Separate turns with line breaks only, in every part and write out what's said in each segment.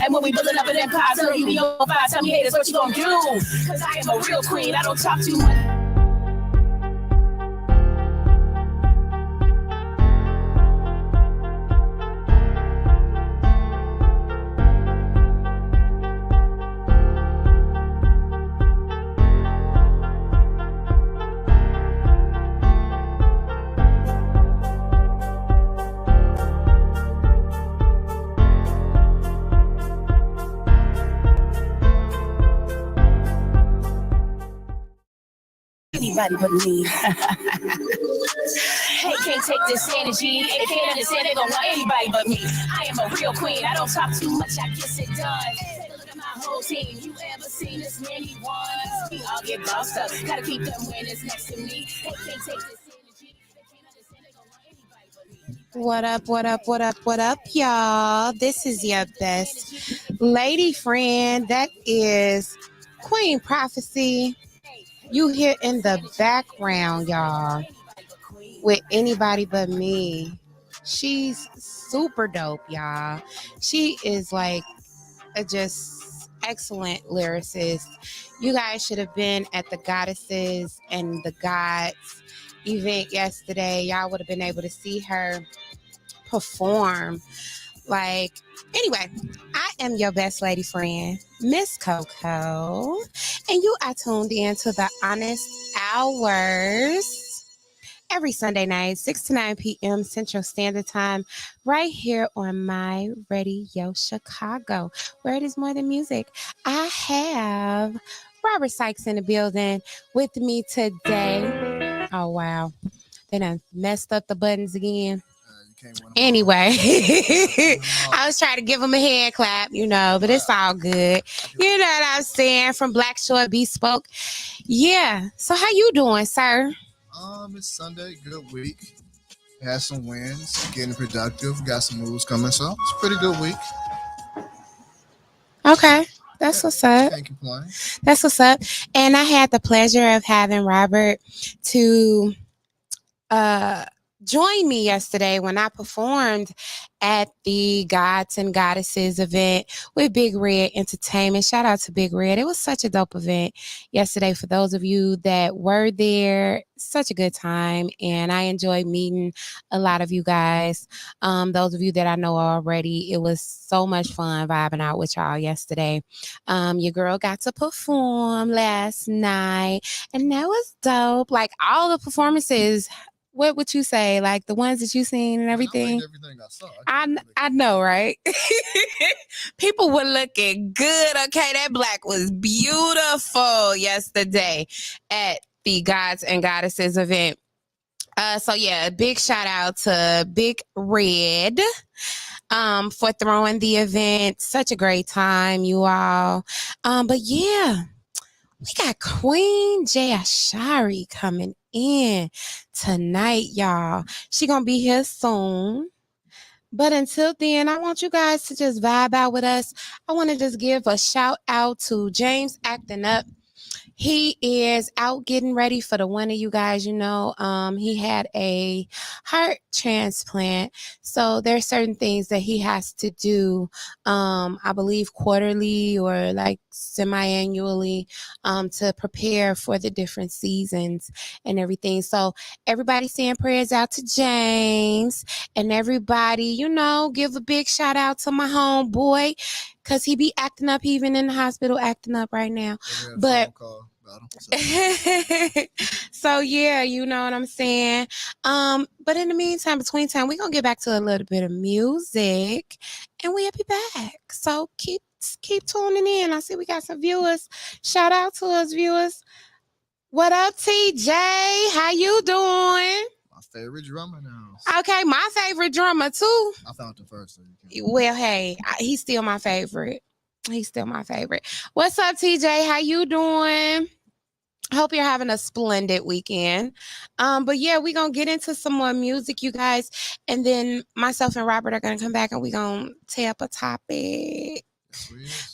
And when we building up an empire, tell you we on fire. Tell me haters what you gonna do. Cause I am a real queen. I don't talk too much. Anybody but me. Hey, can't take this energy. They can't understand, they gon' want anybody but me. I am a real queen. I don't talk too much, I get it done. Take a look at my whole team. You ever seen this many ones? We all get bossed up. Gotta keep them winners next to me. They can't take this energy. They can't understand, they gon' want anybody but me.
What up, what up, what up, what up, y'all? This is your best lady friend. That is Queen Prophecy. You hear in the background, y'all, with anybody but me. She's super dope, y'all. She is like a just excellent lyricist. You guys should have been at the Goddesses and the Gods event yesterday. Y'all would have been able to see her perform. Like, anyway, I am your best lady friend, Miss Coco, and you are tuned in to the Honest Hours every Sunday night, 6 to 9 p.m. Central Standard Time, right here on My Radio Chicago, where it is more than music. I have Robert Sykes in the building with me today. Oh, wow. They done messed up the buttons again. Anyway, I was trying to give him a hand clap, but it's all good. You know what I'm saying? From Black Shore Bespoke. Yeah. So how you doing, sir?
It's Sunday, good week. Had some wins, getting productive, got some moves coming, so it's a pretty good week.
Okay. That's what's up.
Can't complain.
That's what's up. And I had the pleasure of having Robert to join me yesterday when I performed at the Gods and Goddesses event with Big Red Entertainment. Shout out to Big Red. It was such a dope event yesterday for those of you that were there. Such a good time, and I enjoyed meeting a lot of you guys. Those of you that I know already, it was so much fun vibing out with y'all yesterday. Your girl got to perform last night, and that was dope. Like, all the performances, what would you say? Like the ones that you seen and everything?
Everything I saw.
I know, right? People were looking good. Okay, that black was beautiful yesterday at the Gods and Goddesses event. So yeah, big shout out to Big Red for throwing the event. Such a great time, you all. But yeah, we got Queen JAYASHARI coming in tonight, y'all. She gonna be here soon. But until then, I want you guys to just vibe out with us. I want to just give a shout out to James Acting Up. He is out getting ready for the winter, you guys. He had a heart transplant. So there's certain things that he has to do, I believe quarterly or like semi-annually, to prepare for the different seasons and everything. So everybody saying prayers out to James, and everybody, give a big shout out to my homeboy, because he be acting up. He even in the hospital acting up right now. But so yeah, you know what I'm saying. But in the meantime, between time, we're gonna get back to a little bit of music, and we'll be back. So keep tuning in. I see we got some viewers. Shout out to us, viewers. What up, TJ? How you doing?
My favorite drummer now.
Okay, my favorite drummer too.
I found the first.
Well, hey, he's still my favorite. He's still my favorite. What's up, TJ? How you doing? Hope you're having a splendid weekend. But yeah, we're going to get into some more music, you guys. And then myself and Robert are going to come back and we're going to tear up a topic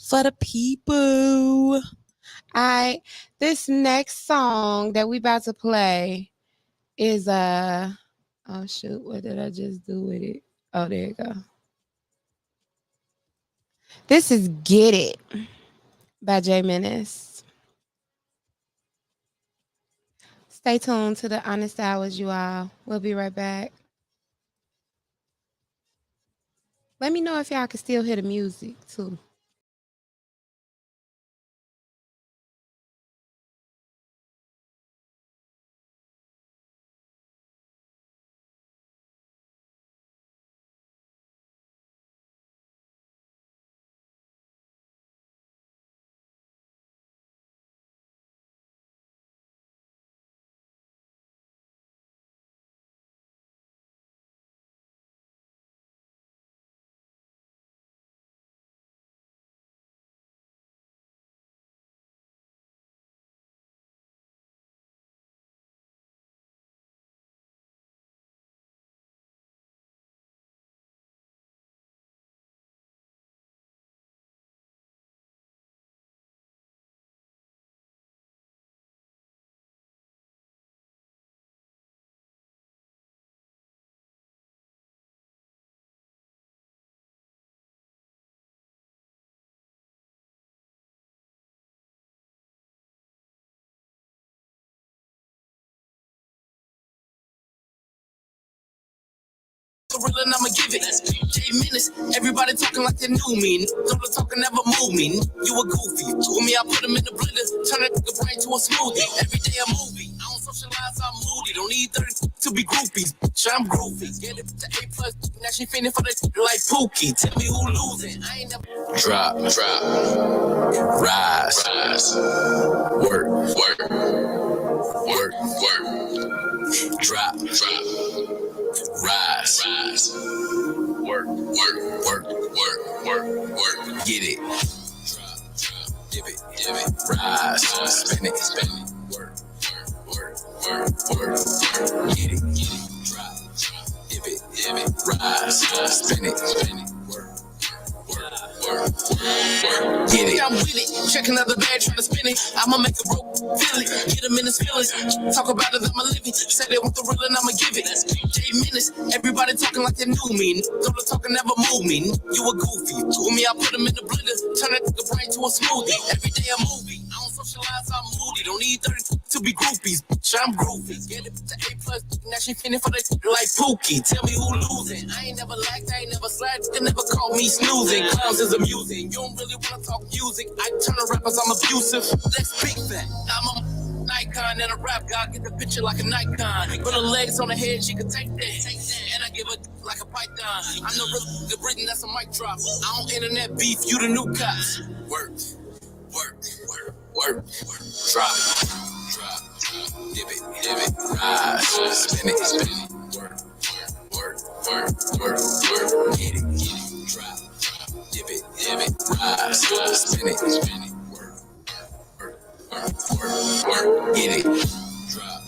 for the people. All right. This next song that we about to play is, oh shoot, what did I just do with it? Oh, there you go. This is Get It by J Menace. Stay tuned to the Honest Hours, you all. We'll be right back. Let me know if y'all can still hear the music too.
Real and I'ma give it. J Menace, everybody talking like they knew me. Don't talking never move me. You a goofy. With me, I put them in the blender, turn that nigga brain to a smoothie. Every day a movie. I don't socialize, I'm moody. Don't need 30 to be groupies. I'm groovy. Get it to A plus. Now she feeling for that like Pookie. Tell me who losing. I ain't never. Drop, rise, work, drop, rise, work, get it, drop, dip it, rise, spin it, work, get it, drop, dip it, rise, spin it, work. Get it, I'm with it. Check another bag, trying to spin it. I'ma make a broke feel it. Get him in his feelings. Talk about it, I'ma live it. Say they want the real and I'ma give it. J Menace, everybody talking like they knew me. Don't the talking never move me. You a goofy. With me, I put him in the blender. Turn that nigga brain to a smoothie. Every day a movie. I don't socialize, I'm moody. Don't need 30 to be groupies. I'm groovy. Get it to A plus. Now she feeling for that like Pookie. Tell me who losing. I ain't never liked, I ain't never slacked. They never called me snoozing. Clowns is amusing. You don't really wanna talk music. I turn to rappers, I'm abusive. Let's big fat. I'm a icon and a rap guy. Get the picture like a Nikon. Put her legs on her head, she can take that. And I give her like a python. I'm the real the Britain, that's a mic drop. I don't internet beef, you the new cops. Work. Drop, dip it, rise, spin it, work, get it, drop, dip it, rise, spin it, work, get it, drop,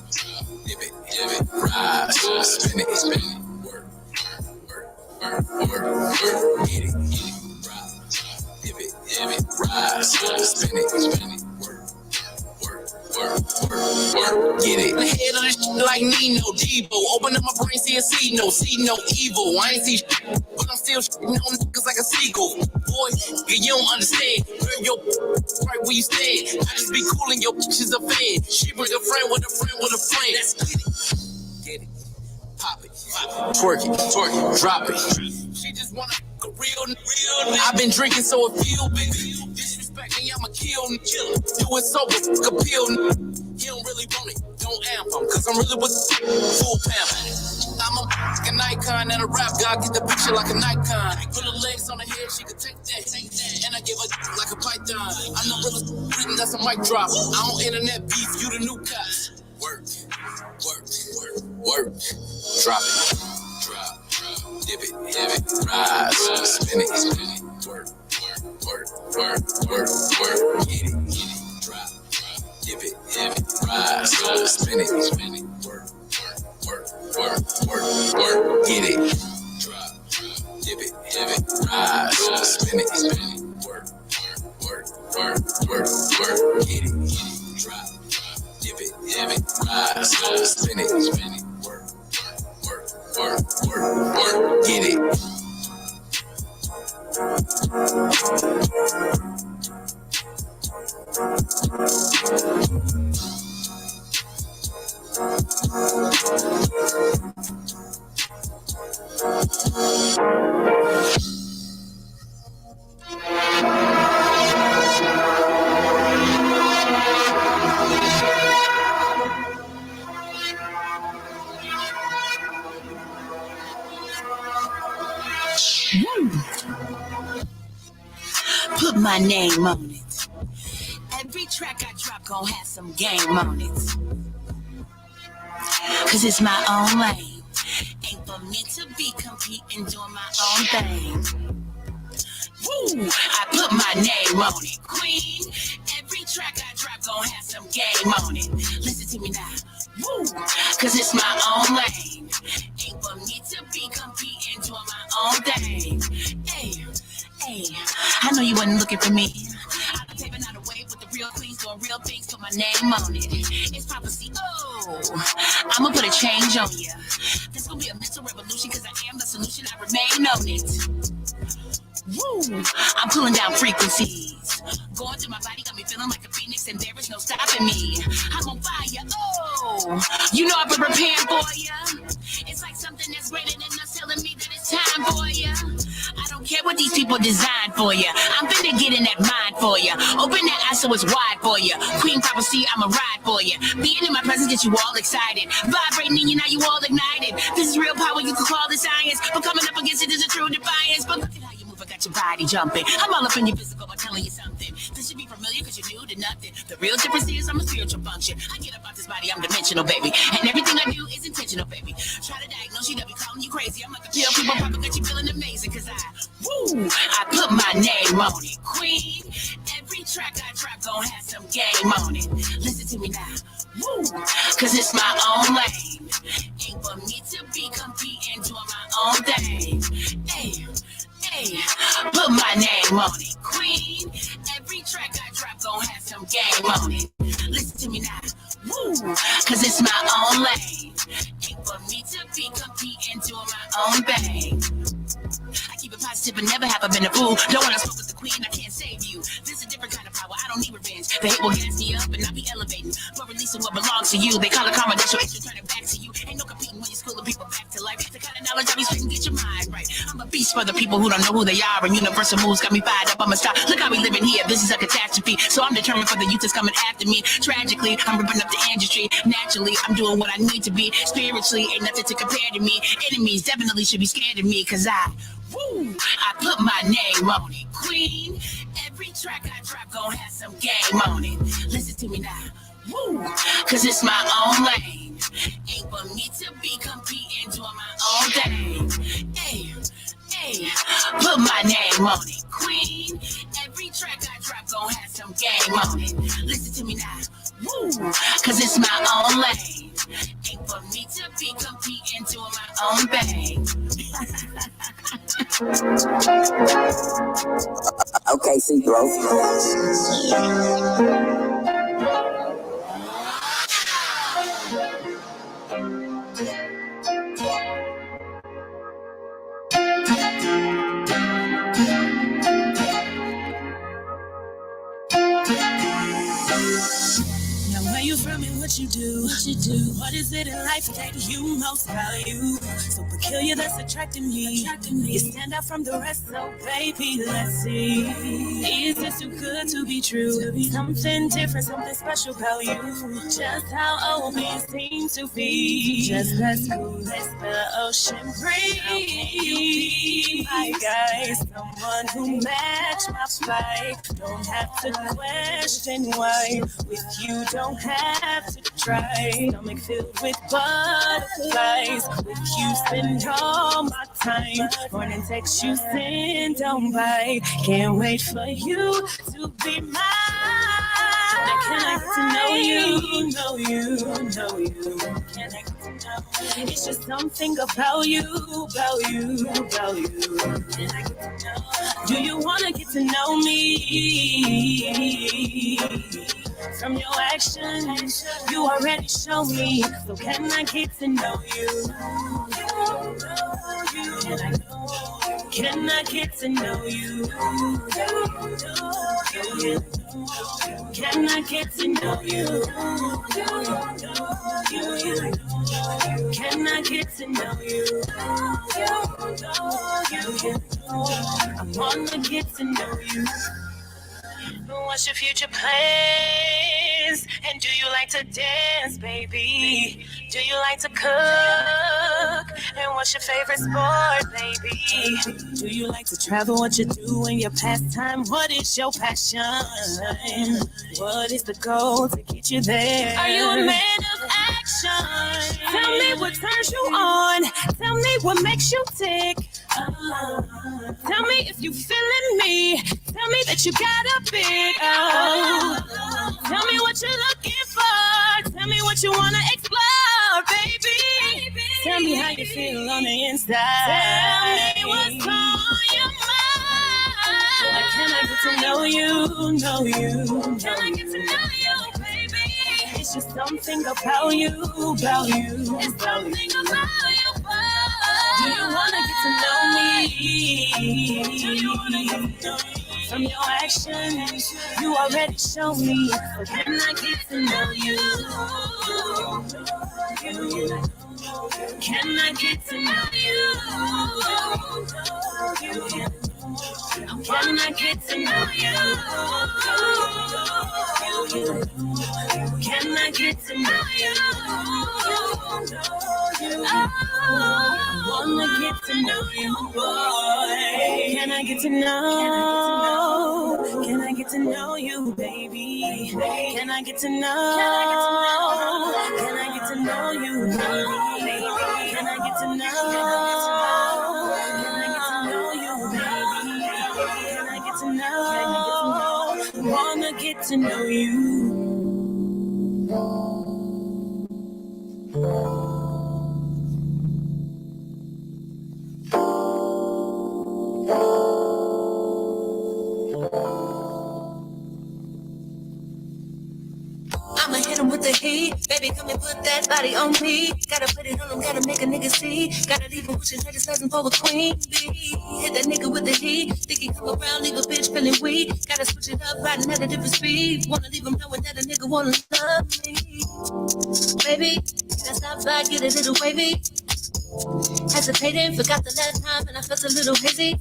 dip it, rise, spin it, work, get it, drop, dip it, rise, spin it, get it. The head of this shit like Nino, Devo. Open up my brain, see no evil. I ain't see shit, but I'm still shitting on niggas like a seagull. Boy, you don't understand. Girl, yo, right where you stand. I just be cool and your bitch is a fan. She bring a friend with a friend with a friend. Let's get it. Pop it, twerk it, drop it. She just wanna a real. I've been drinking so it feel big. Disrespect me, I'ma kill. Do it sober, appeal. He don't really want it, don't amp him, cause I'm really with full pamp. I'm an icon and a rap guy, get the picture like a Nikon. Put her legs on her head, she can take that. And I give her like a python. I'm the realest written, that's a mic drop. I don't internet beef, you the new cops. Work. Drop it. Dip it, rise, spin it, work, get it, drop, dip it, rise, spin it, work, get it, drop, dip it, rise, spin it, work, get it, drop, dip it, rise, spin it, work, get it. Put my name on it. Every track I drop gon' have some game on it. Cause it's my own lane. Ain't for me to be competing, doing my own thing. Woo! I put my name on it. Queen. Every track I drop gon' have some game on it. Listen to me now. Woo! Cause it's my own lane. Ain't for me to be competing, doing my own thing. Hey. Hey, I know you wasn't looking for me. I'm taping out a wave with the real queens doing real things, put my name on it. It's prophecy. Oh, I'ma put a change on ya. This gonna be a mental revolution because I am the solution. I remain on it. Woo, I'm pulling down frequencies. Going through my body got me feeling like a phoenix, and there is no stopping me. I'm on fire. Oh, you know I've been preparing for ya. It's like something that's greater than us telling me that it's time for ya. I don't care what these people designed for ya. I'm finna get in that mind for ya. Open that eye so it's wide for ya. Queen prophecy, I'ma ride for ya. Being in my presence gets you all excited. Vibrating in you, now you all ignited. This is real power, you can call it science. But coming up against it is a true defiance. But look at how you move, I got your body jumping. I'm all up in your physical, I'm telling you something. This should be familiar because you're new to nothing. The real difference is I'm a spiritual function. I get up out this body, I'm dimensional, baby. And everything I do is intentional, baby. Try to diagnose you, they'll be calling you crazy. I'm like a pill, people probably got you feeling amazing. Cause I put my name on it. Queen, every track I drop gon' have some game on it. Listen to me now. Woo, cause it's my own lane. Ain't for me to be competing, doing my own thing. Hey, hey, put my name on it. Queen, every track I drop gon' have some game on it. Listen to me now. Woo, cause it's my own lane. Ain't for me to be competing, doing my own thing. I keep it positive and never have I been a fool. Don't wanna smoke with the queen, I can't save you. This is a different kind of power, I don't need revenge. The hate will gas me up and I'll be elevating. But releasing what belongs to you. They call it combination, it's turn it back to you. Ain't no competing when you're schooling people back to life. The kind of knowledge I be spitting, get your mind right. I'm a beast for the people who don't know who they are. And universal moves got me fired up, I'm a star. Look how we living here, this is a catastrophe. So I'm determined for the youth that's coming after me. Tragically, I'm ripping up the industry. Naturally, I'm doing what I need to be. Spiritually, ain't nothing to compare to me. Enemies definitely should be scared of me. Cause I put my name on it. Queen, every track I drop gon' have some game on it. Listen to me now. Woo, cause it's my own lane. Ain't for me to be competing, doing my own thing. Hey, hey, put my name on it. Queen, every track I drop gon' have some game on it. Listen to me now. Woo, cause it's my own lane. Ain't for me to be competing, doing my own thing.
Okay, see, bro.
Where you from and what you do? What is it in life that you most value? So peculiar that's attracting me. You stand out from the rest, so baby, let's see. Is this too good to be true? Something different, something special about you. Just how old it seems to be. Just as cool as the ocean breeze. My guy, someone who match my flight. Don't have to question why. With you, don't have to try. Stomach filled with butterflies. With you, spend all my time. Morning text you send, don't bite. Can't wait for you to be mine. Can I get to know you? Can I get to know? It's just something about you. Can I get to know? Do you wanna get to know me? From your actions, you already show me. So can I get to know you? Can I know you? Can I get to know you? Can I get to know you? Can I get to know you? I wanna get to know you. What's your future plans? And do you like to dance, baby? Do you like to cook? And what's your favorite sport, baby? Do you like to travel? What you do in your pastime? What is your passion? What is the goal to get you there? Are you a man of action? Tell me what turns you on. Tell me what makes you tick. Tell me if you feeling me. Tell me that you got a big Tell me what you're looking for. Tell me what you wanna explore, baby. Tell me how you feel on the inside. Tell me what's on your mind. Can I get to know you? Can I get to know you, baby? It's just something about you. It's something about you. Do you wanna get to know me? From your actions, you already show me. So can I get to know you? Can I get to know you? Can I get to know you? Can I get to know you? I wanna get to know you, boy. Can I get to know? Can I get to know you, baby? Can I get to know? Can I get to know you, baby? Can I get to know? Can I get to know you, baby? Can I get to know? Wanna get to know you.
I'ma hit him with the heat. Baby, come and put that body on me. Gotta put it on him, gotta make a nigga see. Gotta leave him wishing haters searching for a queen bee. Hit that nigga with the heat. Think he come around, leave a bitch feeling weak. Gotta switch it up, riding at a different speed. Wanna leave him knowing that a nigga wanna love me. Baby, can I stop by, get a little wavy? Hesitating, forgot the last time and I felt a little hazy.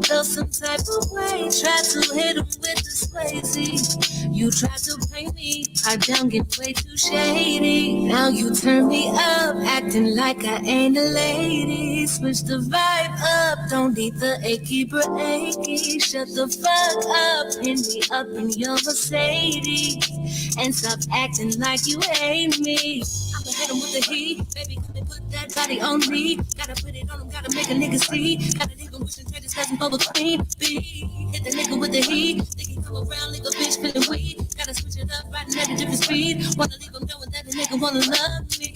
Felt some type of way, tried to hit him with the swayzy. You tried to play me, pipe down, get way too shady. Now you turn me up, acting like I ain't a lady. Switch the vibe up, don't need the achy breaky. Shut the fuck up, pin me up in your Mercedes. And stop acting like you hate me. I'ma hit him with the heat, baby, come and put that body on me. Gotta put it on him, gotta make a nigga see. Gotta leave him wishing haters cousin for a queen bee. Hit the nigga with the heat, think he come around, leave a bitch feeling weak. Gotta switch it up, riding at a different speed. Wanna leave him knowing that a nigga wanna love me.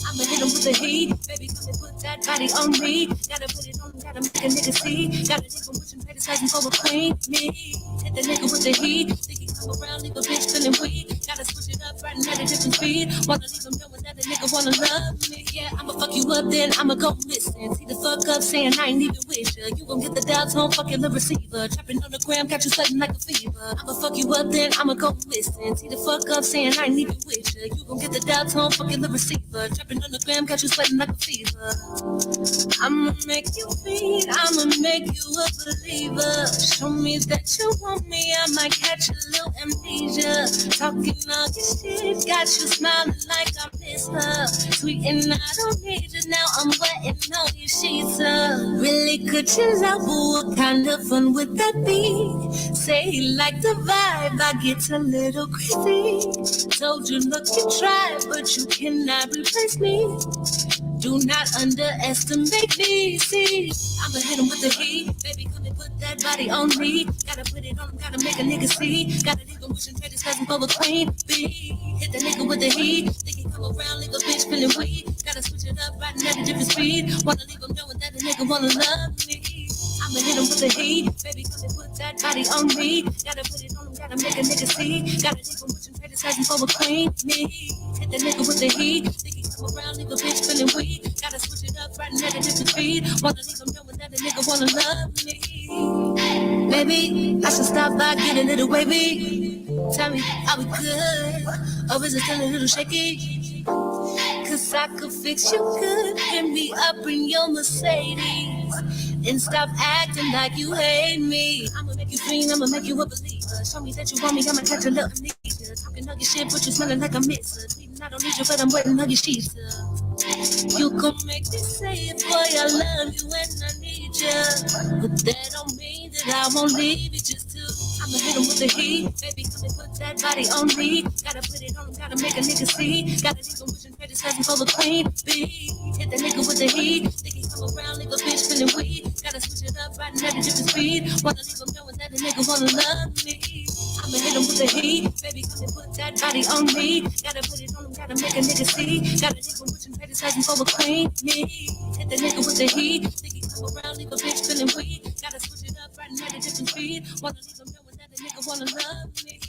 I'ma hit him with the heat, baby, come and put that body on me. Gotta put it on him, gotta make a nigga see. Gotta leave him wishing haters cousin for a queen bee. Hit the nigga with the heat, think he come around, leave a bitch feeling weak. Gotta switch it up, riding at a different speed. Wanna leave him knowing that a nigga wanna love me. Yeah, I'ma fuck you up, then I'ma go listen. See the fuck up, saying I ain't even wish ya. You gon' get the dial tone, fucking the receiver. Trapping on the gram, got you sweating like a fever. I'ma fuck you up, then I'ma go listen. See the fuck up, saying I ain't even wish ya. You gon' get the dial tone, fucking the receiver. Trapping on the gram, got you sweating like a fever. I'ma make you feel, I'ma make you a believer. Show me that you want me, I might catch a little amnesia. Talking all this shit, got you smiling like I miss her. Sweet and I don't need you now, I'm wetting on your sheets up. Really could you love, what kind of fun would that be? Say you like the vibe, I get a little crazy. Told you look, you tried, but you cannot replace me. Do not underestimate me, see. I'ma hit him with the heat, baby, come and put that body on me. Gotta put it on him, gotta make a nigga see. Gotta leave him wishing haters cousin for a queen bee. Hit the nigga with the heat, think he come around, leave a bitch feeling weak. Gotta switch it up, riding at a different speed. Wanna leave him knowing that a nigga wanna love me. I'ma hit him with the heat, baby, come and put that body on me. Gotta put it on him, gotta make a nigga see. Gotta leave him wishing haters cousin for a queen bee. Hit the nigga with the heat, think he come around, leave a bitch feeling weak. Gotta switch it up, riding at a different speed. Wanna leave him knowing that nigga wanna love me. Maybe I should stop by, get a little wavy. Tell me, are we good? Or is it still a little shaky? Cause I could fix you good. Get me up in your Mercedes. And stop acting like you hate me. I'ma make you clean, I'ma make you a believer. Show me that you want me, I'ma catch a little amnesia. Talking nugget shit, but you smelling like a mixer. Tweeting, I don't need you, but I'm waiting nugget sheets. You gon' make me say it, boy, I love you and I need you. But that don't mean that I won't leave you just to. I'ma hit him with the heat. Baby, come and put that body on me. Gotta put it on him, gotta make a nigga see. Gotta leave him wishing credit presents for the queen bee. Hit that nigga with the heat. Think he come around, leave a bitch feeling weak. Gotta switch it up, riding at a different speed. Wanna leave him knowing that the nigga wanna love me. I'ma hit him with the heat. Baby, come and put that body on me. Gotta put it on him, gotta make a nigga see. Gotta leave him wishing credit presents for the queen bee. Hit that nigga with the heat. Think he come around, leave a bitch feeling weak. Gotta switch it up, riding at a different speed. Wanna leave him knowing that the nigga wanna love me.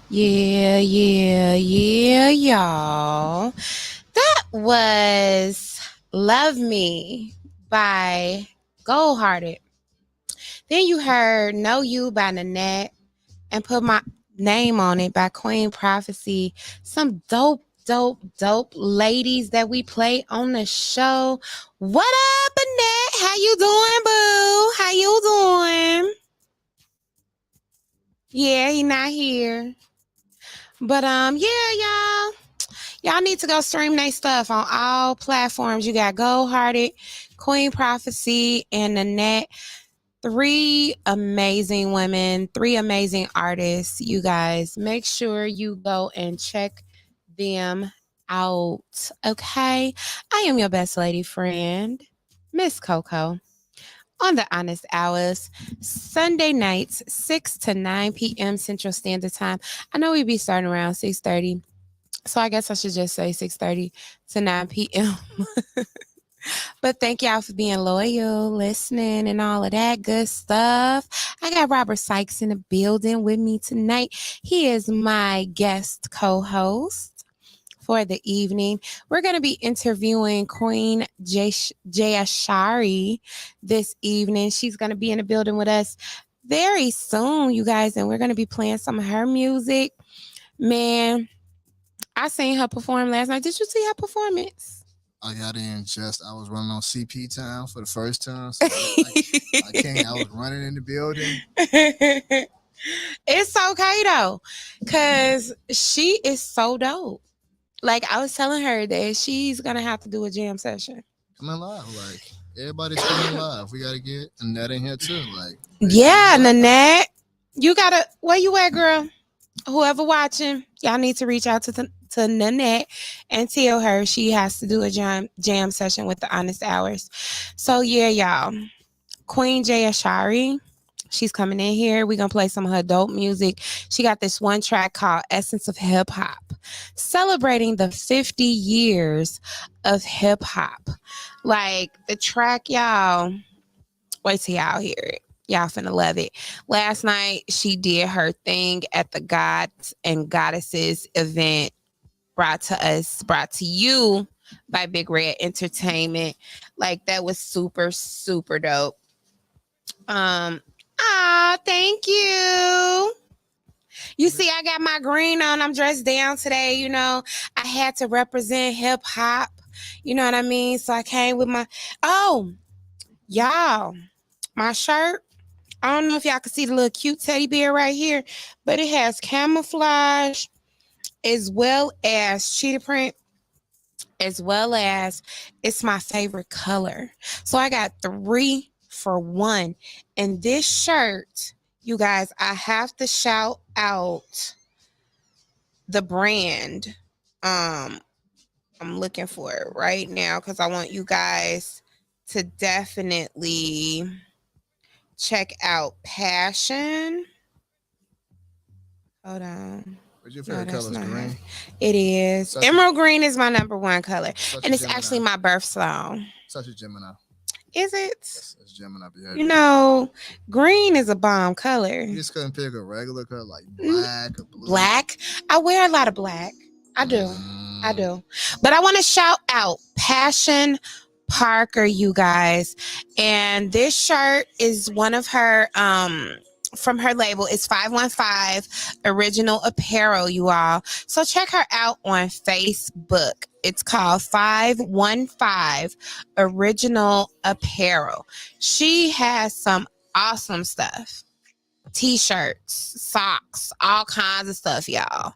Yeah, y'all. That was Love Me by Gold Hearted. Then you heard Know You by Nanette and Put My Name on It by Queen Prophecy. Some dope ladies that we play on the show. What up, Annette? How you doing, boo? How you doing? Yeah, he not here. But yeah, y'all need to go stream their stuff on all platforms. You got Gold Hearted, Queen Prophecy, and Nanette. 3 amazing women, 3 amazing artists. You guys, make sure you go and check them out. Okay, I am your best lady friend, Miss Coco. On the Honest Hours, Sunday nights, 6 to 9 p.m. Central Standard Time. I know we be starting around 6:30, so I guess I should just say 6:30 to 9 p.m. But thank y'all for being loyal, listening, and all of that good stuff. I got Robert Sykes in the building with me tonight. He is my guest co-host for the evening. We're going to be interviewing Queen Jayashari this evening. She's going to be in the building with us very soon, you guys, and we're going to be playing some of her music. Man, I seen her perform last night. Did you see her performance?
I got in I was running on CP time for the first time. So I can't. I was running in the building.
It's okay though, because she is so dope. Like, I was telling her that she's going to have to do a jam session.
Coming live. Like, everybody's coming live. We got to get Annette in here too. Like,
yeah, Nanette. You got to, where you at, girl? Whoever watching, y'all need to reach out to Nanette and tell her she has to do a jam session with the Honest Hours. So yeah, y'all, Queen Jayashari, she's coming in here. We're gonna play some of her dope music. She got this one track called Essence of Hip Hop, celebrating the 50 years of hip hop. Like, the track, y'all, wait till y'all hear it. Y'all finna love it. Last night, she did her thing at the Gods and Goddesses event brought to you by Big Red Entertainment. Like, that was super, super dope. Thank you. You see, I got my green on. I'm dressed down today. You know, I had to represent hip hop. You know what I mean? So I came with y'all, my shirt. I don't know if y'all can see the little cute teddy bear right here, but it has camouflage as well as cheetah print, as well as it's my favorite color. So I got 3 for 1. And this shirt, you guys, I have to shout out the brand. I'm looking for it right now because I want you guys to definitely check out Passion. Hold on.
What's your favorite color? Green?
It is. Emerald green is my number 1 color. And it's actually my birth song.
Such a Gemini.
Is it?
That's Gemini behavior.
You know, green is a bomb color.
You just couldn't pick a regular color like black or blue.
Black. I wear a lot of black. I do. I do. But I want to shout out Passion Parker, you guys. And this shirt is one of her from her label. It's 515 Original Apparel, you all. So check her out on Facebook. It's called 515 Original Apparel. She has some awesome stuff. T-shirts, socks, all kinds of stuff, y'all.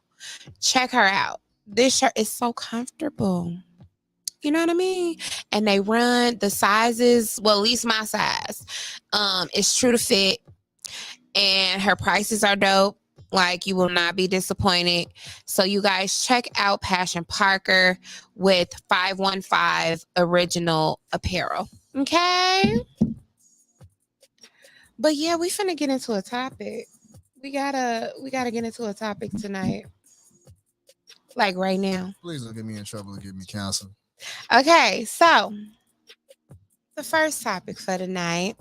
Check her out. This shirt is so comfortable. You know what I mean? And they run the sizes, well, at least my size. It's true to fit. And her prices are dope. Like, you will not be disappointed. So you guys check out Passion Parker with 515 Original Apparel. Okay? But yeah, we finna get into a topic. We gotta get into a topic tonight. Like right now.
Please don't get me in trouble and get me canceled.
Okay, so the first topic for tonight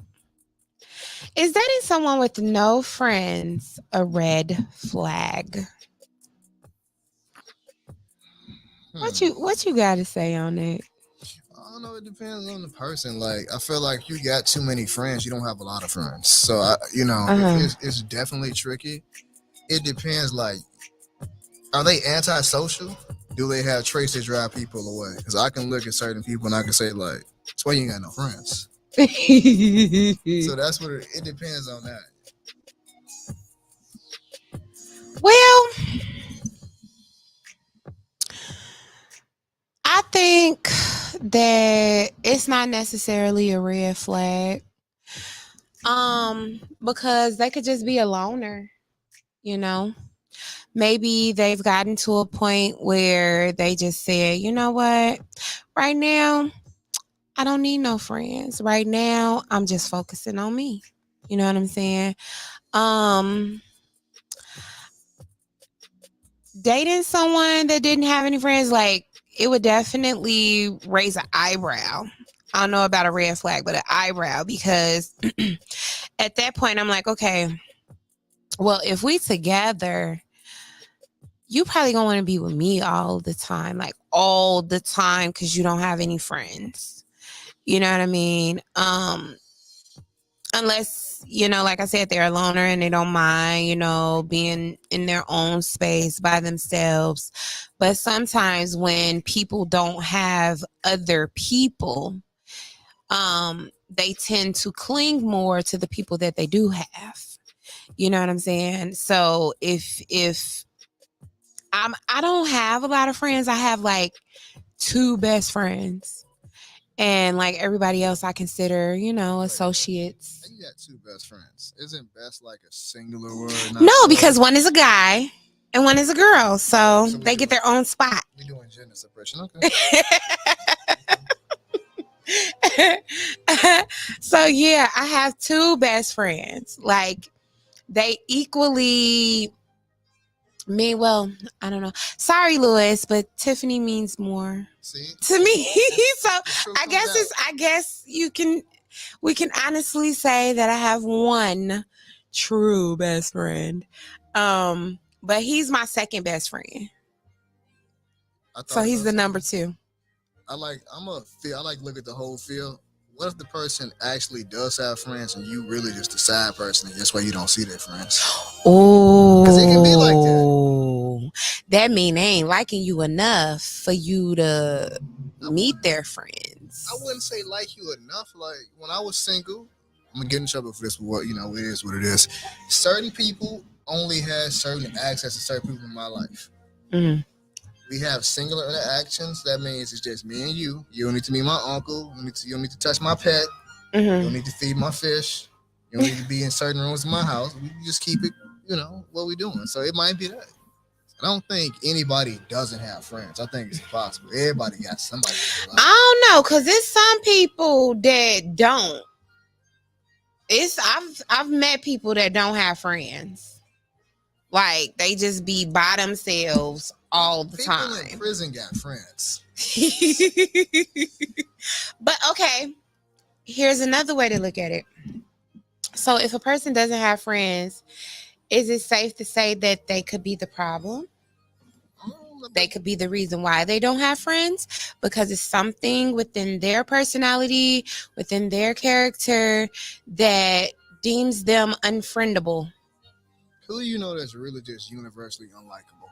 is dating someone with no friends a red flag? What you gotta say on that?
I don't know. It depends on the person. Like, I feel like you got too many friends. You don't have a lot of friends. So, it's definitely tricky. It depends. Like, are they antisocial? Do they have traits that drive people away? Because I can look at certain people and I can say, like, that's why you ain't got no friends. So that's what it depends on that.
Well, I think that it's not necessarily a red flag. Because they could just be a loner, you know. Maybe they've gotten to a point where they just said, you know what, right now, I don't need no friends. Right now, I'm just focusing on me. You know what I'm saying? Dating someone that didn't have any friends, like, it would definitely raise an eyebrow. I don't know about a red flag, but an eyebrow, because at that point, I'm like, okay, well, if we together, you probably gonna want to be with me all the time, like all the time, because you don't have any friends. You know what I mean? Unless, you know, like I said, they're a loner and they don't mind, you know, being in their own space by themselves. But sometimes when people don't have other people, they tend to cling more to the people that they do have. You know what I'm saying? So if I don't have a lot of friends. I have like 2 best friends. And like everybody else I consider, you know, associates.
You got 2 best friends. Isn't best like a singular word?
No, because one is a guy and one is a girl. So they get their own spot.
We're doing gender suppression. Okay.
So yeah, I have 2 best friends. Like, they equally mean, well, I don't know. Sorry, Louis, but Tiffany means more to me. So I guess we can honestly say that I have one true best friend. But he's my second best friend. So he's the number 2.
I like look at the whole field. What if the person actually does have friends and you really just a side person, and that's why you don't see their friends?
Oh,
because it can be like that.
That mean they ain't liking you enough for you to meet their friends.
I wouldn't say like you enough. Like, when I was single, I'm gonna get in trouble for this, but what, you know, it is what it is. Certain people only had certain access to certain people in my life.
Mm-hmm.
We have singular interactions. That means it's just me and you. You don't need to meet my uncle. You don't need to touch my pet.
Mm-hmm.
You don't need to feed my fish. You don't need to be in certain rooms in my house. We just keep it, you know, what we doing. So it might be that. I don't think anybody doesn't have friends. I think it's impossible. Everybody got somebody.
I don't know, because it's some people that don't. I've met people that don't have friends. Like, they just be by themselves all the time.
People in prison got friends.
But okay, here's another way to look at it. So if a person doesn't have friends, is it safe to say that they could be the problem? They could be the reason why they don't have friends, because it's something within their personality, within their character, that deems them unfriendable.
Who do you know that's really just universally unlikable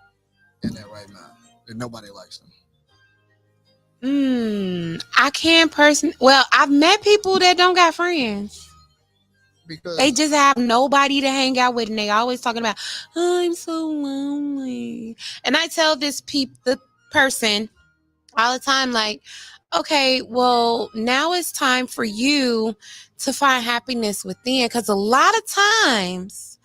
in that right now? That nobody likes them.
I can't Well, I've met people that don't got friends.
Because
They just have nobody to hang out with, and they always talking about, oh, I'm so lonely. And I tell the person all the time, like, okay, well, now it's time for you to find happiness within, because a lot of times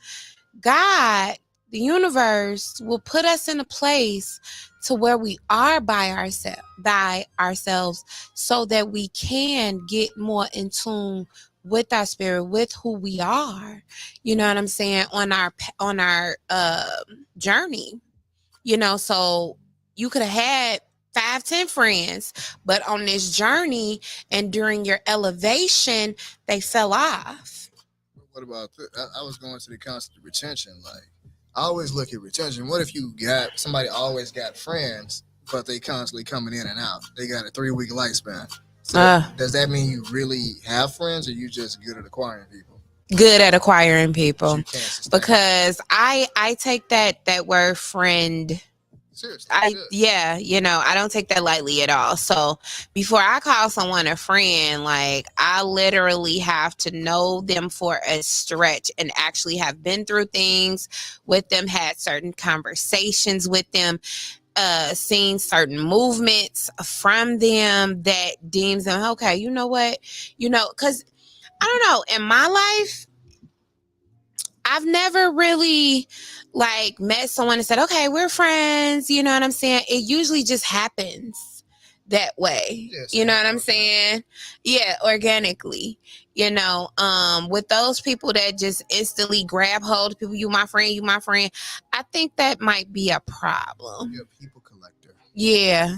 God, the universe, will put us in a place to where we are by ourselves, so that we can get more in tune with our spirit, with who we are. You know what I'm saying? On our journey. So you could have had 5, 10 friends, but on this journey and during your elevation, they fell off.
what about I was going to the concept of retention. Like, I always look at retention. What if you got somebody always got friends, but they constantly coming in and out? They got a 3-week lifespan. So does that mean you really have friends, or you just good at acquiring people?
Good at acquiring people,
because
I take that word friend.
Seriously,
I don't take that lightly at all. So before I call someone a friend, like, I literally have to know them for a stretch and actually have been through things with them, had certain conversations with them, seen certain movements from them that deems them, okay, you know what, because I don't know, in my life, I've never really met someone and said, okay, we're friends. You know what I'm saying? It usually just happens that way.
Yes,
you know what I'm saying? Yeah, organically. With those people that just instantly grab hold of people, you my friend, I think that might be a problem.
You're a people collector.
Yeah.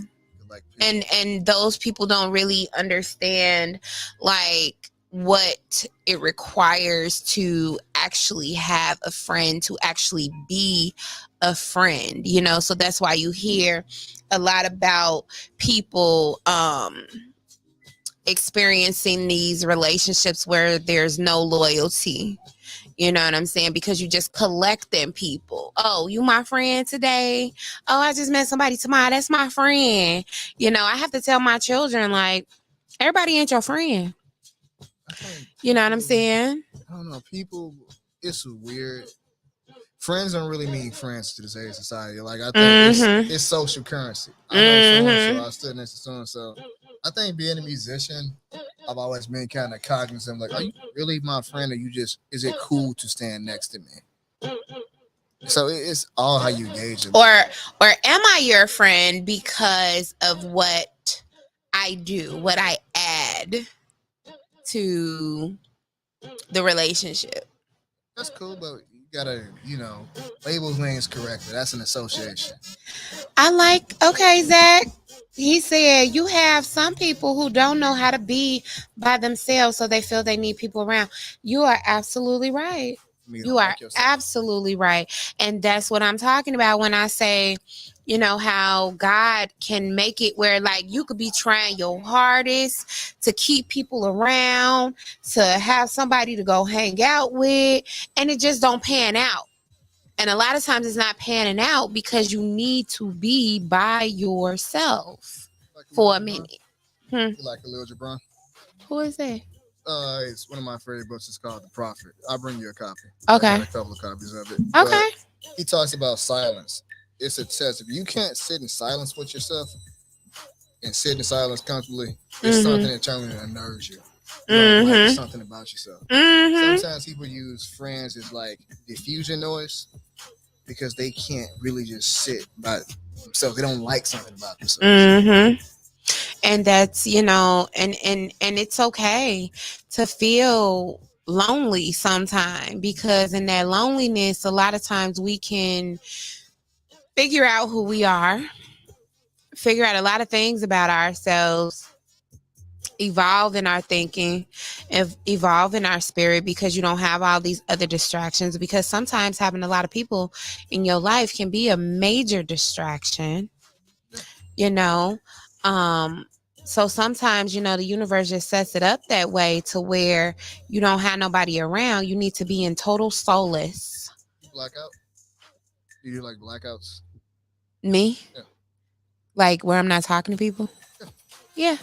And those people don't really understand what it requires to actually have a friend, to actually be a friend, so that's why you hear a lot about people experiencing these relationships where there's no loyalty. You know what I'm saying? Because you just collecting people. Oh, you my friend today? Oh, I just met somebody tomorrow. That's my friend. I have to tell my children, everybody ain't your friend. You know what I'm saying?
I don't know. People, it's weird. Friends don't really mean friends to today's society. Like, I think it's social currency. I know so-and-so. I stood next to so-and-so. I think being a musician, I've always been kind of cognizant. Like, are you really my friend, or is it cool to stand next to me? So it's all how you gauge it.
Or am I your friend because of what I do, what I add to the relationship?
That's cool, but you gotta, label things correctly. That's an association.
Okay, Zach. He said you have some people who don't know how to be by themselves, so they feel they need people around. You are absolutely right. You are absolutely right. And that's what I'm talking about when I say, how God can make it where you could be trying your hardest to keep people around, to have somebody to go hang out with, and it just don't pan out. And a lot of times it's not panning out because you need to be by yourself for a minute.
You like Khalil Gibran?
Who is that?
It's one of my favorite books. It's called The Prophet. I'll bring you a copy.
Okay.
I got a couple of copies of it.
Okay.
But he talks about silence. It's a test. If you can't sit in silence with yourself and sit in silence comfortably, it's something internally that unnerves you. Like something about yourself. Sometimes people use friends as diffusion noise because they can't really just sit by themselves. They don't like something about themselves.
And that's, and it's okay to feel lonely sometimes, because in that loneliness, a lot of times we can figure out who we are, figure out a lot of things about ourselves, evolve in our thinking, evolve in our spirit, because you don't have all these other distractions. Because sometimes having a lot of people in your life can be a major distraction,
Yeah.
you know. Um, so sometimes, the universe just sets it up that way to where you don't have nobody around. You need to be in total solace.
Blackout? Do you like blackouts?
Me?
Yeah.
Like where I'm not talking to people?
Yeah.
Yeah.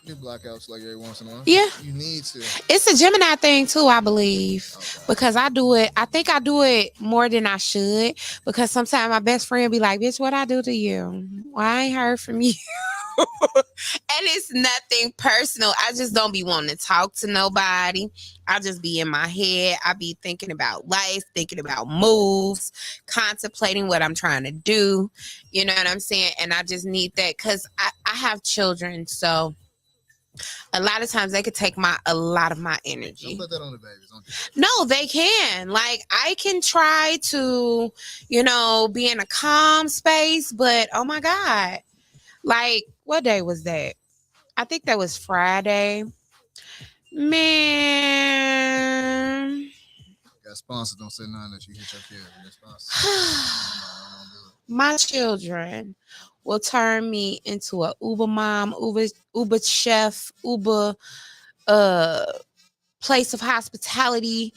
Do blackouts like every once in a while.
Yeah.
You need to.
It's a Gemini thing too, I believe.
Oh, God.
Because I do it. I think I do it more than I should. Because sometimes my best friend be like, bitch, what I do to you? Well, I ain't heard from you. And it's nothing personal. I just don't be wanting to talk to nobody. I just be in my head. I be thinking about life, thinking about moves, contemplating what I'm trying to do. You know what I'm saying? And I just need that because I have children. So a lot of times they could take a lot of my energy.
Don't put that on the babies. Don't do that.
No, they can. Like, I can try to, be in a calm space, but oh my God. Like, what day was that? I think that was Friday. Man.
Got sponsors. Don't say nothing that you hit your kid. Got sponsors. Don't do it.
My children will turn me into a Uber mom, Uber chef, Uber place of hospitality,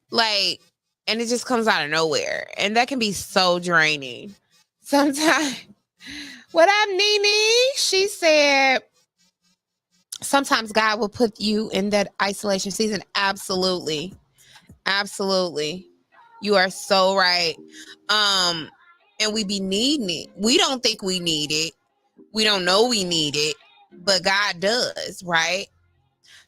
like, and it just comes out of nowhere, and that can be so draining sometimes. What up, Nene? She said sometimes God will put you in that isolation season. Absolutely, you are so right. And we be needing it. We don't think we need it, we don't know we need it, but God does, right?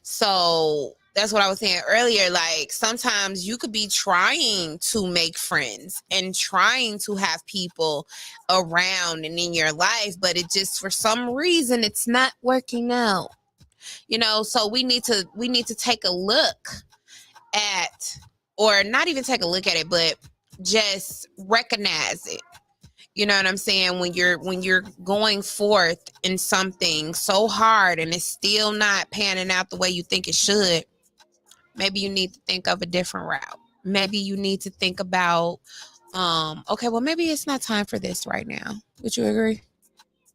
So that's what I was saying earlier. Like, sometimes you could be trying to make friends and trying to have people around and in your life, but it just, for some reason, it's not working out. So we need to take a look at, or not even take a look at it, but just recognize it. You know what I'm saying? When you're going forth in something so hard and it's still not panning out the way you think it should, maybe you need to think of a different route. Maybe you need to think about, okay, well, maybe it's not time for this right now. Would you agree?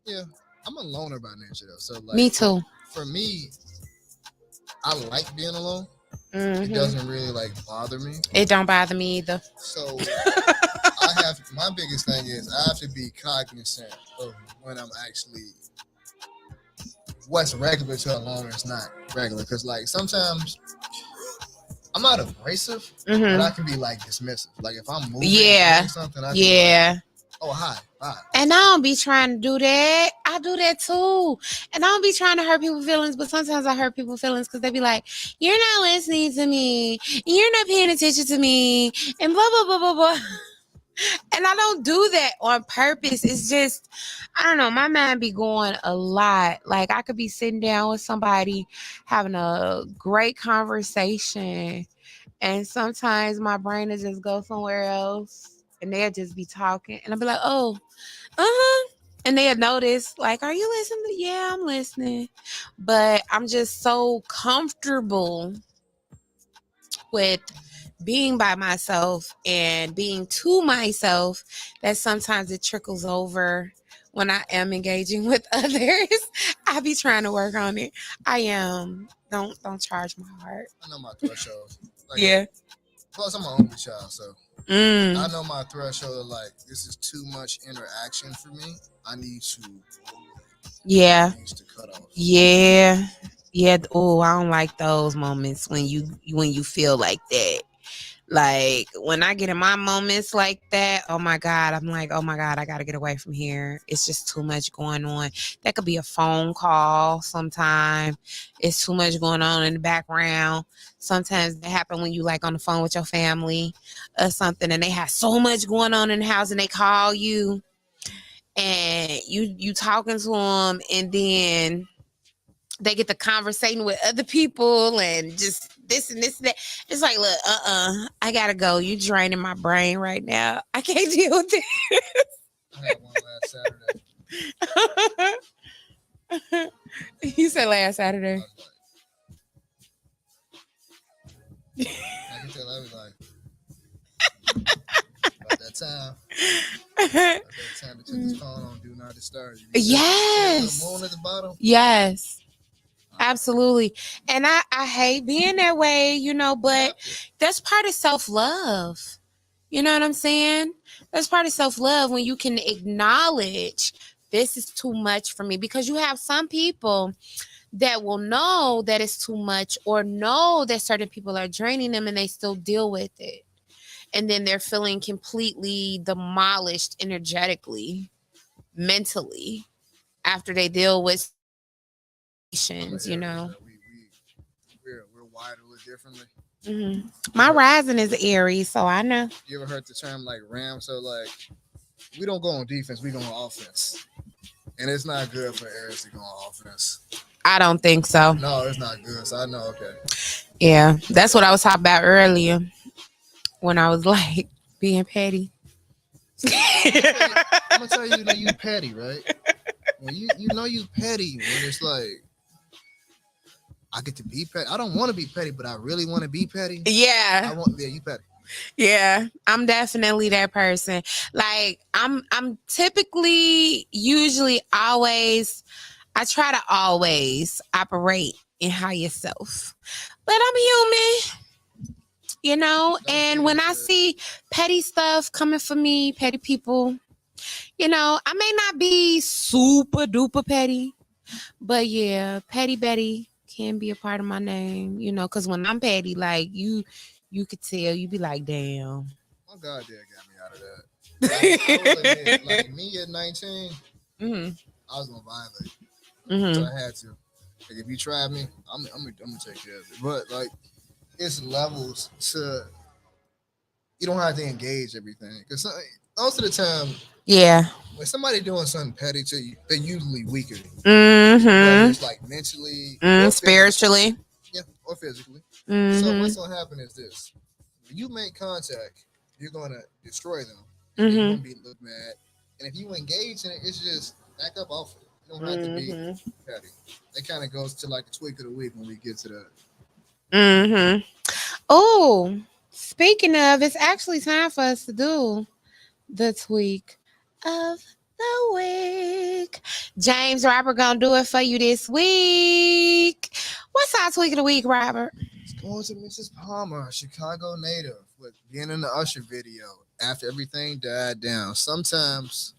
Yeah. I'm a loner by nature, though. So, like,
Me too.
For me, I like being alone.
Mm-hmm.
It doesn't really, like, bother me.
It don't bother me either.
So my biggest thing is I have to be cognizant of when I'm actually, what's regular to a loner is not regular. Because, like, sometimes I'm not abrasive, but I can be, like, dismissive. Like, if I'm moving or something, I can be like, oh, hi.
And I don't be trying to do that. I do that too. And I don't be trying to hurt people's feelings, but sometimes I hurt people's feelings because they be like, you're not listening to me, you're not paying attention to me, and blah, blah, blah, blah, blah. And I don't do that on purpose. It's just, I don't know, my mind be going a lot. Like, I could be sitting down with somebody having a great conversation, and sometimes my brain will just go somewhere else, and they'll just be talking, and I'll be like, oh, and they'll notice, like, are you listening? Yeah, I'm listening. But I'm just so comfortable with being by myself and being to myself that sometimes it trickles over when I am engaging with others. I be trying to work on it. I am. Don't charge my heart.
I know my threshold. Like,
Yeah.
Plus, I'm an only child, so I know my threshold of, like, this is too much interaction for me. I need to.
Yeah.
Needs to cut off.
Yeah. Oh, I don't like those moments when you feel like that. Like, when I get in my moments like that, oh my God, I'm like, oh my God, I got to get away from here. It's just too much going on. That could be a phone call sometime. It's too much going on in the background. Sometimes it happen when you, like, on the phone with your family or something, and they have so much going on in the house, and they call you, and you talking to them, and then they get the conversation with other people and just this and this and that. It's like, look, I gotta go. You draining my brain right now. I can't deal with this.
I had one last Saturday.
You said last Saturday.
I can tell I was like, about that time. About that time to turn this phone on, do not disturb. You see that little moon at the bottom?
Yes. Absolutely. And I hate being that way, but that's part of self-love. You know what I'm saying? That's part of self-love when you can acknowledge this is too much for me, because you have some people that will know that it's too much or know that certain people are draining them and they still deal with it. And then they're feeling completely demolished energetically, mentally, after they deal with situations,
We're wired a little differently.
Mm-hmm. My rising is Aries, so I know.
You ever heard the term like Ram? So like, we don't go on defense, we go on offense, and it's not good for Aries to go on offense.
I don't think so.
No, it's not good. So I know. Okay.
Yeah, that's what I was talking about earlier when I was like being petty.
I'm gonna tell you that you petty, right? When you know you petty when it's like, I get to be petty. I don't want to be petty, but I really want to be petty.
Yeah.
You petty.
Yeah, I'm definitely that person. Like I'm typically usually always I try to always operate in higher self. But I'm human, and when I see petty stuff coming for me, petty people, I may not be super duper petty, but yeah, petty Betty can be a part of my name, because when I'm petty, like you could tell, you be like, damn.
My God, dad got me out of that. I will admit, like me at 19, I was gonna violate, so I had to. Like, if you try me, I'm gonna take care of it. But like, it's levels to. You don't have to engage everything, because most of the time,
yeah,
when somebody doing something petty to you, they're usually weaker than you. Whether it's like mentally, or
spiritually,
or physically.
Mm-hmm.
So what's gonna happen is this: when you make contact, you're gonna destroy them. And you're gonna look mad, and if you engage in it, it's just back up off it. You don't have to be petty. That kind of goes to like the tweak of the week when we get to that.
Oh, speaking of, it's actually time for us to do the tweak of the week. James Robert gonna do it for you this week. What's our tweak of the week, Robert?
It's going to Mrs. Palmer, a Chicago native, with being in the Usher video after everything died down. Sometimes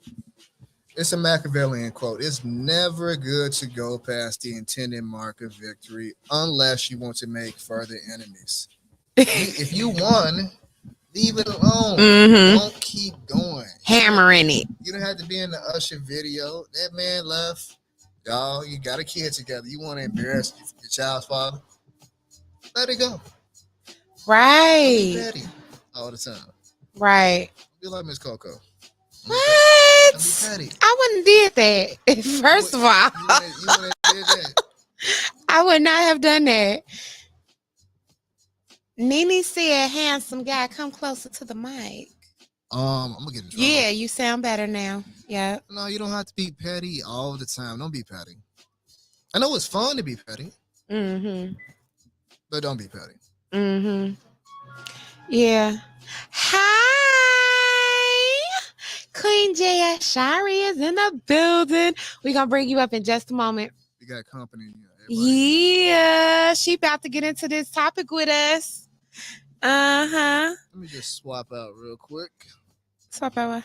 it's a Machiavellian quote. It's never good to go past the intended mark of victory unless you want to make further enemies. If you won, leave it alone. Don't keep going.
Hammering it.
You don't have to be in the Usher video. That man left. Y'all, you got a kid together. You want to embarrass your child's father? Let it go.
Right.
Don't be petty all the time.
Right.
Be like Miss Coco.
What?
Don't be petty.
I wouldn't did that. First of all,
you wouldn't did that.
I would not have done that. Nene said, handsome guy, come closer to the mic.
I'm gonna get in trouble.
Yeah, you sound better now. Yeah.
No, you don't have to be petty all the time. Don't be petty. I know it's fun to be petty. But don't be petty.
Yeah. Hi. Queen JAYASHARI is in the building. We're gonna bring you up in just a moment.
We got company in here.
Yeah, she about to get into this topic with us.
Let me just swap out real quick.
Swap out what?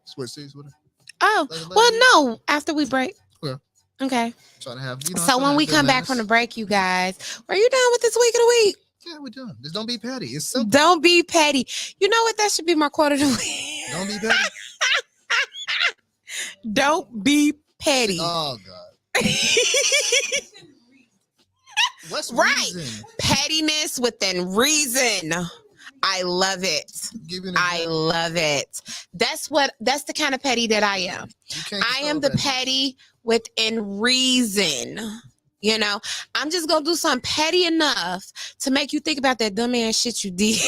Switch seats with her.
Oh, well, no. After we break.
Yeah.
Okay.
Trying to have.
So when we come back from the break, you guys, are you done with this week of the week?
Yeah, we're done. Just don't be petty. It's simple.
Don't be petty. You know what? That should be my quote of the week.
Don't be petty.
Don't be petty.
Oh God. What's
right?
Reason?
Pettiness within reason. I love it. I love it. That's the kind of petty that I am. I am the petty within reason. I'm just gonna do something petty enough to make you think about that dumb ass shit you did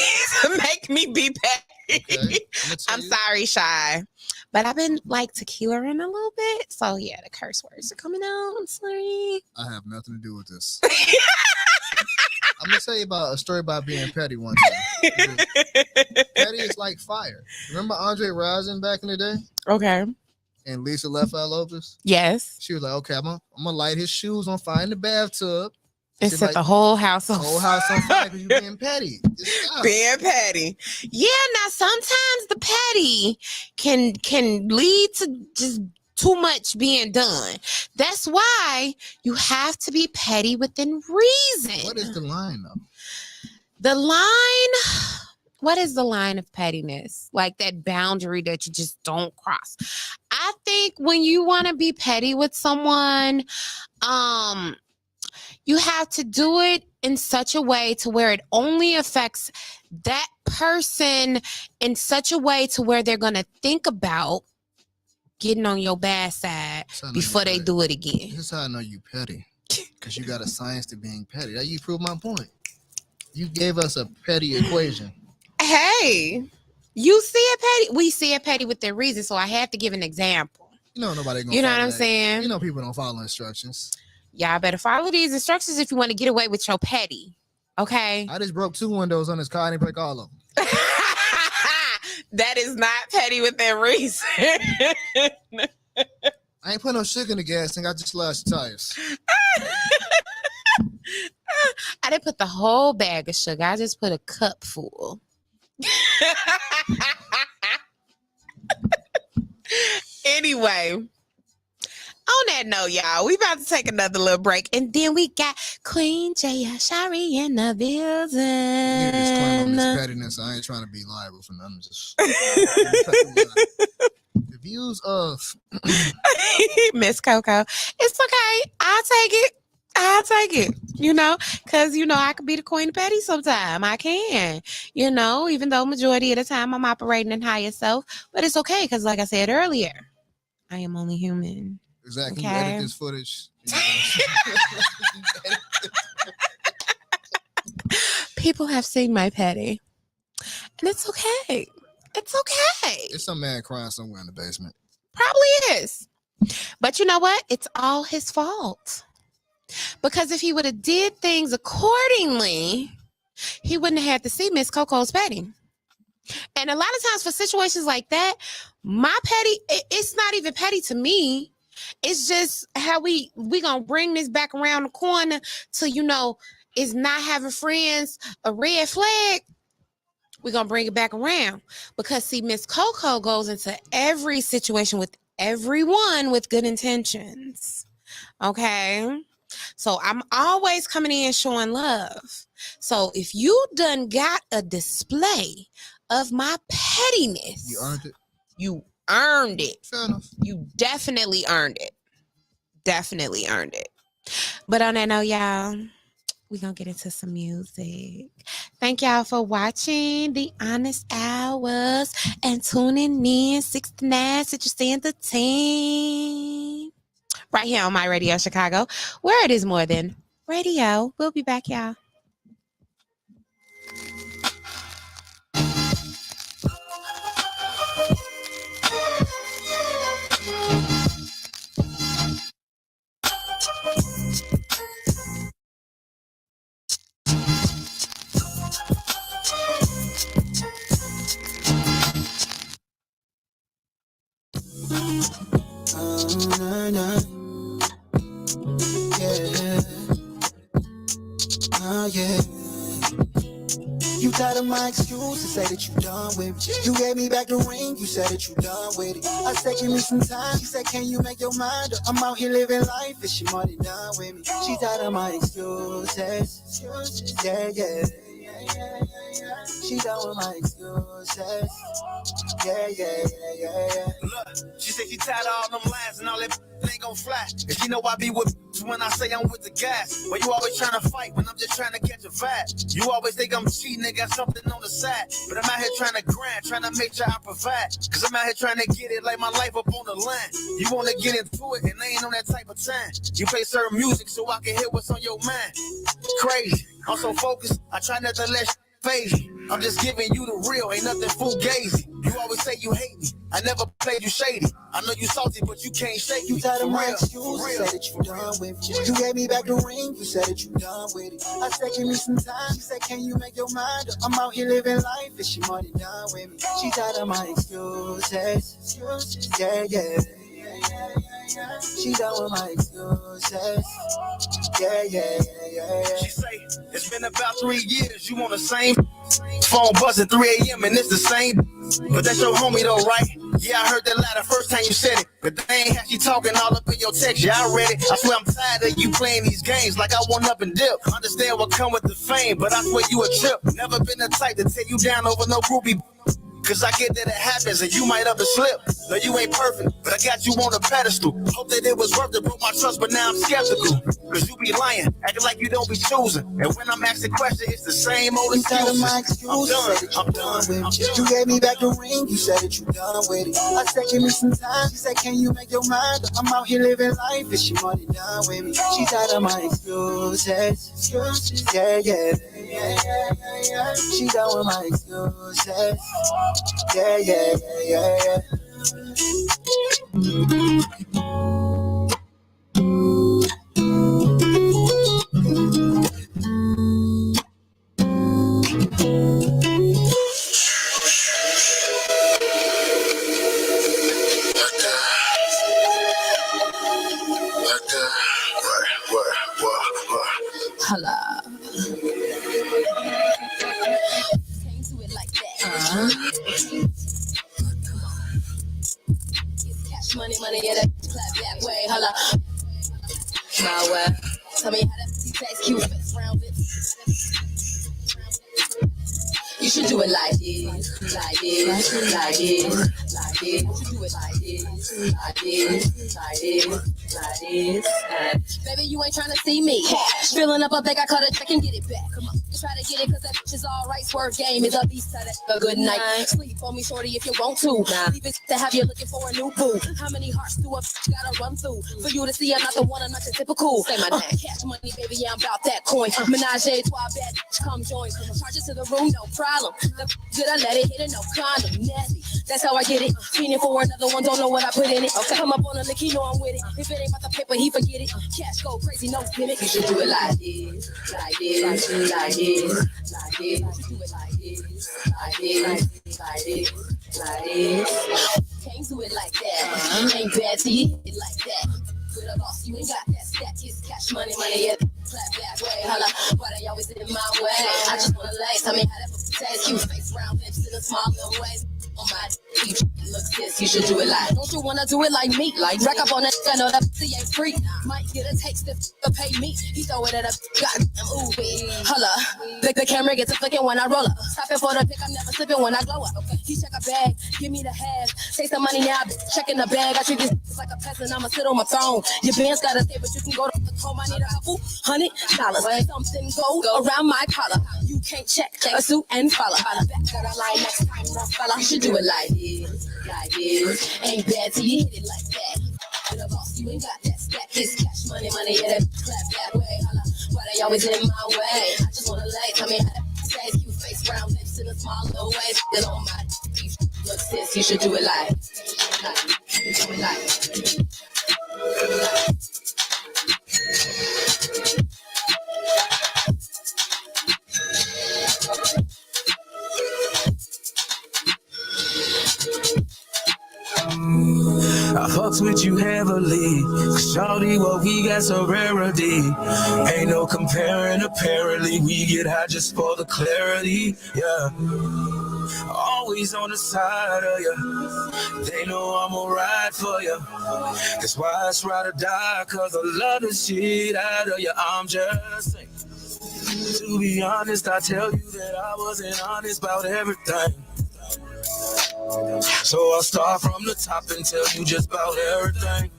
to make me be petty. Okay. I'm sorry, Shy. But I've been like tequilaing a little bit. So yeah, the curse words are coming out. I'm sorry.
I have nothing to do with this. I'm gonna tell you about a story about being petty one time. Petty is like fire. Remember Andre Rison back in the day?
Okay.
And Lisa Lopez?
Yes.
She was like, okay, I'm gonna light his shoes on fire in the bathtub.
And set the whole house on
fire because you're being petty.
Being petty. Yeah, now sometimes the petty can lead to just too much being done. That's why you have to be petty within reason.
What is the line though?
The line, what is the line of pettiness? Like that boundary that you just don't cross. I think when you want to be petty with someone, you have to do it in such a way to where it only affects that person in such a way to where they're going to think about getting on your bad side before they do it again.
This is how I know you petty. Because you got a science to being petty. That you prove my point. You gave us a petty equation.
Hey, you see it petty. We see it petty with their reason, so I have to give an example.
You know nobody gonna.
You know what I'm saying?
You know people don't follow instructions.
Y'all better follow these instructions if you want to get away with your petty. Okay.
I just broke 2 windows on this car. I didn't break all of them.
That is not petty with their reason.
I ain't put no sugar in the gas tank. I just slashed the tires.
I didn't put the whole bag of sugar. I just put a cup full. Anyway, on that note, y'all, we about to take another little break, and then we got Queen JAYASHARI in the building.
Give a disclaimer on this pettiness. I ain't trying to be liable for nothing. Just the views of
Miss Coco. It's okay. I'll take it, because, I could be the queen of petty sometime. I can, even though majority of the time I'm operating in higher self, but it's okay because, like I said earlier, I am only human.
Exactly.
Okay.
You edit this footage.
People have seen my petty, and it's okay. It's okay.
There's some man crying somewhere in the basement.
Probably is. But you know what? It's all his fault. Because if he would have did things accordingly, he wouldn't have had to see Miss Coco's petty. And a lot of times for situations like that, my petty, it's not even petty to me. It's just how we gonna bring this back around the corner to, is not having friends a red flag. We're gonna bring it back around. Because see, Miss Coco goes into every situation with everyone with good intentions. Okay? So I'm always coming in showing love. So if you done got a display of my pettiness,
You earned it.
You earned it.
Fair enough.
You definitely earned it. Definitely earned it. But on that note, y'all, we're going to get into some music. Thank y'all for watching The Honest Hours and tuning in 69 Citrus Standard Team. Right here on My Radio Chicago, where it is more than radio. We'll be back, y'all.
Yeah. You tired of my excuse to say that you done with me. You gave me back the ring, you said that you done with it. I said give me some time, she said can you make your mind up? I'm out here living life and she more than done with me. She tired of my excuses. Yeah. She done with my excuses. Yeah.
Look, she said she tired of all them lies and all that ain't gon' fly. And she know I be with when I say I'm with the guys. But you always trying to fight when I'm just trying to catch a vibe. You always think I'm cheating and got something on the side. But I'm out here trying to grind, trying to make sure I provide. Cause I'm out here trying to get it like my life up on the line. You wanna get into it and I ain't on that type of time. You play certain music so I can hear what's on your mind. Crazy, I'm so focused, I try not to let phase me. I'm just giving you the real, ain't nothing fugazi. You always say you hate me. I never played you shady. I know you salty, but you can't shake
You
me.
tired of my
For real,
excuse,
for
you
real.
said that you done with me. You gave me back the ring, you said that you done with it. I said give me some time, she said can you make your mind up? I'm out here living life and she more than done with me. She tired of my excuses, yeah, yeah. She done with my excuses, yeah.
She say, it's been about 3 years, you on the same phone buzzing 3 a.m. and it's the same. But that's your homie though, right? Yeah, I heard that lie the first time you said it. But they ain't had you talking all up in your text. Yeah, I read it. I swear I'm tired of you playing these games like I want up and dip. Understand what come with the fame, but I swear you a trip. Never been the type to tear you down over no groupie. Cause I get that it happens and you might up and slip. No, you ain't perfect, but I got you on a pedestal. Hope that it was worth it, broke my trust, but now I'm skeptical. Cause you be lying, acting like you don't be choosing. And when I'm asked a question, it's the same old
You tired of
excuses.
my excuses, I'm done with you. You gave me back the ring, you said that you done with it. I said give me some time, she said can you make your mind up? I'm out here living life and she more than done with me. She tired of my excuses, yeah. She done with my excuses, yeah.
Holla. Came to it like that. Cash money, yeah, that clap that way. Holla. My way. Tell me how that taste cute. Round it. You should do it like this, like this, like this, like this. You should do it like this, like this, like this, like this. Baby, you ain't trying to see me. Filling up a bag, I cut a check and get it back. Come on, try to get it cause that bitch is alright. Swerve game is a beast to that. A good night. Sleep on me, shorty, if you want to. Leave it to have you looking for a new boo. How many hearts do a bitch gotta run through for you to see I'm not the one, I'm not the typical. Say my name. Cash money, baby, yeah, I'm about that coin. Menage a trois, bad bitch, come join. Charge it to the room, no problem. The good, I let it hit it, no condom. Nasty, that's how I get it. Feeling for another one, don't know what I put in it. Okay, come up on a lick, he know I'm with it. If it ain't about the paper, he forget it. Cash go crazy, no gimmick. You should do it like this, like this, like this, like this. You should do it like this, like this, like this, like this. Can't do it like that. Ain't bad till you hit it like that. With a boss, you ain't got that stack. It's cash money, yeah. Clap that way, holla. Why they always in my way? I just wanna lay. Tell me how that taste. Cute face, round lips in a small little ways. On my teeth, look this, you should do it like. Don't you wanna do it like me? Like rack up on that, I know that pussy ain't free. Might get a taste if pay me. He throw it at a goddamn ooh wee. Holla, the camera gets a flicking when I roll up. Stopping for the pick, I'm never slipping when I glow up. He check a bag, give me the half. Take some money now, checking the bag. I treat this like a peasant, I'ma sit on my throne. Your band's gotta stay, but you can go to the home. I need a couple $100. Something gold around my collar. You can't check a suit and follow. Back of the line next time, no fella. You should do it like this, like this. Ain't bad till you hit it like that. With a boss, you ain't got that stack. It's cash money, yeah, that clap that way. Holla, why they always in my way? I just wanna lay, tell me how that taste. Cute face, round lips in a small little ways. Still on my teeth. Look, sis, you should do it like, do it like.
I fucks with you heavily, cause shawty, what we got's a rarity. Ain't no comparing, apparently. We get high just for the clarity, yeah. Always on the side of you. They know I'm gonna ride for you. That's why it's ride or die, cause I love the shit out of you. I'm just saying. To be honest, I tell you that I wasn't honest about everything. So I'll start from the top and tell you just about everything.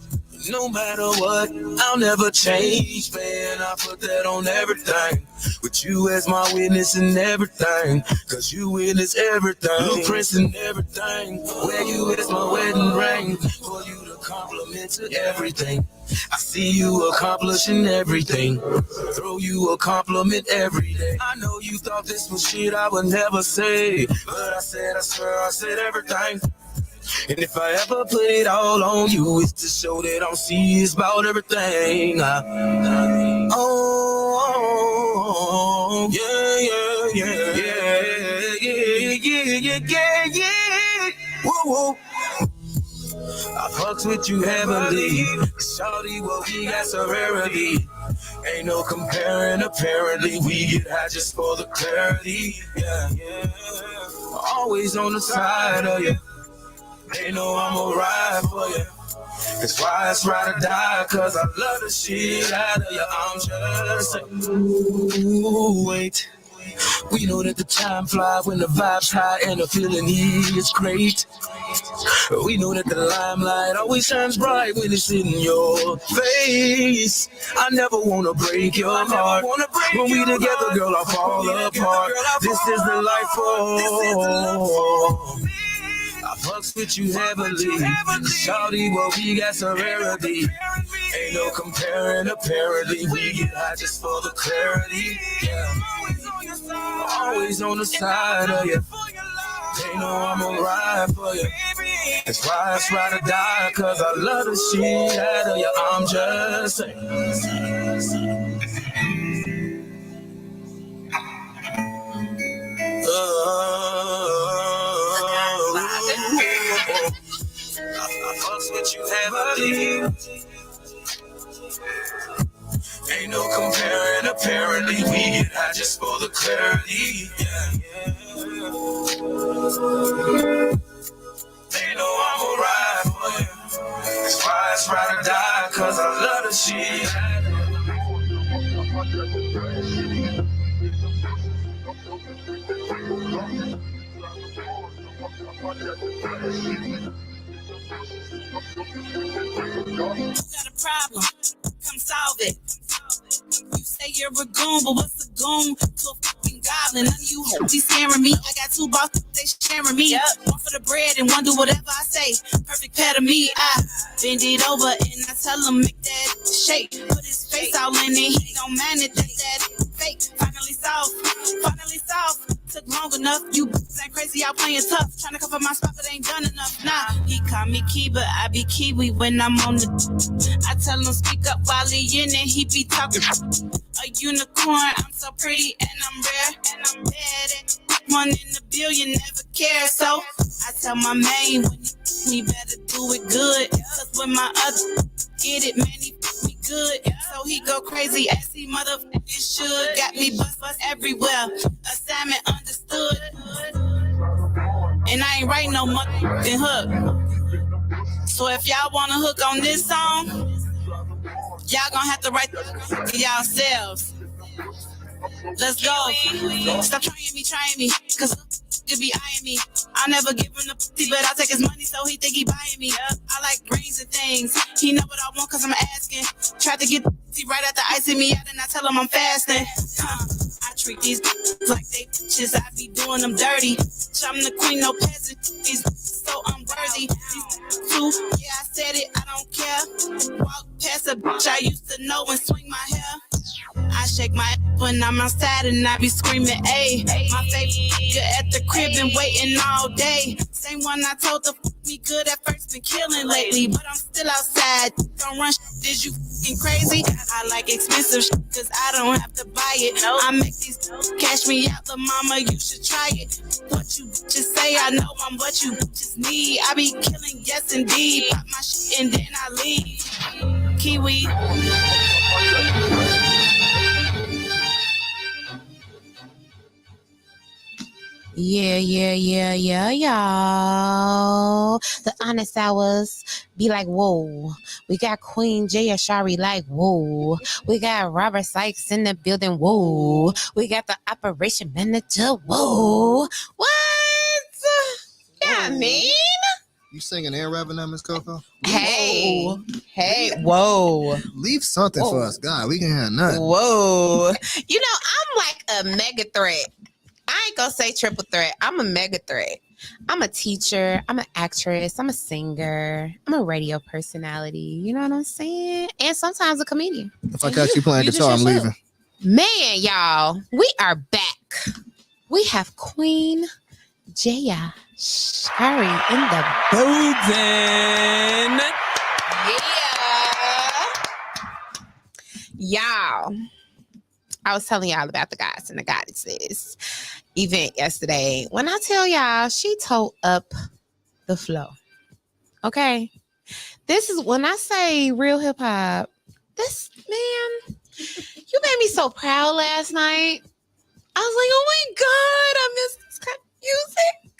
No matter what, I'll never change, man. I put that on everything. With you as my witness and everything. Cause you witness everything. Blueprints and everything. Where you is my wedding ring. For you to compliment to everything. I see you accomplishing everything. Throw you a compliment every day. I know you thought this was shit I would never say, but I swear I said everything. And if I ever put it all on you, it's to show that I'm serious about everything. Oh, yeah, yeah. Whoa. I fucks with you heavily. Shawty, what we got so rarely. Ain't no comparing, apparently. We get high just for the clarity. Yeah. Always on the side of you. They know I'ma ride for you. That's why it's ride or die, cause I love the shit out of you. I'm just saying, ooh, wait. We know that the time flies when the vibe's high and the feeling is great. We know that the limelight always shines bright when it's in your face. I never wanna break your heart. When we together, girl, I fall apart. This is the life for me. I fucks with you heavily. Shawty, what we got so rarity. Ain't no comparing, apparently. We get high just for the clarity. Yeah. Always on the side of you. They know I'ma ride for you. That's why it's ride or die, cause I love the shit out of you. I'm just saying. I fucks with you heavily. Ain't no comparing, apparently. We get high just for the clarity. Yeah. They know I'ma ride for you. That's why it's ride or die, cause I love the shit.
You got a problem, come solve it. You say you're a goon, but what's a goon to a fucking goblin? None of you hoes be scaring me. I got two bosses, they sharing me. One for the bread and one do whatever I say. Perfect pair to me. I bend it over and I tell him make that shake. Put his face all in it, he don't mind it. That fake. Finally soft. Took long enough. You ain't crazy out playing tough. Trying to cover my spot, but ain't done enough. Nah, he call me Key, but I be Kiwi when I'm on the. I tell him speak up while he in it. He be talking. A unicorn, I'm so pretty and I'm rare and I'm bad at one in a billion, never care. So I tell my main when he better do it good. Cause when my other get it, man, he me good. So he go crazy as he motherfucking should. Got me bust everywhere. Assignment understood. And I ain't writing no motherfucking hook. So if y'all wanna hook on this song, y'all gonna have to write the yourselves. Let's go. Stop trying me, cause you be eyeing me. I never give him the pussy, but I take his money, so he think he buying me. I like rings and things. He know what I want, cause I'm asking. Tried to get the pussy right after icing me out, and I tell him I'm fasting. I treat these like they bitches, I be doing them dirty. I'm the queen, no peasant. These so unworthy. These two, yeah, I said it, I don't care. Walk past a bitch I used to know and swing my hair. I shake my ass when I'm outside and I be screaming, ayy. My favorite nigga at the crib been waiting all day. Same one I told to fuck me good at first, been killing lately. But I'm still outside, don't run shit, is you fucking crazy? I like expensive shit cause I don't have to buy it. I make these cash me out, the mama, you should try it. What you bitches say, I know I'm what you bitches need. I be killing, yes indeed. Pop my shit and then I leave. Kiwi.
Yeah, y'all. The honest hours be like, whoa. We got Queen JAYASHARI like, whoa. We got Robert Sykes in the building, whoa. We got the operation manager, whoa. What? Yeah, I mean.
You singing and rapping that, Miss Coco?
Hey, whoa.
Leave something for us, God. We can have nothing.
Whoa. You know, I'm like a mega threat. I ain't gonna say triple threat. I'm a mega threat. I'm a teacher. I'm an actress. I'm a singer. I'm a radio personality. You know what I'm saying? And sometimes a comedian.
If I catch you playing guitar, I'm leaving.
Man, y'all, we are back. We have Queen JAYASHARI in the building. Yeah. Y'all, I was telling y'all about the Gods and the Goddesses event yesterday. When I tell y'all, she tore up the flow. Okay? This is when I say real hip hop. This, man, you made me so proud last night. I was like, oh my God, I miss this kind of music.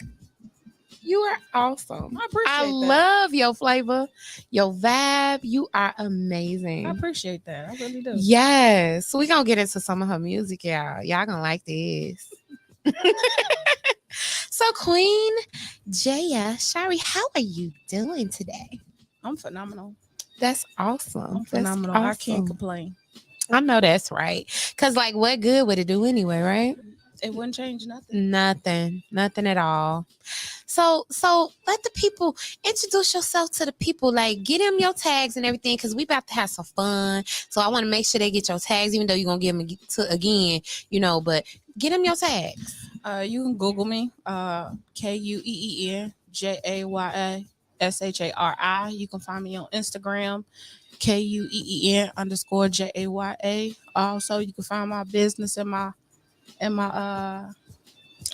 You are awesome.
I appreciate that.
Love your flavor, your vibe. You are amazing.
I appreciate that. I really do.
Yes. We're going to get into some of her music, y'all. Y'all going to like this. So, Queen JAYASHARI, how are you doing today?
I'm phenomenal.
That's awesome.
I'm phenomenal.
Awesome.
I can't complain.
I know that's right. Because, like, what good would it do anyway, right?
It wouldn't change nothing.
Nothing at all. So let the people introduce yourself to the people. Like, get them your tags and everything, because we about to have some fun. So I want to make sure they get your tags, even though you're going to give them again, you know, but get them your tags.
You can Google me, KUEEN JAYASHARI. You can find me on Instagram, KUEEN_JAYA. Also, you can find my business and my
We're gonna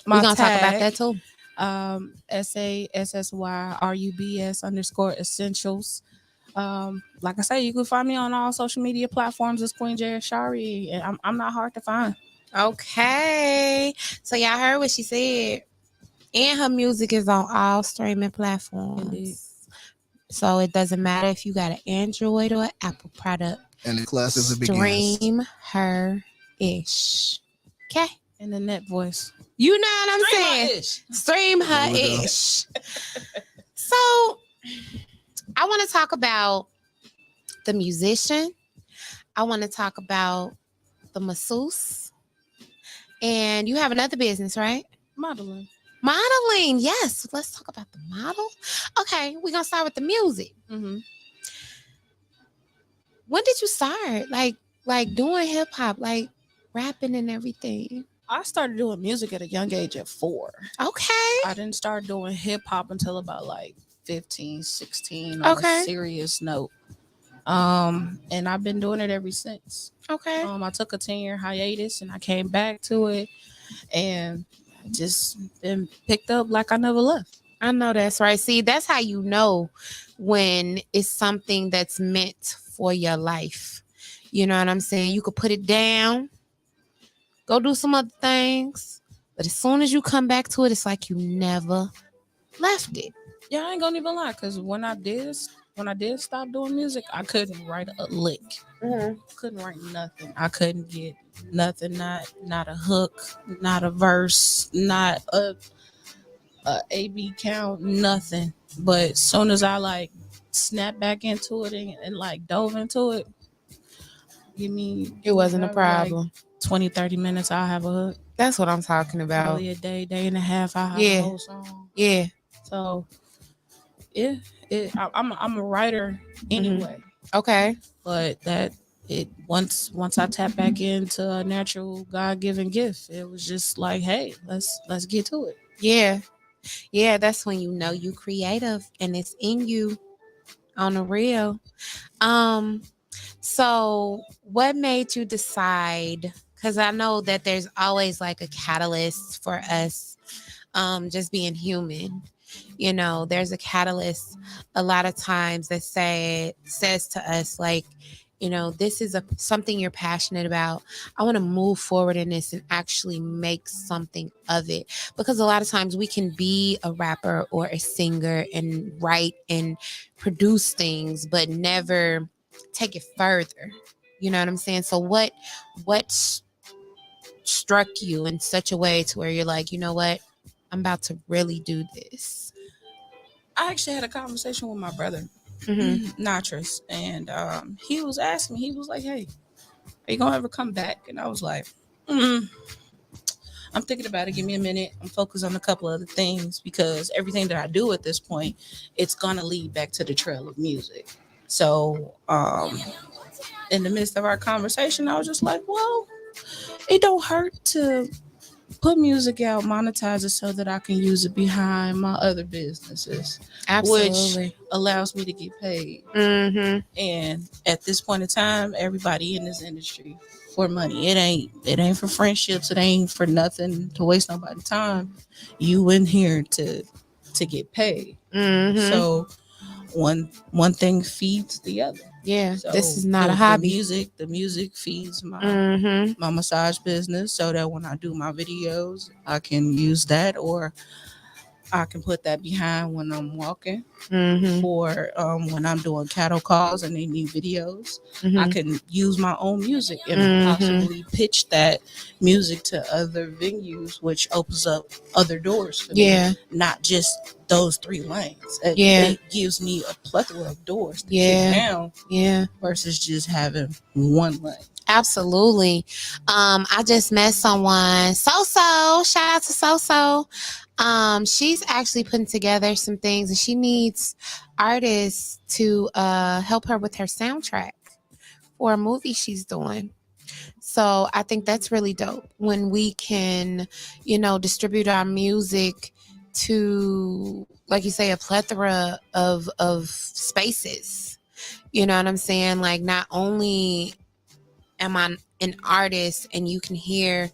talk about that too.
SASSYRUBS_essentials. Like I say, you can find me on all social media platforms as Queen JAYASHARI, and I'm not hard to find.
Okay, so y'all heard what she said, and her music is on all streaming platforms.
Indeed.
So it doesn't matter if you got an Android or an Apple product.
And the classes begins.
Stream her ish. Okay.
In the net voice.
You know what I'm saying? Stream her ish. So I want to talk about the musician. I want to talk about the masseuse. And you have another business, right?
Modeling.
Yes. Let's talk about the model. Okay. We're going to start with the music.
Mm-hmm.
When did you start? Like doing hip hop, like rapping and everything?
I started doing music at a young age at 4.
Okay.
I didn't start doing hip hop until about like 15, 16 on a serious note. And I've been doing it ever since.
Okay.
I took a 10-year hiatus and I came back to it and just been picked up like I never left.
I know that's right. See, that's how you know when it's something that's meant for your life. You know what I'm saying? You could put it down, go do some other things, but as soon as you come back to it, it's like you never left it.
Yeah, I ain't gonna even lie, because when I did stop doing music, I couldn't write a lick.
Mm-hmm.
Couldn't write nothing. I couldn't get nothing, not a hook, not a verse, not a A-B count, nothing. But as soon as I like snapped back into it and like dove into it,
it wasn't a problem.
Like 20, 30 minutes, I'll have a hook.
That's what I'm talking about.
Probably a day and a half, I'll have a whole song.
Yeah.
So yeah, I'm a writer anyway.
Mm-hmm. Okay.
But once I tap back into a natural God-given gift, it was just like, hey, let's get to it.
Yeah. Yeah, that's when you know you creative and it's in you on the real. So what made you decide? Because I know that there's always like a catalyst for us, just being human. You know, there's a catalyst a lot of times that says to us, like, you know, this is something you're passionate about. I want to move forward in this and actually make something of it. Because a lot of times we can be a rapper or a singer and write and produce things, but never take it further. You know what I'm saying? So what struck you in such a way to where you're like, you know what? I'm about to really do this.
I actually had a conversation with my brother, Natras, and he was asking me, he was like, hey, are you gonna ever come back? And I was like, I I'm thinking about it. Give me a minute. I'm focused on a couple other things because everything that I do at this point, it's gonna lead back to the trail of music. So, in the midst of our conversation, I was just like, well, it don't hurt to put music out, monetize it so that I can use it behind my other businesses,
Absolutely.
which allows me to get paid.
Mm-hmm.
And at this point in time, everybody in this industry for money. It ain't for friendships. It ain't for nothing to waste nobody's time. You in here to get paid.
Mm-hmm.
So one thing feeds the other.
Yeah,
So
this is not a hobby.
The music feeds my
Mm-hmm.
my massage business, so that when I do my videos, I can use that, or I can put that behind when I'm walking,
Mm-hmm.
for when I'm doing cattle calls and they need videos.
Mm-hmm.
I can use my own music and
Mhm.
possibly pitch that music to other venues, which opens up other doors for
Yeah.
me, not just those 3 lanes.
Yeah.
It gives me a plethora of doors to
Yeah.
kick down
Yeah.
versus just having one lane.
Absolutely. I just met someone, So. Shout out to So. She's actually putting together some things, and she needs artists to help her with her soundtrack for a movie she's doing. So I think that's really dope when we can, distribute our music to, like you say, a plethora of spaces. You know what I'm saying? Like, not only am I an artist and you can hear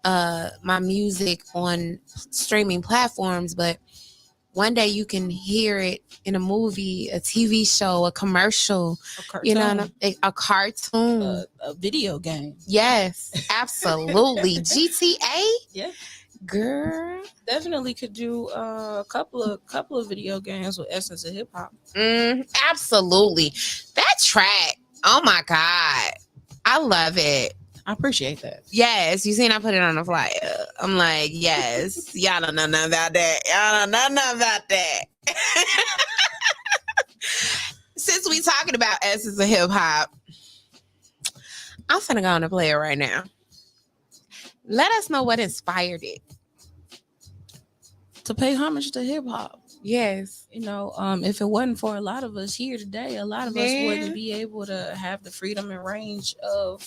my music on streaming platforms, but one day you can hear it in a movie, a TV show, a commercial, a cartoon,
a video game.
Yes, absolutely. GTA,
Yeah,
girl,
definitely could do a couple of video games with essence of hip hop.
Absolutely. That track, oh my God, I love it.
I appreciate that.
Yes, you seen I put it on the flyer. I'm like, yes, y'all don't know nothing about that. Y'all don't know nothing about that. Since we talking about essence of hip hop, I'm finna go on and play it right now. Let us know what inspired it.
To pay homage to hip hop.
Yes.
If it wasn't for a lot of us here today, a lot of us wouldn't be able to have the freedom and range of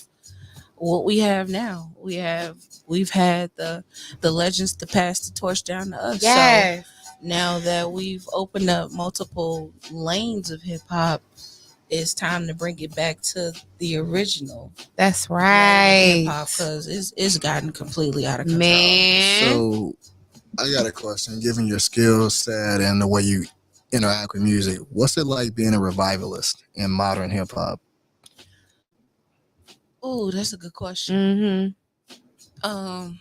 what we have now. We've had the legends to pass the torch down to us.
Yes.
So now that we've opened up multiple lanes of hip hop, it's time to bring it back to the original.
That's right.
Hip hop, because it's gotten completely out of control.
Man.
So I got a question. Given your skill set and the way you interact with music, what's it like being a revivalist in modern hip hop?
Oh, that's a good question.
Mm-hmm.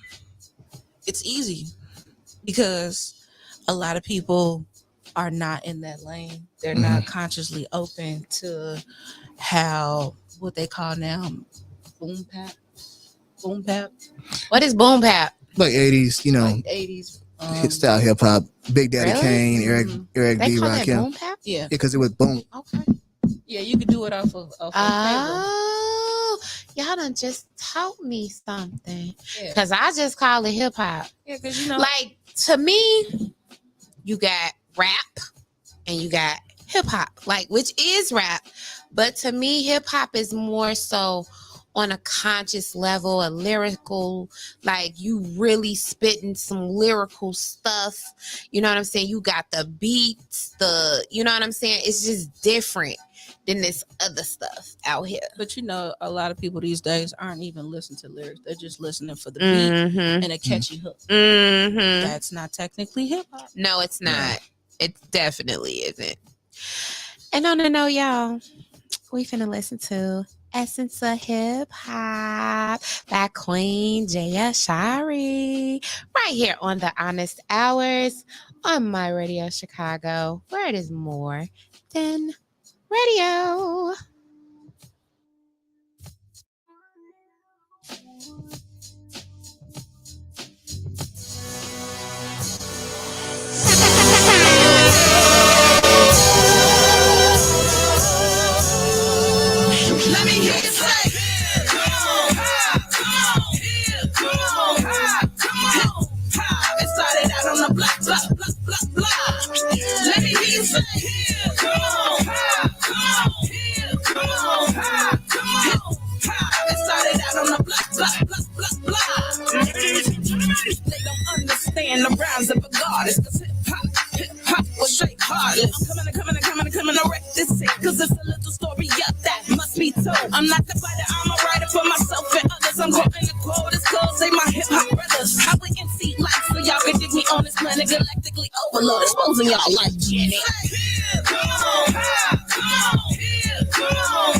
It's easy because a lot of people are not in that lane. They're not consciously open to how, what they call now, boom bap.
What is boom bap?
Like 80s,
like 80s
hit style hip hop. Big Daddy
Really?
Kane, Eric
They
D.
call that
Rakim.
boom bap?
Yeah,
because it was boom.
Okay.
Yeah, you could do it off of cable.
Oh, y'all done just taught me something.
Yeah.
Because I just call it hip hop.
Yeah, because
like, to me, you got rap and you got hip hop, like, which is rap. But to me, hip hop is more so on a conscious level, a lyrical, like, you really spitting some lyrical stuff. You know what I'm saying? You got the beats, you know what I'm saying? It's just different than this other stuff out here.
But a lot of people these days aren't even listening to lyrics. They're just listening for the beat and a catchy hook. That's not technically hip hop.
No, it's not. It definitely isn't. And on a note, y'all, we finna listen to Essence of Hip Hop by Queen JAYASHARI right here on the Honest Hours on My Radio Chicago, where it is more than radio.
Let me hear you say, come on, come on, come on, come on, come on.
Come on, come on, come on. It started out on the block. They don't understand the rhymes of a goddess. Cause hip hop was straight heartless. I'm coming to wreck this shit. Cause it's a little story up that must be told. I'm not the fighter, I'm a writer for myself and others. I'm quoting the quotas cause they my hip hop brothers. How we MC like so y'all can dig me on this planet galactically overload. Exposing y'all like Jenny. Come on, come on, come on.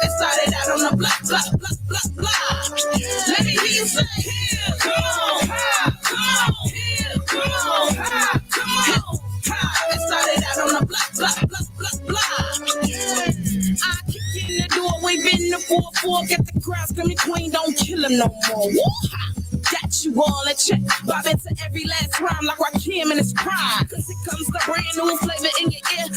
It started out on the block. Let me hear you say, come on, come on. It started out on the block. I kick in the door, wave in the 4-4, get the crowd screaming, Queen, don't kill him no more. Woo-ha! Got you all in check, bob into every last rhyme like Rakim in his prime. Cause it comes the brand new flavor in your ear.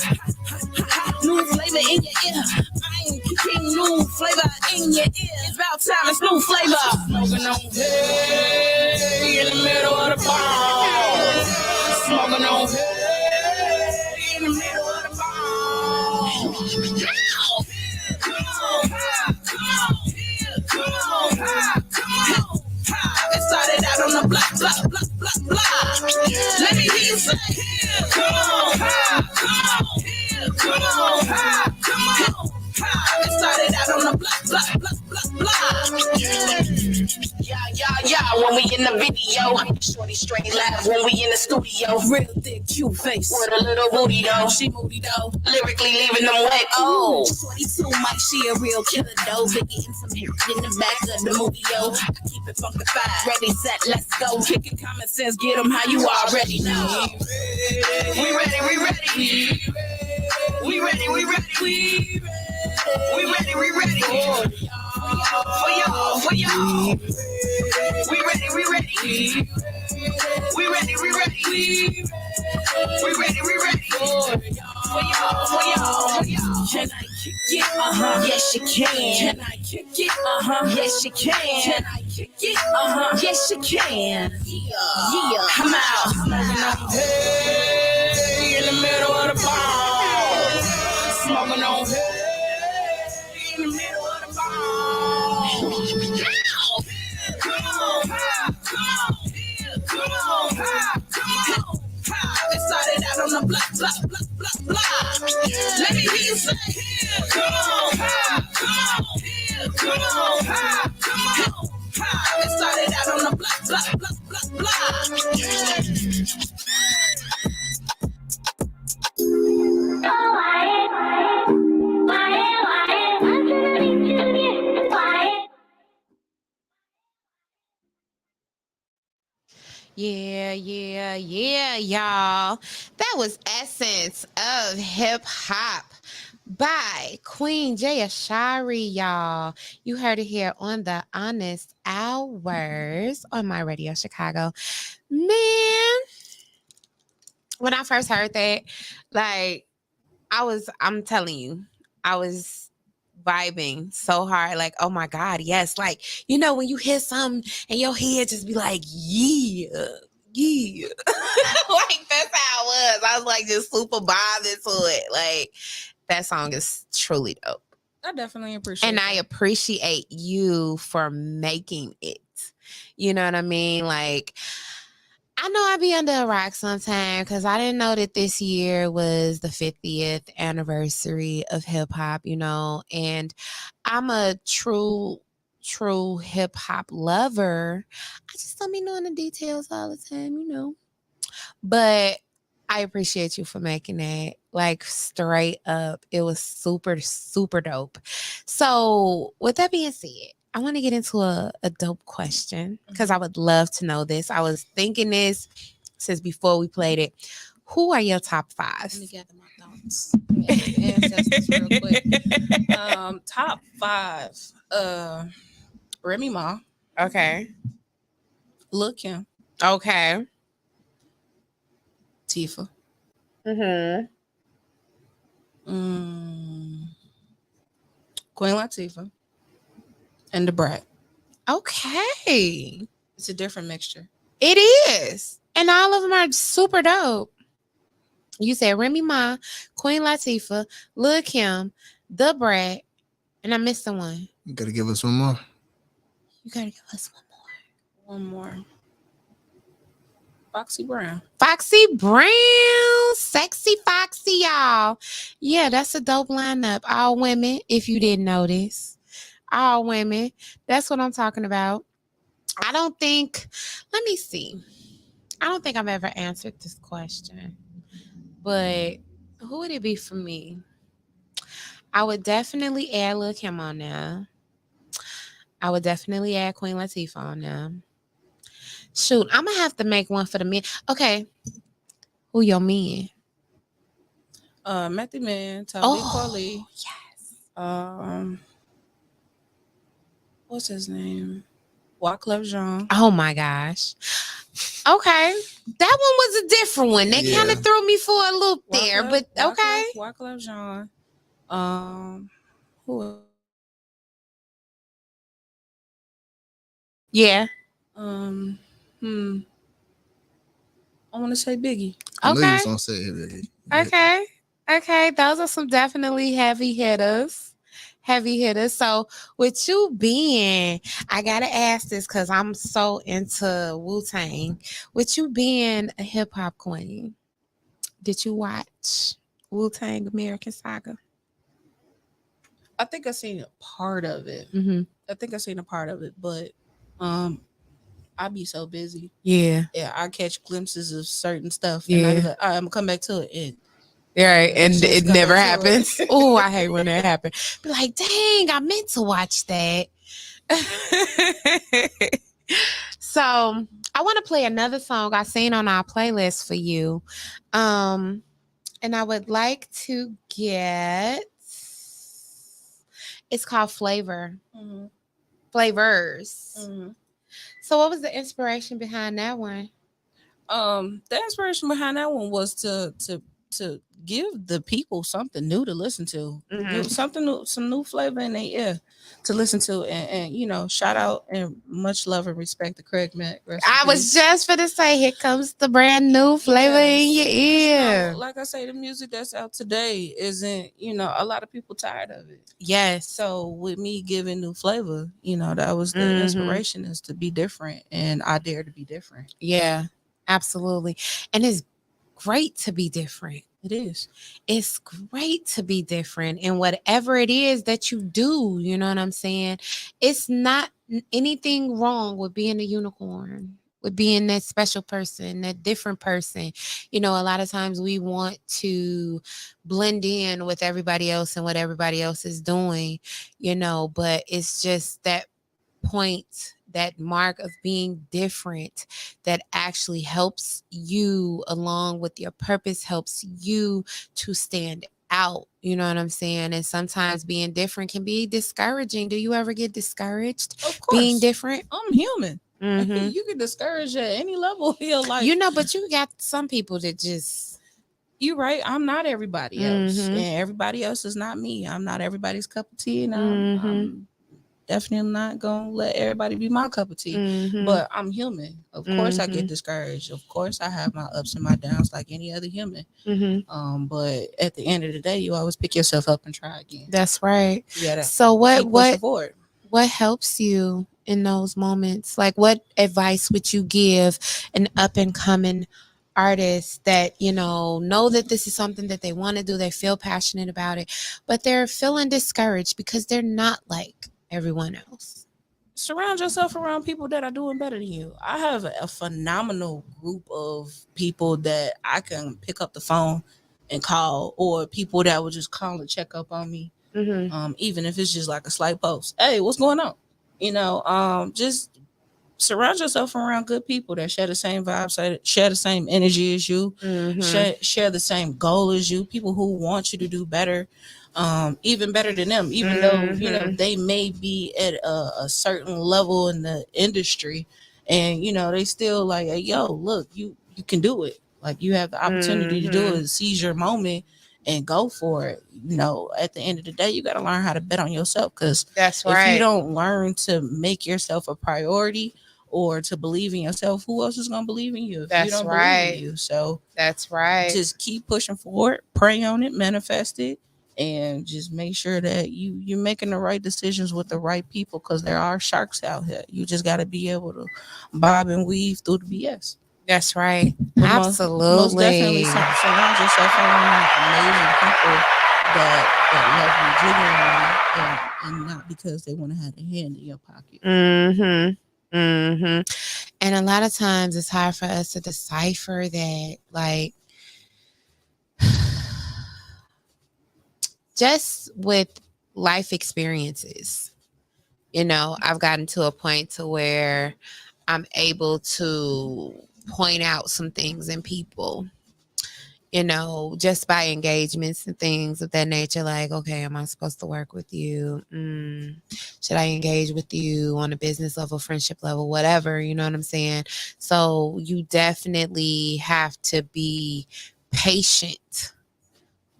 New flavor in your ear. I ain't kicking new flavor in your ear. It's about time, it's new flavor. Smoking on hay in the middle of the bomb. Smoking on hay in the middle of the bomb. Come on. It started out on the block. Let me hear you say, come on. It started out on the block. Yeah, when we in the video. Shorty straight laugh when we in the studio. Real thick, cute face. With a little booty though. She moody though. Lyrically leaving them wet. Oh, Shorty too much, she a real killer though. Been getting some hits in the back of the movie, yo. I keep it funkified. Ready, set, let's go. Kicking common sense, get them how you already know. We ready. We ready. For y'all. We ready. For y'all. Can I kick it? Yes, you can. Can I kick it? Yes, you can. Can I kick it? Yes, you can. Yeah. Come out. Hey, in the middle of the bomb. Smoking on hay in the middle of the bomb. Come on. It started out on the block. Let me hear you say, come on. It started out on the block.
Yeah, y'all. That was Essence of Hip Hop by Queen JAYASHARI, y'all. You heard it here on the Honest Hours on My Radio Chicago. Man, when I first heard that, like, I'm telling you, I was vibing so hard, like, oh my God, yes. Like, you know, when you hear something and your head just be like, yeah. Like, that's how it was. I was like just super bothered to it. Like, that song is truly dope.
I definitely appreciate it.
And I appreciate you for making it. You know what I mean? Like, I know I be under a rock sometimes because I didn't know that this year was the 50th anniversary of hip hop, you know, and I'm a true hip hop lover. I just don't be knowing the details all the time, you know. But I appreciate you for making that. Like, straight up, it was super, super dope. So with that being said, I want to get into a dope question because I would love to know this. I was thinking this since before we played it. Who are your top 5?
Let me gather my thoughts. Ancestors real quick. Top 5. Remy Ma.
Okay.
Lil' Kim.
Okay.
Tifa. Queen Latifah. And the Brat.
Okay.
It's a different mixture.
It is. And all of them are super dope. You said Remy Ma, Queen Latifah, Lil Kim, The Brat, and I'm missing one.
You gotta give us one more.
You gotta give us one.
One more. Foxy Brown.
Foxy Brown, sexy Foxy, y'all. Yeah, that's a dope lineup. All women, if you didn't notice. All women. That's what I'm talking about. I don't think, let me see. I don't think I've ever answered this question, but who would it be for me? I would definitely add Lil Kim on there. I would definitely add Queen Latifah on there. Shoot, I'm gonna have to make one for the men. Okay, who your men?
Method Man, Talib
Oh,
Kweli.
yes.
What's his name? Wyclef Jean.
Oh my gosh. Okay, that one was a different one. They kind
Yeah.
of threw me for a loop there, but okay.
Wyclef Jean. Who?
Yeah.
I want to say Biggie.
I knew you
Okay.
was gonna say it. Really.
Okay. Okay. Those are some definitely heavy hitters. Heavy hitters. So with you being, I gotta ask this because I'm so into Wu-Tang. With you being a hip hop queen, did you watch Wu-Tang American Saga?
I think I seen a part of it.
Mm-hmm.
I think I seen a part of it, but I be so busy.
Yeah.
Yeah, I catch glimpses of certain stuff,
Yeah.
and I be like, all right, I'm gonna come back to it. And
Right, and
just
it
come
never
back to
happens.
it.
Oh, I hate when that happens. Be like, dang, I meant to watch that. So I want to play another song I seen on our playlist for you. And I would like to get, it's called Flavor.
Mm-hmm.
Flavors.
Mm-hmm.
So what was the inspiration behind that one?
The inspiration behind that one was to give the people something new to listen to, give something new, some new flavor in their ear to listen to, and you know, shout out and much love and respect to Craig Mack.
I was just for to say, here comes the brand new flavor in your ear.
You know, like I say, the music that's out today isn't, you know, a lot of people tired of it.
Yes.
So with me giving new flavor, you know, that was the inspiration, is to be different, and I dare to be different.
Yeah, absolutely. And it's great to be different.
It is.
It's great to be different in whatever it is that you do. You know what I'm saying? It's not anything wrong with being a unicorn, with being that special person, that different person. You know, a lot of times we want to blend in with everybody else and what everybody else is doing, you know, but it's just that point, that mark of being different, that actually helps you along with your purpose, helps you to stand out. You know what I'm saying? And sometimes being different can be discouraging. Do you ever get discouraged
Of course.
being different?
I'm human.
Mm-hmm.
You get discouraged at any level here, like,
you know, but you got some people that just,
you're right. I'm not everybody else, and everybody else is not me. I'm not everybody's cup of tea, and I'm definitely not gonna let everybody be my cup of tea. But I'm human. Of course I get discouraged. Of course I have my ups and my downs like any other human. But at the end of the day, you always pick yourself up and try again.
That's right.
Yeah.
So what helps you in those moments? Like, what advice would you give an up and coming artist that, you know that this is something that they want to do, they feel passionate about it, but they're feeling discouraged because they're not like everyone else?
Surround yourself around people that are doing better than you. I have a phenomenal group of people that I can pick up the phone and call, or people that would just call and check up on me. Even if it's just like a slight post. Hey, what's going on? You know, just surround yourself around good people that share the same vibes, share the same energy as you, share the same goal as you, people who want you to do better, even better than them, even though, you know, they may be at a certain level in the industry, and, you know, they still like, hey, yo, look, you can do it. Like, you have the opportunity to do it, seize your moment and go for it. You know, at the end of the day, you got to learn how to bet on yourself, because
That's right.
if you don't learn to make yourself a priority, or to believe in yourself, who else is gonna believe in you if
That's
you don't
right.
believe in you? So
That's right.
just keep pushing forward, pray on it, manifest it, and just make sure that you're making the right decisions with the right people, because there are sharks out here. You just got to be able to bob and weave through the BS.
That's right.
But
Absolutely.
most definitely surround yourself around amazing people that love you genuinely, and not because they want to have a hand in your pocket.
And a lot of times it's hard for us to decipher that, like, just with life experiences, I've gotten to a point to where I'm able to point out some things in people, just by engagements and things of that nature. Like, okay, am I supposed to work with you? Should I engage with you on a business level, friendship level, whatever, you know what I'm saying? So you definitely have to be patient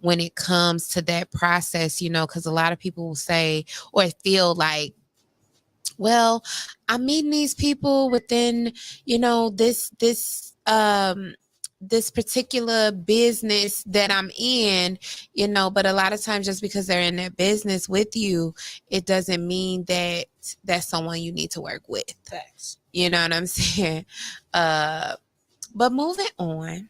when it comes to that process, because a lot of people will say or feel like, well, I'm meeting these people within, this particular business that I'm in, but a lot of times just because they're in that business with you, it doesn't mean that that's someone you need to work with.
Thanks.
You know what I'm saying? But moving on,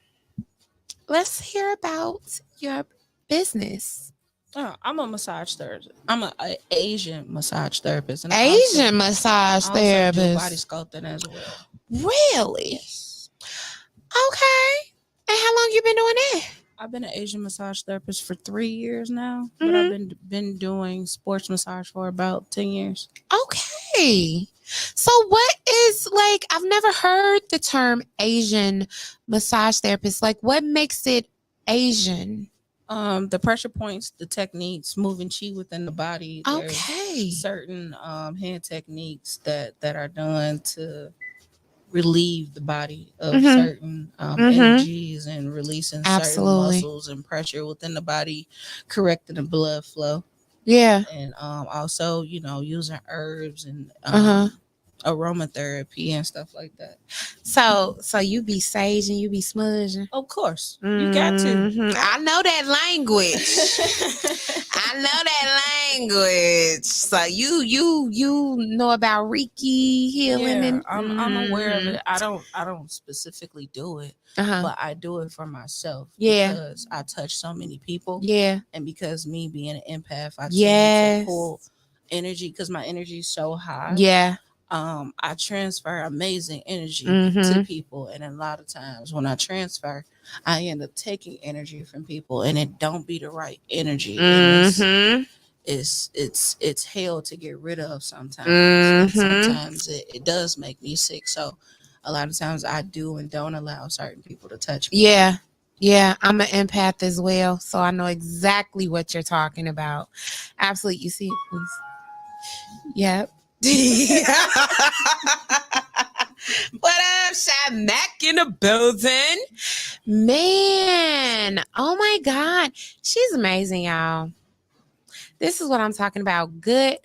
let's hear about your business.
Oh, I'm a massage therapist. I'm an Asian massage therapist. And
Asian massage
I
therapist.
do body sculpting as well.
Really?
Yes.
Okay. And how long you been doing that?
I've been an Asian massage therapist for 3 years now, but I've been doing sports massage for about 10 years.
Okay. So what is, like, I've never heard the term Asian massage therapist. Like, what makes it Asian?
The pressure points, the techniques, moving chi within the body.
Okay.
Certain hand techniques that are done to relieve the body of certain energies and releasing certain muscles and pressure within the body, correcting the blood flow.
Yeah.
And also, using herbs and aromatherapy and stuff like that.
So you be saging, you be smudging?
Of course. You got to.
I know that language. So you know about Reiki healing.
Yeah, I'm aware of it. I don't specifically do it, but I do it for myself.
Yeah.
Because I touch so many people.
Yeah.
And because me being an empath, I tend to pull energy because my energy is so high.
Yeah.
I transfer amazing energy to people, and a lot of times when I transfer, I end up taking energy from people, and it don't be the right energy. And it's hell to get rid of sometimes. And sometimes it does make me sick. So a lot of times I do and don't allow certain people to touch me.
Yeah, I'm an empath as well, so I know exactly what you're talking about. Absolutely. You see, please. Yep. What up, Shy Mac in the building? Man, oh my God. She's amazing, y'all. This is what I'm talking about. Good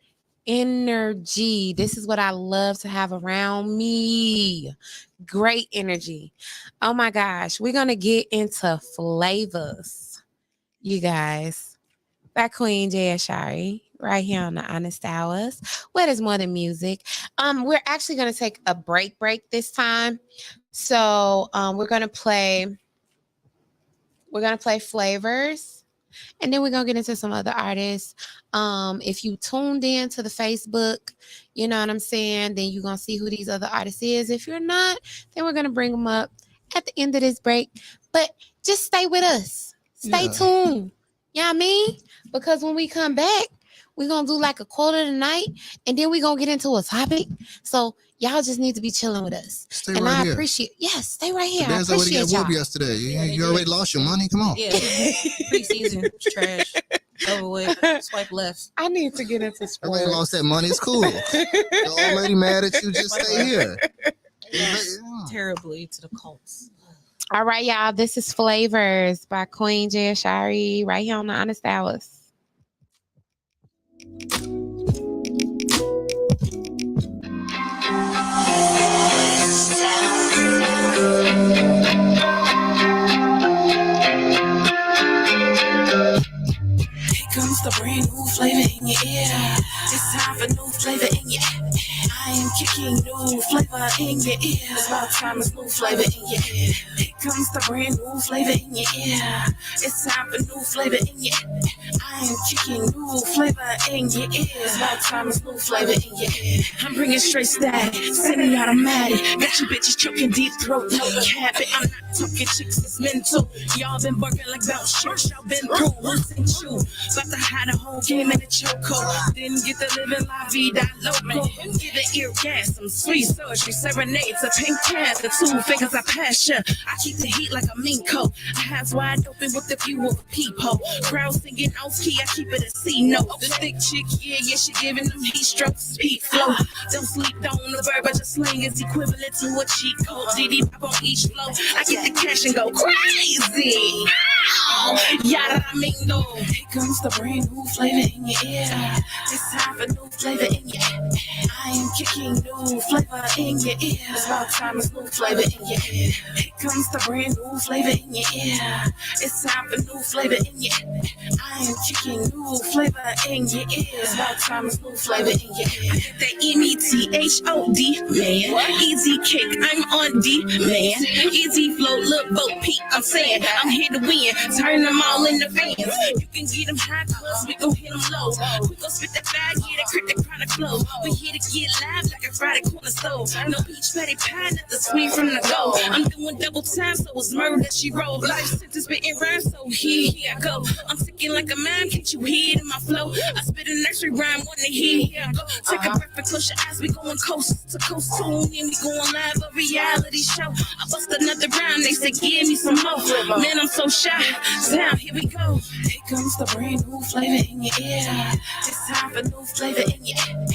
energy. This is what I love to have around me. Great energy. Oh my gosh. We're going to get into flavors, you guys. By Queen JAYASHARI, right here on the Honest Hours. What is more than music? We're actually going to take a break this time. So we're going to play flavors, and then we're going to get into some other artists. If you tuned in to the Facebook, you know what I'm saying, then you're going to see who these other artists is. If you're not, then we're going to bring them up at the end of this break. But just stay with us. Stay tuned. You know what I mean? Because when we come back, we're going to do like a quote of the night, and then we're going to get into a topic. So y'all just need to be chilling with us.
Stay right here.
Appreciate, stay right here.
The Dez already got whooped yesterday. You already lost your money. Come on.
Yeah. Preseason. It's trash. Over with. Swipe left.
I need to get into sports.
Already lost that money. It's cool. The old lady mad at you. Just stay here.
Terribly to the Colts.
All right, y'all. This is Flavors by Queen JAYASHARI right here on the Honest Hours.
flavor in your ear. It's time for new flavor in your ear. I am kicking new flavor in your ear. It's about time for new flavor in your ear. Here comes the brand new flavor in your ear. It's time for new flavor in your ear. I am kicking new flavor in your ear. It's about time for new flavor in your ear. I'm bringing straight static, semi-automatic. Got you bitches choking deep throat, no cap it. I'm not talking chicks, it's mental. Y'all been working like bounce shirts, y'all been through. What's in you? About to hide the whole game in a chokehold. Didn't get to live in La Vida Loco. Give it ear gas, some sweet surgery, serenades, a pink panther, two fingers of passion. I keep the heat like a mink coat. Eyes wide open with the view of a peephole. Crowd singing off key, I keep it a C note. The thick chick, yeah, she giving them heat strokes, peak flow. Don't sleep on the verb, but just slang is equivalent to a cheat code. DD pop on each flow. I get the cash and go crazy. Ow! Yada mingo. Here comes the brand new flavor in your ear. It's time for new flavor in your ear. I am kicking new flavor in your ear. It's about time for new flavor in your ear. Here comes the brand new flavor in your ear. It's time for new flavor in your ear. I am kicking new flavor in your ear. It's about time for new flavor in your ear. I get that METHOD, man. Easy kick, I'm on D, man. Easy flow, look, boat Pete, I'm saying. I'm here to win, turn them all into fans. You can get them high close, we gon' hit them low. We gon' spit that bag, yeah, that crit, that product flow. We here to get live like a Friday corner stove. No peach patty pie, not the sweet from the go. I'm doing double time, so it's murder, she roll. Life sentence spitting rhymes, so here I go. I'm sticking like a man, can't you hear it in my flow? I spit a nursery rhyme, wanna hear, here I go. Take a breath and close your eyes, we going coast to coast, tune in, we going live, a reality show. I bust another round, they say give me some more. Man, I'm so shy, down, here we go. Here comes the brand new flavor in your ear. It's time for new flavor in your ear.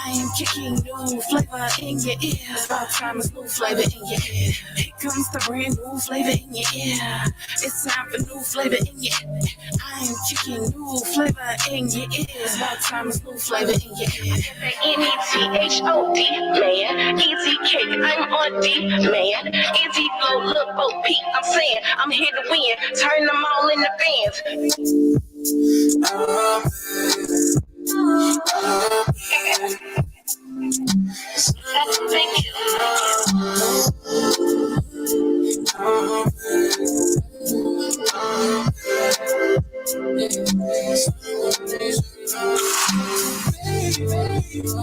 I am kicking new flavor in your ear. It's about time for new flavor in your ear. Here comes the brand new flavor in your ear. It's time for new flavor in your ear. I am kicking new flavor in your ear. It's about time for new flavor in your ear. I get the METHOD, man. Easy cake, I'm on D, man. Easy flow, look, boat Pete, I'm saying. I'm here to win, turn them all into fans. Thank you.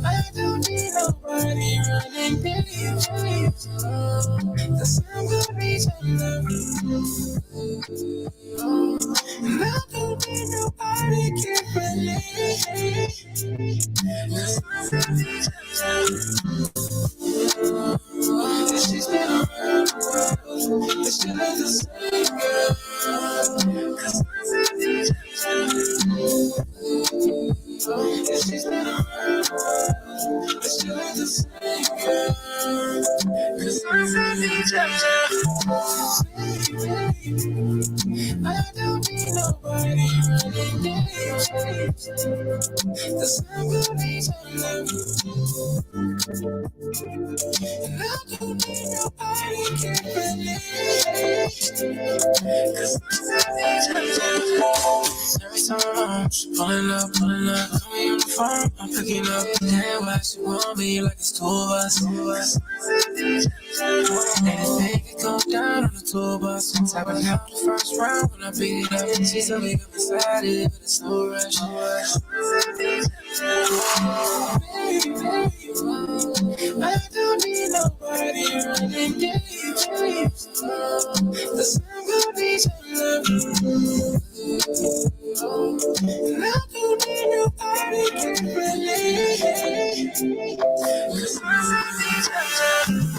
I don't need nobody running days. The sun will be your love. And I don't need nobody keep believing. The sun will be your love. She's been around the world, but she loves the same girl. Cause I will be your love. And she's been around the world, but she loves the same girl. Cause I will be your love. I don't need nobody running days. The sun will be your love. And I don't need nobody can believe. Cause I will be your love. Every time she pulling up, call me on the phone, I'm picking up. Damn, why she want me like it's two of us. And this thing can go down on the tour bus. Tapping out the first round when I beat it up. She told me I'm excited, but it's no rush. I don't need nobody running games. The sun will be your love. And I don't need nobody can relate. Cause I will be your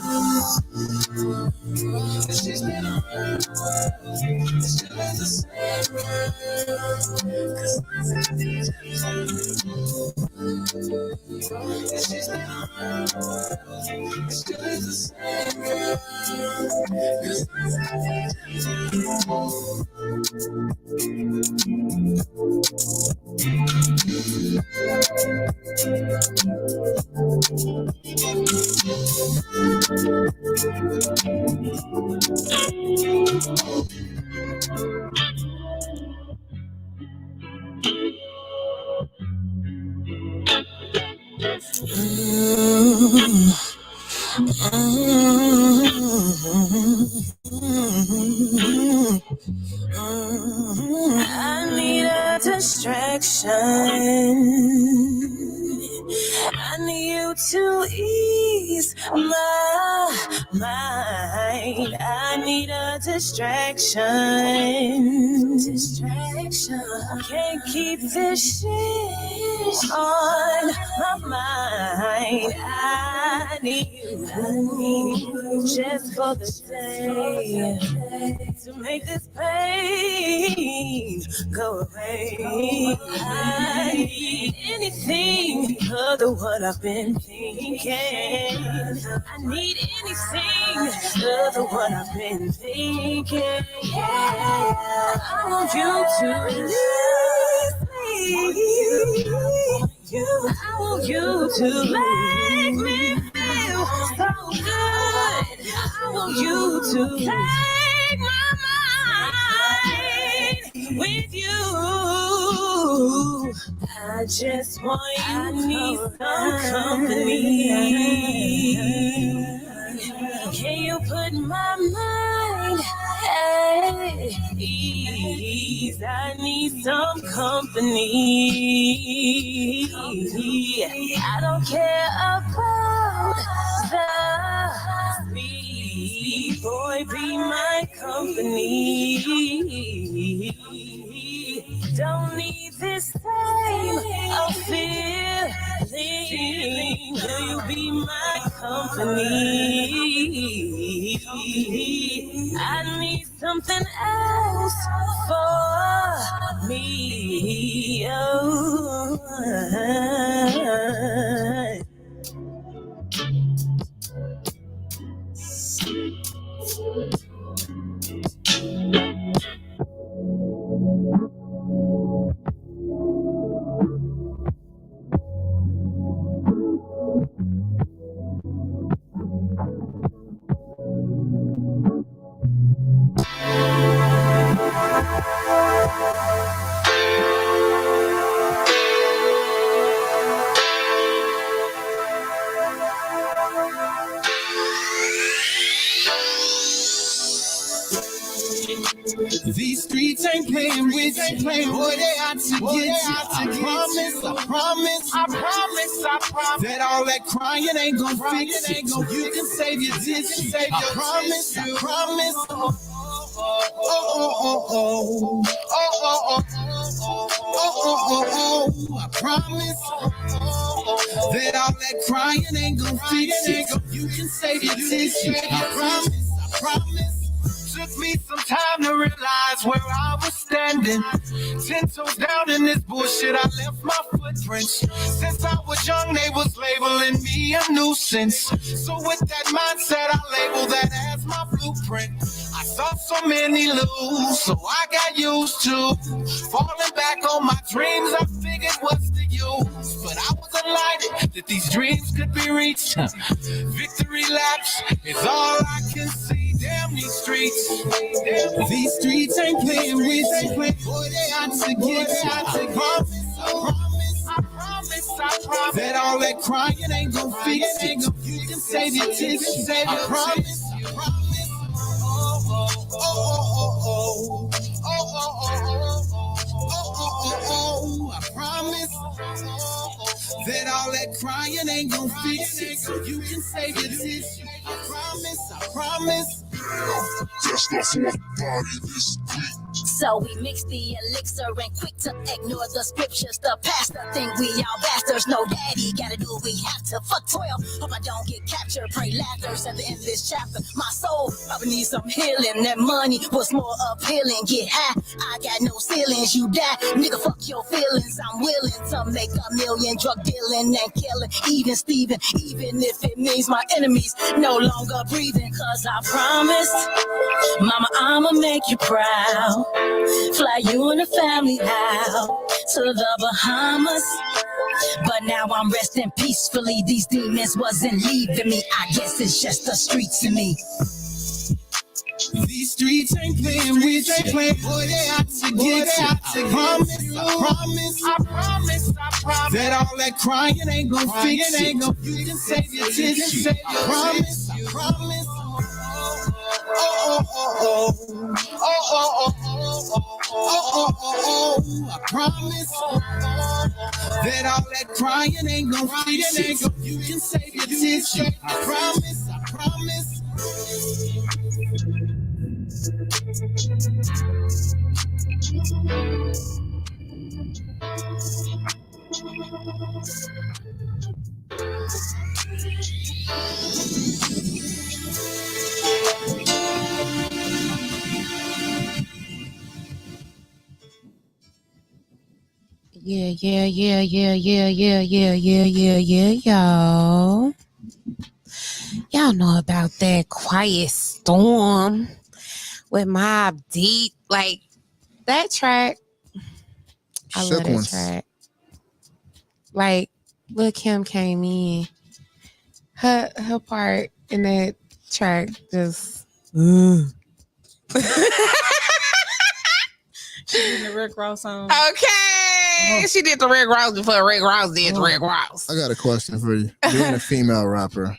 love. And she's been around the world, and she loves the same girl. Cause I will be your love. And she's been around the world, and she loves the same girl. Cause I will be your love.
distraction. I need you to ease my mind. I need a distraction. Can't keep this shit on my mind. I need you just for the day to make this pain go away. I need anything other what I've been thinking. I need anything other what I've been thinking. Yeah. I want you to I want you to make me feel so good. I want you to take my mind with you. I just want you. I need some company. Can you put my mind at ease? I need some company. I don't care about the speed. Boy, be my company. Don't need this same feeling. Will you be my company? I need something else for me. Oh.
These streets ain't playing with you. Boy, they out to get you. I promise that all that crying ain't gonna fix it. You can save your dishes. I promise. I promise that all that crying ain't gonna fix it. You can save your dishes. I promise. Took me some time to realize where I was standing. 10 toes down in this bullshit, I left my footprints. Since I was young, they was labeling me a nuisance. So with that mindset, I label that as my blueprint. I saw so many lose, so I got used to falling back on my dreams. I figured what's the use, but I was enlightened that these dreams could be reached. Victory laps is all I can see. Damn these streets. These streets ain't playing with you. Boy, they out to get you. I promise that all that crying ain't gonna fix it. You can save your tears. I promise. I promise that all that crying ain't gonna fix it. So you can save your tears. I promise.
Just a fourth body this week.
So we mix the elixir and quick to ignore the scriptures. The pastor think we all bastards. No daddy, gotta do what we have to. Fuck 12, hope I don't get captured. Pray laughters at the end of this chapter. My soul probably needs some healing. That money was more appealing. Get high, I got no ceilings. You die, nigga, fuck your feelings. I'm willing to make $1 million drug dealing and killing. Even Steven, even if it means my enemies no longer breathing. Cause I promised, mama, I'ma make you proud. Fly you and the family out to the Bahamas. But now I'm resting peacefully. These demons wasn't leaving me. I guess it's just the streets in me.
These streets ain't playing with you. Boy, they out to get you. I promise that all that crying ain't gonna fix it. You can save your tears. I promise. I
Oh, I promise that all that crying ain't gonna fix it. You can save your tissue. I promise, I promise.
Y'all. Y'all know about that Quiet Storm with Mobb Deep. Like, that track. I love that track. Like, Lil' Kim came in. Her part in that track just...
She did the Rick Ross song.
Okay. She did the Rick Ross before Rick Ross did the Rick Ross.
I got a question for you. Being a female rapper,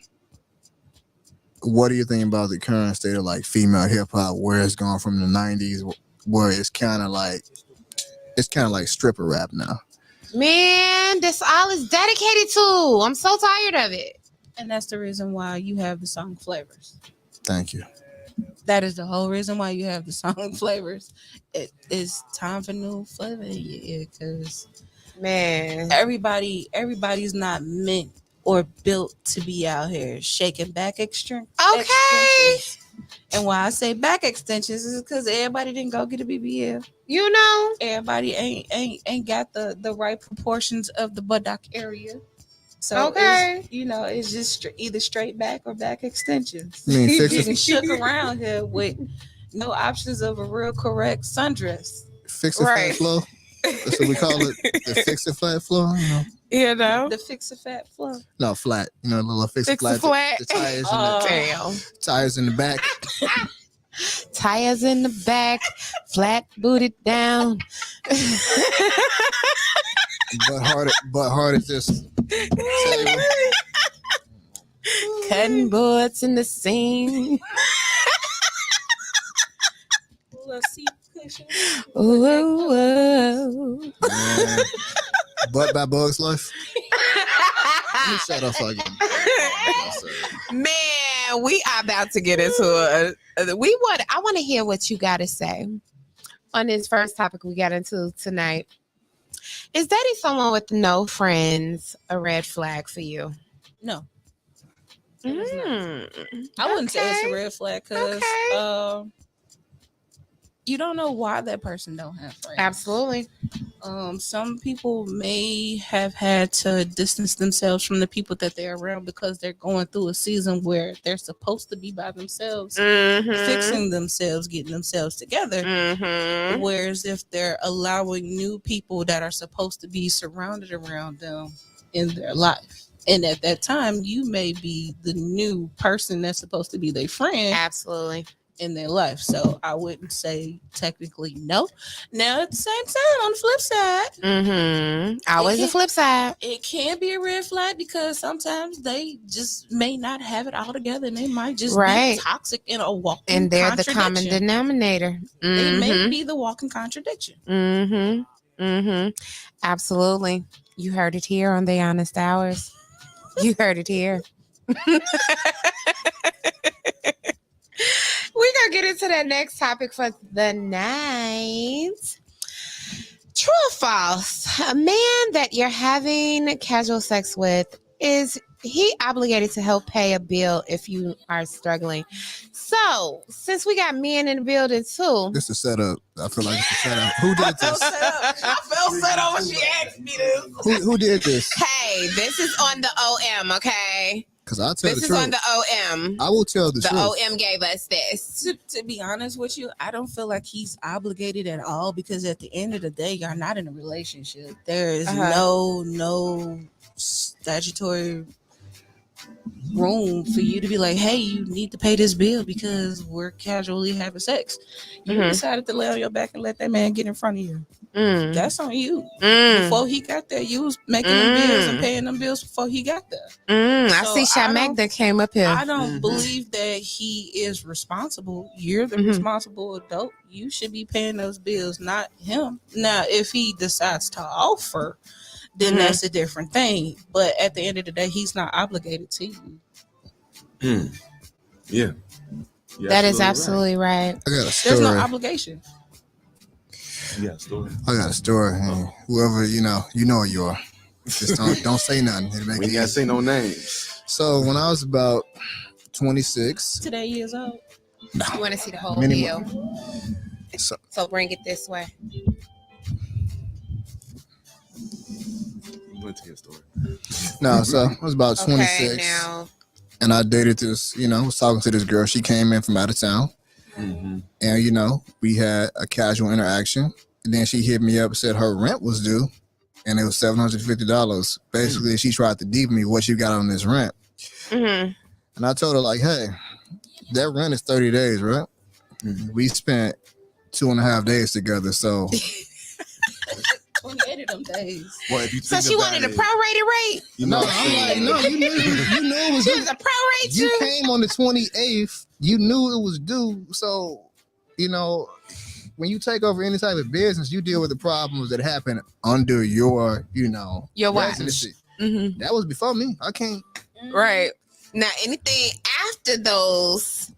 what do you think about the current state of like female hip hop, where it's gone from the 90s, where it's kind of like stripper rap now?
Man, this all is dedicated to. I'm so tired of it.
And that's the reason why you have the song Flavors.
Thank you.
That is the whole reason why you have the song Flavors. It is time for new flavor in your ear, because
man,
everybody's not meant or built to be out here shaking back extensions. And why I say back extensions is because everybody didn't go get a BBL.
You know, everybody
ain't got the right proportions of the buttock area. So it's just either straight back or back extensions.
I mean,
You getting shook around here with no options of a real correct sundress.
Fix it fat flow. That's what we call it. The fix it flat flow.
You know,
the fix it fat flow.
No, flat. You know, the little fix it flat. The tires in the back.
Tires in the back, flat booted down.
but hard is this.
Cutting boards in the seam. Ooh.
Butt by Bugs Life. Let me shut up again.
Man, we are about to get into I want to hear what you got to say on this first topic we got into tonight. Is dating someone with no friends a red flag for you?
No. I wouldn't say it's a red flag because you don't know why that person don't have friends.
Absolutely.
Some people may have had to distance themselves from the people that they're around because they're going through a season where they're supposed to be by themselves, fixing themselves, getting themselves together. Whereas if they're allowing new people that are supposed to be surrounded around them in their life, and at that time, you may be the new person that's supposed to be their friend.
Absolutely.
In their life. So I wouldn't say technically no. Now at the same time, on the flip side,
always a flip side.
It can be a red flag because sometimes they just may not have it all together and they might just be toxic in a walking
and they're
contradiction.
The common denominator.
They may be the walking contradiction.
Absolutely. You heard it here on The Honest Hours. You heard it here. We're going to get into that next topic for the night. True or false? A man that you're having casual sex with, is he obligated to help pay a bill if you are struggling? So, since we got men in the building too.
This is a setup. I feel like it's a setup. Who did this?
I felt set up when she asked me this.
Who did this?
Hey, this is on the OM, okay?
Because I'll tell the truth.
This is on the OM.
I will tell the truth.
The OM gave us this.
To be honest with you, I don't feel like he's obligated at all because at the end of the day, you're not in a relationship. There is no statutory room for you to be like, hey, you need to pay this bill because we're casually having sex. You decided to lay on your back and let that man get in front of you. That's on you. Before he got there, you was making them bills and paying them bills before he got there.
I see Shamak that came up here.
I don't believe that he is responsible. You're the responsible adult. You should be paying those bills, not him. Now, if he decides to offer, then that's a different thing. But at the end of the day, he's not obligated to you.
Yeah.
That is absolutely right.
I got a story.
There's no obligation.
Yeah, story.
I got a story. Hey, whoever you know who you are. Just don't say nothing. It'll make
We ain't gotta say no names.
So when I was about 26,
Today years old.
You want to see the whole deal? So bring it this way.
Let's tell your story.
No, so I was about 26,
now.
and I dated this. Was talking to this girl. She came in from out of town, and we had a casual interaction. And then she hit me up and said her rent was due, and it was $750. Basically, she tried to deep me what you got on this rent. And I told her, like, hey, that rent is 30 days, right? We spent 2.5 days together, so
28 of them days.
Well, if you
So she wanted a prorated rate?
I'm like, no, you knew it was
She was a prorate
you came on the 28th, you knew it was due, so when you take over any type of business, you deal with the problems that happen under your
watch.
residency. That was before me. I can't.
Right. Now, anything after those,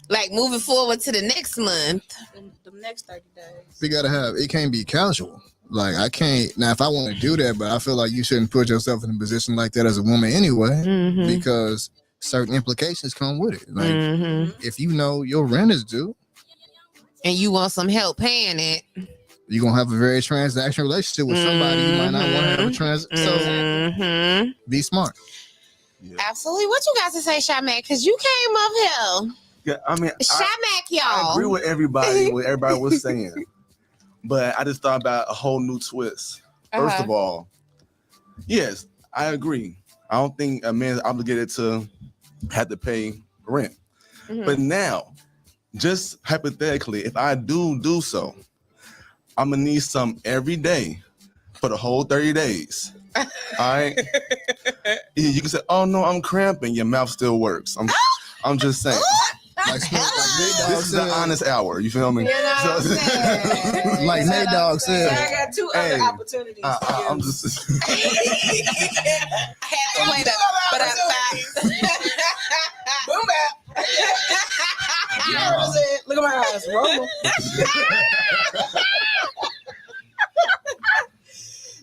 like moving forward to the next month,
The next 30 days.
We gotta have. It can't be casual. Like I can't. Now, if I want to do that, but I feel like you shouldn't put yourself in a position like that as a woman anyway, because certain implications come with it. Like if you know your rent is due,
and you want some help paying it,
you're gonna have a very transactional relationship with somebody you might not want to have a So be smart.
Yeah.
Absolutely. What you got to say, Shamak? Because you came up here.
Yeah, I mean,
Shamak, y'all.
I agree with everybody, what everybody was saying. But I just thought about a whole new twist. First of all, yes, I agree. I don't think a man's obligated to have to pay rent. But now, just hypothetically, if I do so, I'm going to need some every day for the whole 30 days. All right? You can say, oh, no, I'm cramping. Your mouth still works. I'm just saying. This is the honest hour. You feel me?
You know what I'm saying?
Like Nate Dogg said.
I got two other opportunities.
I'm just.
I had to play the boom bap.
Look at my eyes. Roll.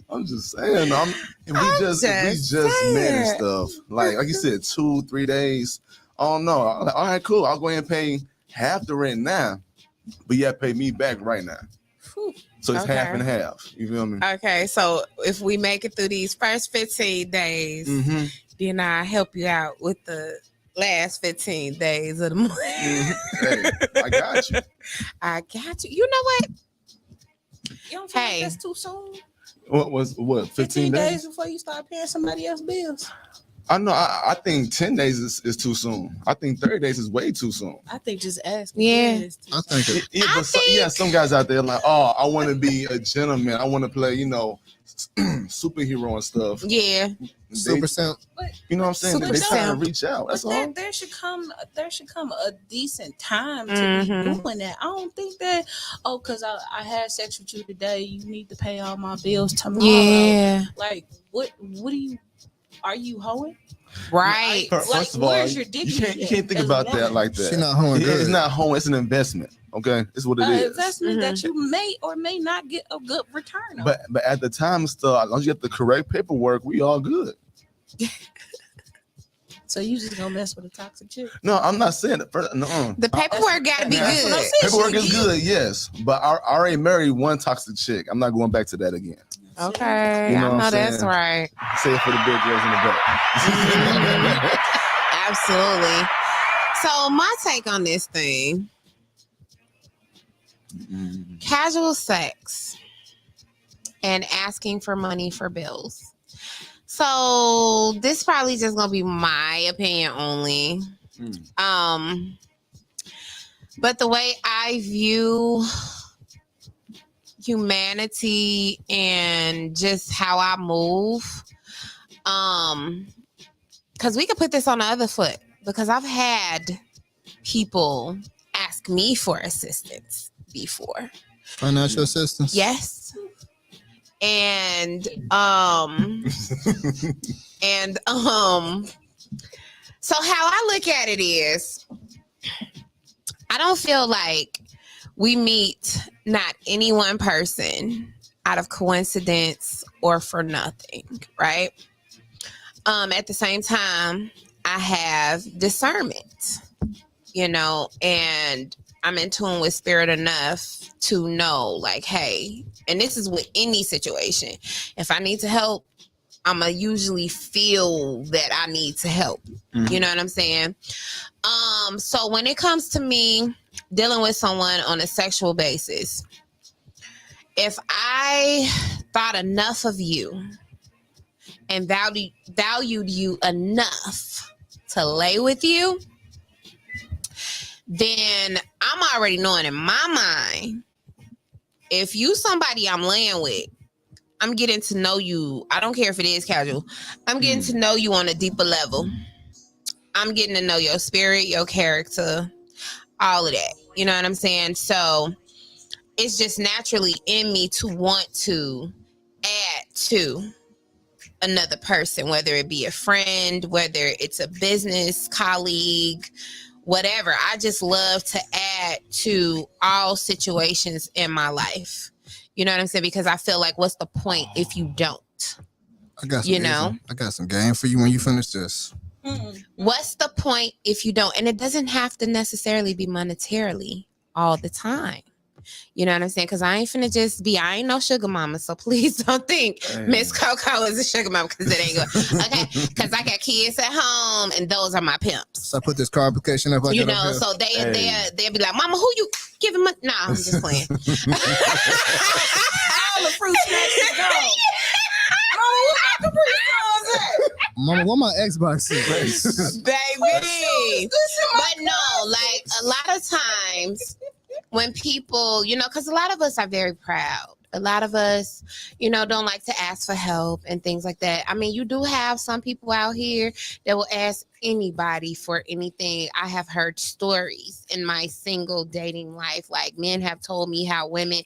I'm just saying. We just met and stuff. Like you said, 2-3 days. Oh no! All right, cool. I'll go ahead and pay half the rent now, but you have to pay me back right now. So it's half and half. You feel me?
Okay, so if we make it through these first 15 days, then I help you out with the last 15 days of the month.
Hey, I got you.
I got you. You know what?
You don't feel like that's too soon?
What? 15 days
before you start paying somebody else's bills.
I know. I think 10 days is too soon. I think 30 days is way too soon.
I think just ask.
Yeah.
I think
some guys out there like, oh, I want to be a gentleman. I want to play, superhero and stuff.
Yeah.
Super simp.
You know what I'm saying? They trying to reach out. That's all.
There should come a decent time to be doing that. I don't think that because I had sex with you today, you need to pay all my bills tomorrow.
Yeah.
Like what do you are you hoeing?
Right.
First of all, you can't think about that like that.
She's not hoeing.
It's not hoeing. It's an investment. Okay, it's what it is.
Investment that you may or may not get a good return on.
But at the time, still, as long as you get the correct paperwork, we all good.
So you just gonna mess with a toxic chick?
No, I'm not saying that. No,
the paperwork got to be good.
Paperwork is good, yes. But I already married one toxic chick. I'm not going back to that again.
Okay, I know that's right.
Say it for the big girls in the back.
Absolutely. So my take on this thing, casual sex and asking for money for bills. So this probably just gonna be my opinion only. But the way I view humanity and just how I move, because we could put this on the other foot, because I've had people ask me for assistance before.
Financial assistance?
Yes. And so how I look at it is, I don't feel like we meet not any one person out of coincidence or for nothing, right? At the same time, I have discernment, you know, and I'm in tune with spirit enough to know, like, hey, and this is with any situation. If I need to help, I'm going to usually feel that I need to help. You know what I'm saying? So when it comes to me dealing with someone on a sexual basis, if I thought enough of you and valued you enough to lay with you, then I'm already knowing in my mind, if you somebody I'm laying with, I'm getting to know you. I don't care if it is casual. I'm getting to know you on a deeper level. I'm getting to know your spirit, your character, all of that. You know what I'm saying? So it's just naturally in me to want to add to another person, whether it be a friend, whether it's a business colleague, whatever. I just love to add to all situations in my life. You know what I'm saying? Because I feel like, what's the point if you don't?
I got some game for you when you finish this.
What's the point if you don't? And it doesn't have to necessarily be monetarily all the time. You know what I'm saying? Because I ain't no sugar mama. So please don't think Miss Coco is a sugar mama, because it ain't good. Okay? Because I got kids at home and those are my pimps.
So I put this car application up.
You know, so they'll be like, Mama, who you giving money? Nah, I'm just playing. All
the fruit snacks is gone.
Mama, what my Xbox is?
Baby. But no, like a lot of times when people, you know, because a lot of us are very proud. A lot of us, you know, don't like to ask for help and things like that. I mean, you do have some people out here that will ask anybody for anything. I have heard stories in my single dating life. Like, men have told me how women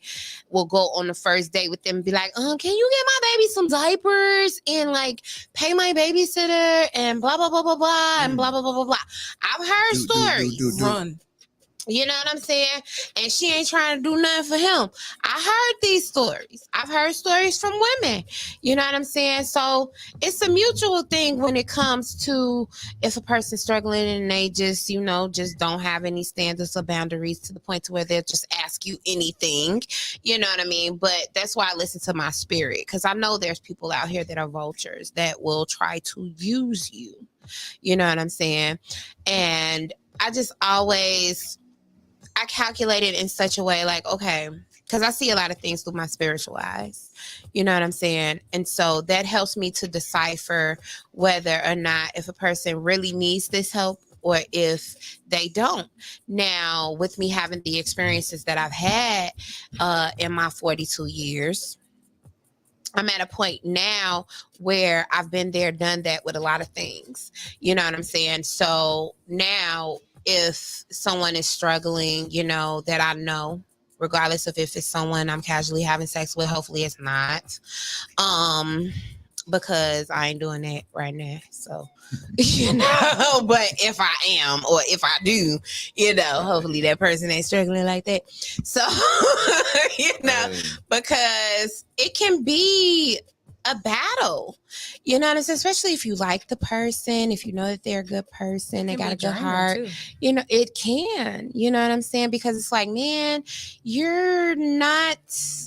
will go on the first date with them and be like, can you get my baby some diapers and like pay my babysitter and blah, blah, blah, blah, blah, and blah, blah, blah, blah, blah. I've heard stories.
Run.
You know what I'm saying? And she ain't trying to do nothing for him. I heard these stories. I've heard stories from women. You know what I'm saying? So it's a mutual thing when it comes to if a person's struggling and they just, you know, just don't have any standards or boundaries to the point to where they'll just ask you anything. You know what I mean? But that's why I listen to my spirit, because I know there's people out here that are vultures that will try to use you. You know what I'm saying? And I just always... I calculate it in such a way, like, okay, because I see a lot of things through my spiritual eyes. You know what I'm saying? And so that helps me to decipher whether or not if a person really needs this help or if they don't. Now, with me having the experiences that I've had in my 42 years, I'm at a point now where I've been there, done that with a lot of things. You know what I'm saying? So now, if someone is struggling, you know, that I know, regardless of if it's someone I'm casually having sex with, hopefully it's not, because I ain't doing that right now. So, you know, but if I am, or if I do, you know, hopefully that person ain't struggling like that. So, you know, because it can be a battle, you know what I'm saying? Especially if you like the person, if you know that they're a good person, they got a good heart, you know, it can, you know what I'm saying? Because it's like, man, you're not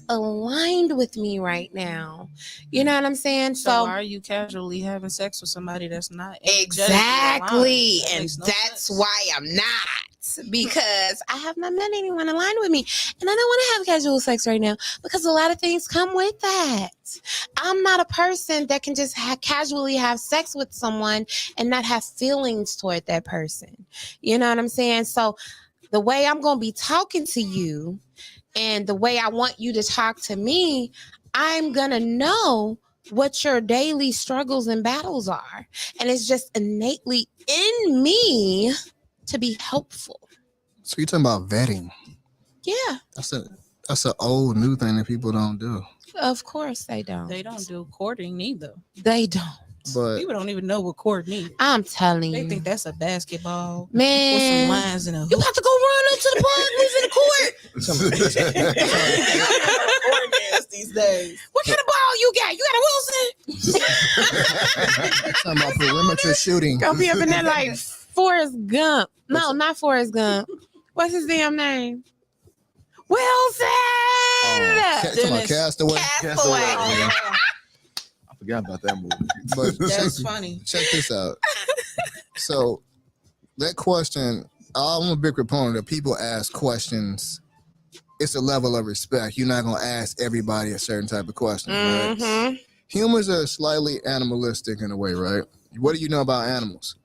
aligned with me right now. You know what I'm saying?
So why are you casually having sex with somebody that's not?
Exactly. And that's why I'm not. Because I have not met anyone aligned with me, and I don't want to have casual sex right now because a lot of things come with that. I'm not a person that can can just casually have sex with someone and not have feelings toward that person. You know what I'm saying? So the way I'm going to be talking to you and the way I want you to talk to me, I'm going to know what your daily struggles and battles are. And it's just innately in me to be helpful.
So you're talking about vetting.
Yeah.
That's an old new thing that people don't do.
Of course they don't.
They don't do courting neither.
They don't.
But
People don't even know what courting is.
I'm telling
They
you.
think that's a basketball.
Man.
With some lines in a
You
hoop.
have to go run up to the park, who's in the court.
These days.
What kind of ball you got? You got a Wilson?
talking about perimeter shooting.
Gonna be up in there like Forrest Gump. No, not Forrest Gump. What's his damn name? Wilson!
Talking about Castaway.
Castaway.
I forgot about that movie.
But
That's funny.
check this out. So that question, I'm a big proponent of people ask questions. It's a level of respect. You're not gonna ask everybody a certain type of question, right? Humans are slightly animalistic in a way, right? What do you know about animals?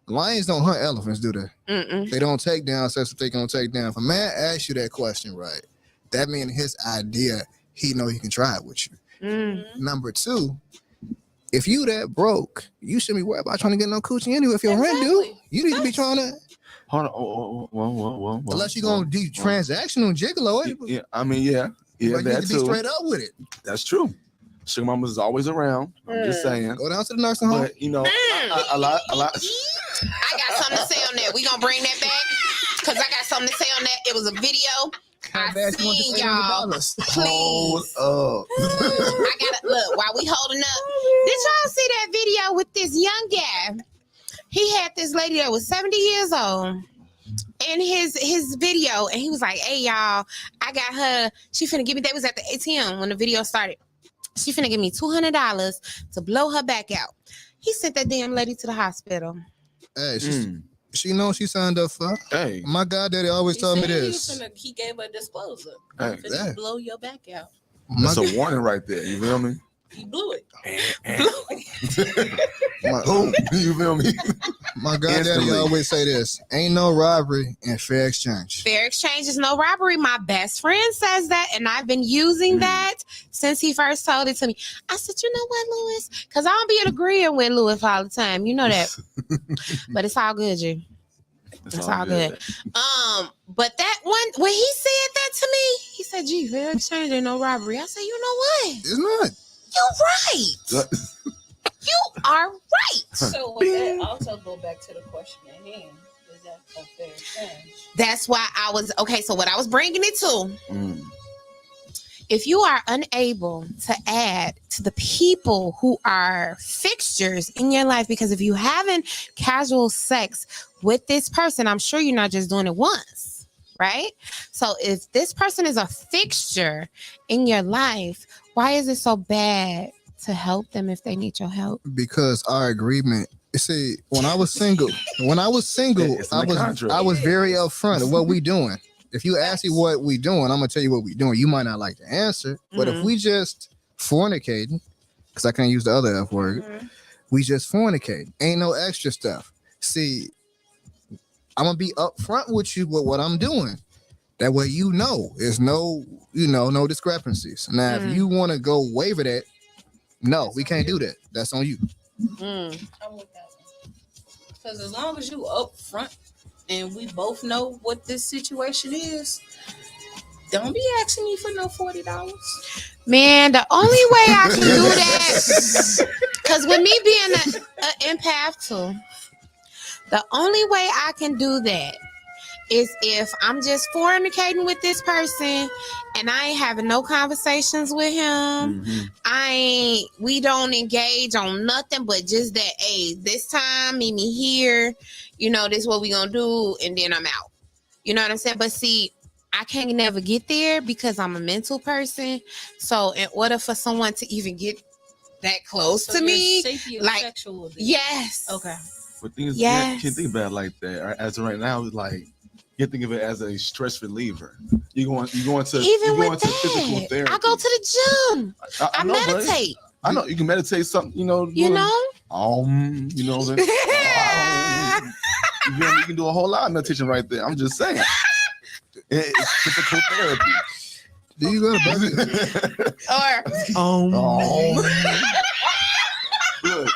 Lions don't hunt elephants, do they? They don't take down such that they can take down. If a man asks you that question, right, that means his idea, he know he can try it with you. Number two, if you that broke, you shouldn't be worried about trying to get no coochie anyway. If your rent due, you need to be trying to.
Hold on. Whoa.
Unless you're gonna do transactional gigolo it.
Yeah, I mean, yeah,
But you
that
need to be
too.
straight up with it.
That's true. Sugar mamas is always around. I'm just saying.
Go down to the nursing home.
But you know, a lot.
I got something to say on that. We gonna bring that back because I got something to say on that. It was a video. I seen y'all.
$800.
Please.
Hold up.
I gotta look while we holding up. Did y'all see that video with this young guy? He had this lady that was 70 years old in his video, and he was like, "Hey y'all, I got her. She finna give me." That was at the ATM when the video started. She finna give me $200 to blow her back out. He sent that damn lady to the hospital.
Hey, she knows she signed up for.
Hey,
My goddaddy always told me this.
He gave her a disclosure.
Hey,
Finna blow your back out.
that's a warning right there. You feel me?
He blew it.
You feel me?
My goddaddy
Instantly.
always say this: ain't no robbery in fair exchange.
Fair exchange is no robbery. My best friend says that, and I've been using that since he first told it to me. I said, you know what, Louis? Because I don't be agreeing with Louis all the time. You know that. But it's all good, G. It's all good. But that one, when he said that to me, he said, gee, fair exchange ain't no robbery. I said, you know what?
It's not.
You're right. You are right.
So would that also go back to the question at hand? Is that a fair exchange?
That's why I was, okay, so what I was bringing it to, if you are unable to add to the people who are fixtures in your life, because if you having casual sex with this person, I'm sure you're not just doing it once, right? So if this person is a fixture in your life, why is it so bad to help them if they need your help?
Because our agreement. You see, when I was single,
It's in the contract.
I was very upfront of what we doing. If you ask me what we doing, I'm gonna tell you what we doing. You might not like the answer, but if we just fornicating, because I can't use the other F word, we just fornicating. Ain't no extra stuff. See, I'm gonna be upfront with you with what I'm doing. That way, there's no discrepancies. Now, if you want to go waiver that, no, we can't do that. That's on you.
I'm with that one. Because as long as you up front and we both know what this situation is, don't be asking me for no $40.
Man, the only way I can do that, because with me being an empath too, the only way I can do that is if I'm just fornicating with this person and I ain't having no conversations with him. We don't engage on nothing but just that, hey, this time, meet me here. This is what we gonna do, and then I'm out. You know what I'm saying? But see, I can't never get there because I'm a mental person. So in order for someone to even get that close to me, like,
sexual.
yes.
Okay.
But things
Yes.
can't think about it like that. As of right now, it's like you think of it as a stress reliever. You going to
Even
you
with
going to physical
that,
therapy.
I go to the gym. I
know, but
meditate.
I know you can meditate something, you know.
You know?
You know what I'm saying? You can do a whole lot of meditation right there. I'm just saying. It's typical therapy.
Do you go to Burger
Or
Good.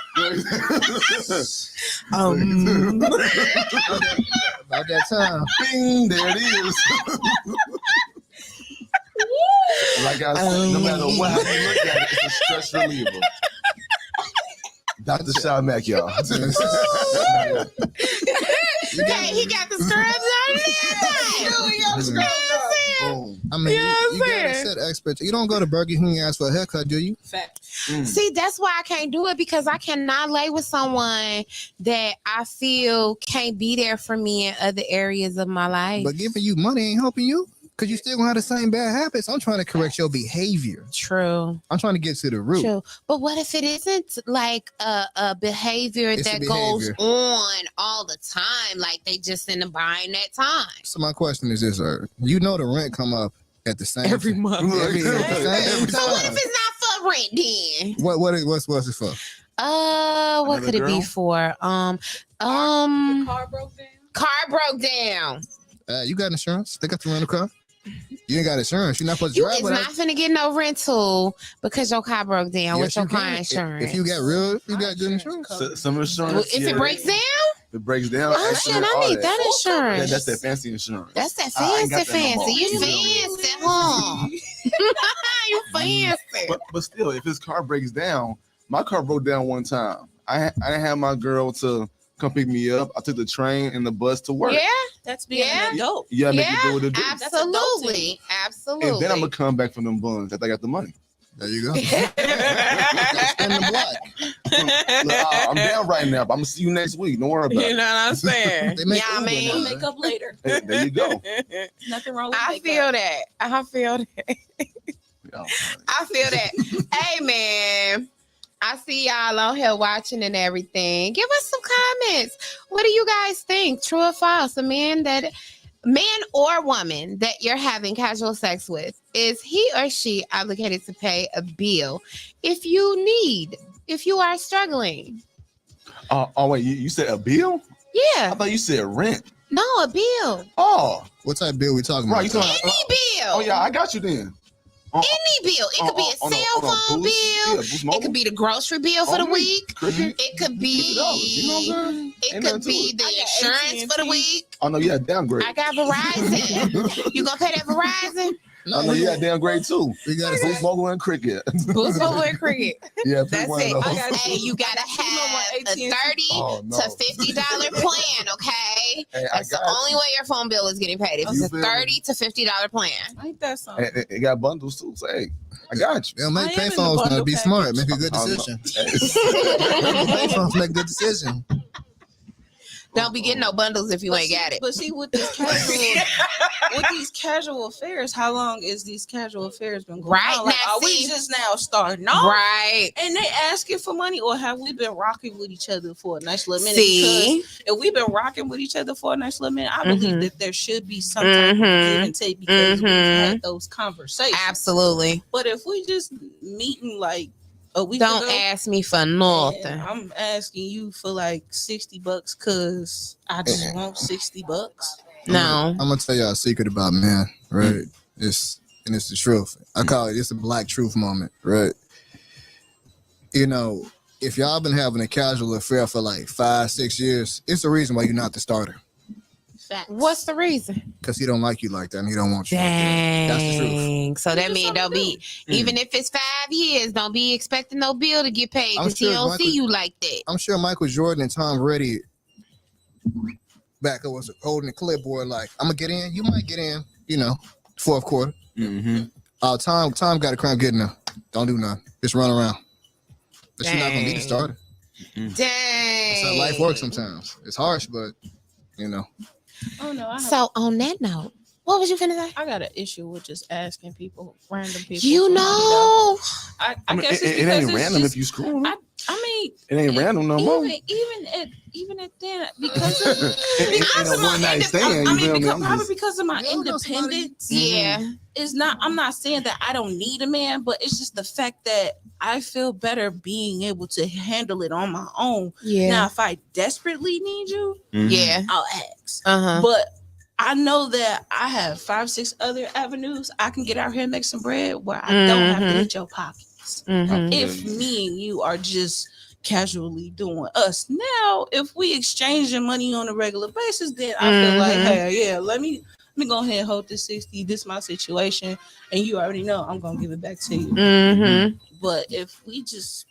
about that time?
Bing, there it is. Like I said, no matter what how you look at it, it's a stress reliever. Dr. Shalmack, y'all.
hey, he got the scrubs on there.
He got the scrubs on.
Boom.
I mean, you gotta set expert. You don't go to Burger King and ask for a haircut, do you?
Fact.
See, that's why I can't do it, because I cannot lay with someone that I feel can't be there for me in other areas of my life.
But giving you money ain't helping you, because you still gonna have the same bad habits. I'm trying to correct your behavior.
True.
I'm trying to get to the root.
True. But what if it isn't like a behavior
It's
that
a
goes
behavior.
on all the time? Like they just in the buying that time.
So my question is this, sir. You know the rent come up at the same
Every month.
At the same
So what if
time.
it's not for rent then?
What's it for?
What
Another
could it be
girl?
for?
Car broke down.
Car broke down.
You got insurance? They got the rental car. You ain't got insurance. You're not supposed to
You
drive
is
without.
not finna get no rental because your car broke down with
Yes,
your
you
car
can.
insurance.
If you got real, you got good insurance.
Some insurance.
Well, if it breaks down,
it breaks down.
oh shit, I need that insurance.
That's that fancy insurance.
That's that
I ain't
fancy,
got that no more.
You fancy, huh? You fancy.
But still, if his car breaks down, my car broke down one time. I had my girl to come pick me up. I took the train and the bus to work.
Yeah,
That's being an adult.
Yeah, make it do what it do.
absolutely, absolutely.
And then I'm gonna come back from them buns that I got the money.
There you go. Spend the block.
Look, I'm down right now, but I'm gonna see you next week. Don't worry about
You
it.
know what I'm saying?
They make
Yeah, I
Uber
mean,
now,
Make up later.
Hey, there you go.
Nothing wrong with
I
makeup.
feel that. I feel that.
Yeah.
I feel that. Hey, man. I see y'all on here watching and everything. Give us some comments. What do you guys think? True or false? A man or woman that you're having casual sex with, is he or she obligated to pay a bill if you are struggling?
Oh wait, you said a bill? I
Yeah.
thought you said rent.
No, a bill.
Oh,
What type of bill we talking
right.
about?
You talking?
Any bill.
Oh yeah, I got you then.
Any bill. It could be a
on a-
cell
on a
phone
Boost?
bill.
Yeah, Boost Mobile?
It could be the grocery bill for the
On me.
week.
Cricket.
It could
$50,
be
you know what I'm saying?
it
Ain't
could
nothing to
be
it.
the
I got
insurance for the
AT&T.
week.
Oh no, you got downgrade.
I got Verizon. You gonna pay that Verizon?
No,
I know you got downgrade too.
we got
Boost Mobile and Cricket.
Boost Mobile and Cricket.
Yeah, pick
That's
one of
it.
those.
I got
Hey, you gotta have a $30
Oh, no.
to $50 plan, okay?
Hey, I
That's the
got
only way your phone bill is getting paid. If
You
it's a
feel me?
$30 to $50 plan.
Ain't that something?
It got bundles too. So hey, I got you.
They'll make
I am in the
payphones now.
bundle
Be
package.
smart. Make a good
Oh, no.
decision. Payphones make good decision.
Don't be getting no bundles if you ain't got it.
But see, with these casual affairs, how long is these casual affairs been going
Right,
on? Like,
now,
are we
see-
just now starting off?
Right.
And they asking for money, or have we been rocking with each other for a nice little minute?
See?
Because if we've been rocking with each other for a nice little minute, I believe
Mhm.
that there should be some type of give and take because we've had those conversations.
Absolutely.
But if we just meeting like a week
Don't
ago,
ask me for
and
nothing.
I'm asking you for like $60 because I just want $60.
No.
I'm gonna tell y'all a secret about men, right? It's the truth. I call it's a black truth moment, right? You know, if y'all been having a casual affair for like 5-6 years, it's the reason why you're not the starter.
Facts.
What's the reason?
Because he don't like you like that and he don't want you like that. That's the truth.
Dang. So that
just
means
something
don't
to
be, even if it's 5 years, don't be expecting no bill to get paid
I'm
because
sure
he don't
Michael-
see you like that.
I'm sure Michael Jordan and Tom Brady back up was holding the clipboard like, I'm gonna get in, you might get in, you know, fourth quarter.
Mm-hmm.
Tom got a crown getting there. Don't do nothing. Just run around. But you're not gonna be the starter.
Dang.
That's how life works sometimes. It's harsh, but you know.
Oh no,
So on that note, what was you finna say?
I got an issue with just asking people, random people.
You
for money,
know,
though. I
I mean,
guess
it
it's
ain't
because
random
it's
if you screw them.
I mean,
It ain't random no more.
Even at then, because of
one night stand.
Probably because of my independence.
Yeah,
it's not. I'm not saying that I don't need a man, but it's just the fact that I feel better being able to handle it on my own.
Yeah.
Now, if I desperately need you, I'll ask. But I know that I have 5-6 other avenues I can get out here and make some bread where I don't have to hit your pockets. If me and you are just casually doing us. Now, if we exchanging money on a regular basis, then I feel like, hey, yeah, let me go ahead and hold this 60. This is my situation, and you already know I'm gonna give it back to you. But if we just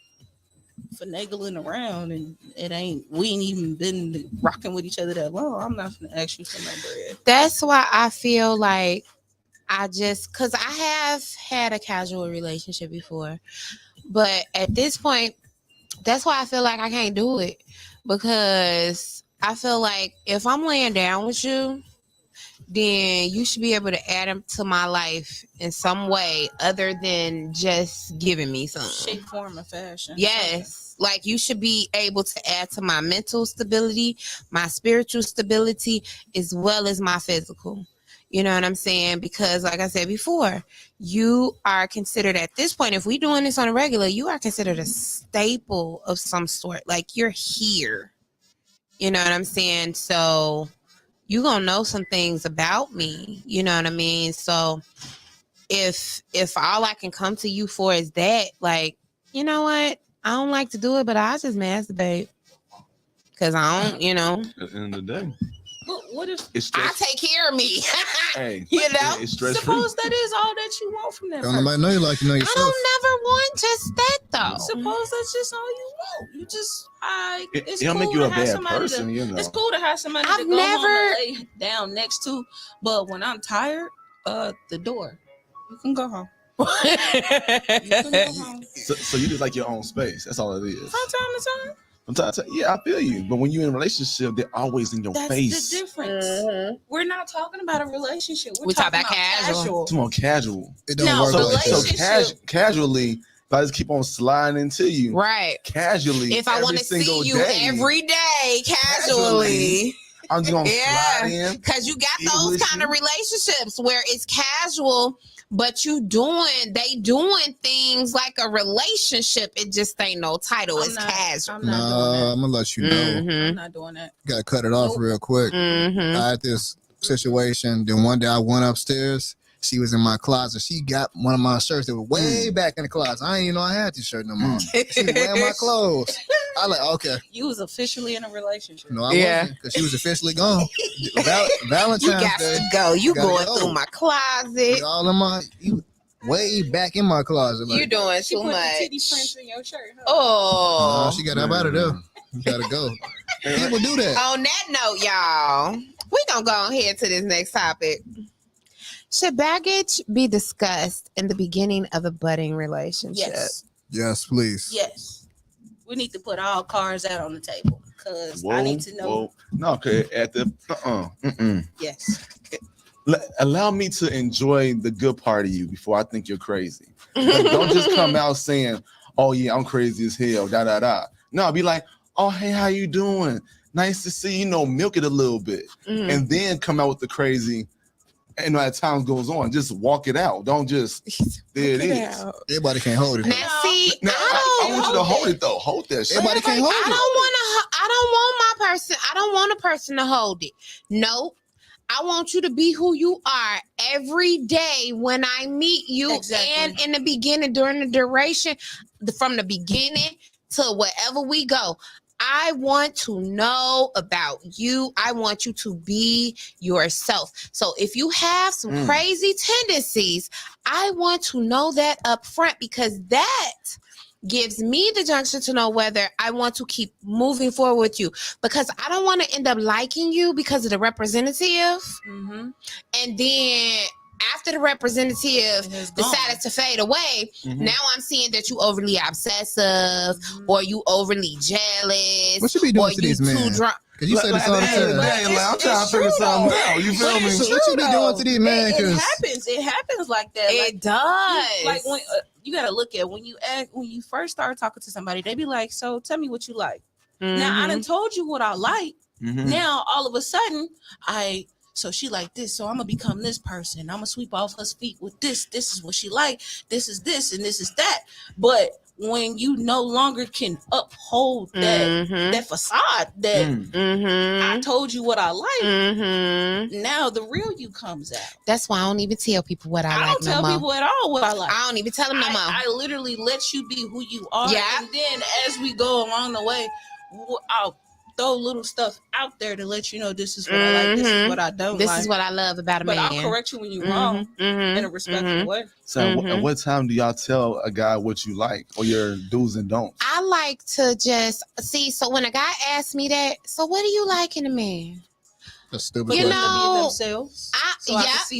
finagling around and we ain't even been rocking with each other that long, I'm not gonna ask you for no bread.
That's why I feel like because I have had a casual relationship before, but at this point, that's why I feel like I can't do it, because I feel like if I'm laying down with you, then you should be able to add them to my life in some way other than just giving me something.
Shape, form, or fashion.
Yes. Like you should be able to add to my mental stability, my spiritual stability, as well as my physical. You know what I'm saying? Because like I said before, you are considered at this point, if we're doing this on a regular, you are considered a staple of some sort. Like you're here. You know what I'm saying? So you gonna know some things about me. You know what I mean? So if all I can come to you for is that, like, you know what? I don't like to do it, but I just masturbate. Because I don't, you know.
At the end of the day.
But what if
I take care of me?
Hey,
you know?
It's stress
Suppose that is all that you want from that person.
Nobody know you like you know yourself.
I don't never want just that, though.
Suppose that's just all you want. You just, it's
it'll
cool
make you
to
a
have
bad
somebody
person, you know.
It's cool to have somebody
I've
to go
never
home and lay down next to. But when I'm tired, the door, you can go home. You can go home.
So you just like your own space. That's all it is.
From time to time.
Yeah, I feel you. But when you're in a relationship, they're always in your face.
That's the difference. We're not talking about a relationship. We're
talking
talking
about
about casual.
It's more casual.
It don't work like that.
So casually, if I just keep on sliding into you,
right?
Casually,
if I want to see you every day, casually,
I'm just gonna slide in.
Because you got those kind of relationships where it's casual, but they doing things like a relationship. It just ain't no title. It's casual.
I'm gonna let you know.
I'm not doing that.
Gotta cut it off real quick. I had this situation. Then one day I went upstairs. She was in my closet. She got one of my shirts that was way back in the closet. I didn't even know I had this shirt no more. She was wearing my clothes. I like, okay.
You was officially in a relationship.
No, I wasn't, because she was officially gone. Valentine's
you got
Day.
to go. You going through my closet.
All in you way back in my closet.
Like, you doing
she
too
put
much.
The titty prints in your shirt, huh?
Oh.
She got up out of there. You gotta go. People do that.
On that note, y'all, we gonna go ahead to this next topic. Should baggage be discussed in the beginning of a budding relationship?
Yes, please.
Yes. We need to put all cards out on the table, because I need to know.
No, okay. At the
Yes.
Allow me to enjoy the good part of you before I think you're crazy. Like, don't just come out saying, "Oh yeah, I'm crazy as hell." Da da da. No, be like, "Oh hey, how you doing? Nice to see you." Milk it a little bit, and then come out with the crazy. And as time goes on, just walk it out. Don't just there it is.
Everybody can't hold it.
Now, see,
I want you to hold it though. Hold that shit.
Everybody can't hold it.
I don't want a person to hold it. No. I want you to be who you are every day when I meet you, and in the beginning, during the duration, from the beginning to wherever we go. I want to know about you. I want you to be yourself. So if you have some crazy tendencies, I want to know that up front, because that gives me the junction to know whether I want to keep moving forward with you, because I don't want to end up liking you because of the representative. And then after the representative decided to fade away, now I'm seeing that you overly obsessive, or you overly jealous.
What you be doing to these men? Because you say this all the time.
I'm trying to figure something out. You feel me?
So what you be doing to these men?
It happens like that.
It does.
Like when look at when you first start talking to somebody, they be like, so tell me what you like. Now I done told you what I like. Now all of a sudden so she like this, so I'm gonna become this person. I'm gonna sweep off her feet with this. This is what she like. This is this and this is that. But when you no longer can uphold that facade that I told you what I like, now the real you comes out.
That's why I don't even tell people what I like.
I don't tell people at all what I like.
I don't even tell them no more.
I literally let you be who you are.
Yeah.
And then as we go along the way, I'll throw little stuff out there to let you know this is what I like, this is what I don't like.
This is what I love about a man.
But I'll correct you when you're wrong in a respectful way.
So at what time do y'all tell a guy what you like or your do's and don'ts?
I like to just see. So when a guy asks me that, so what do you like in a man?
That's stupid.
You
question.
know,
themselves.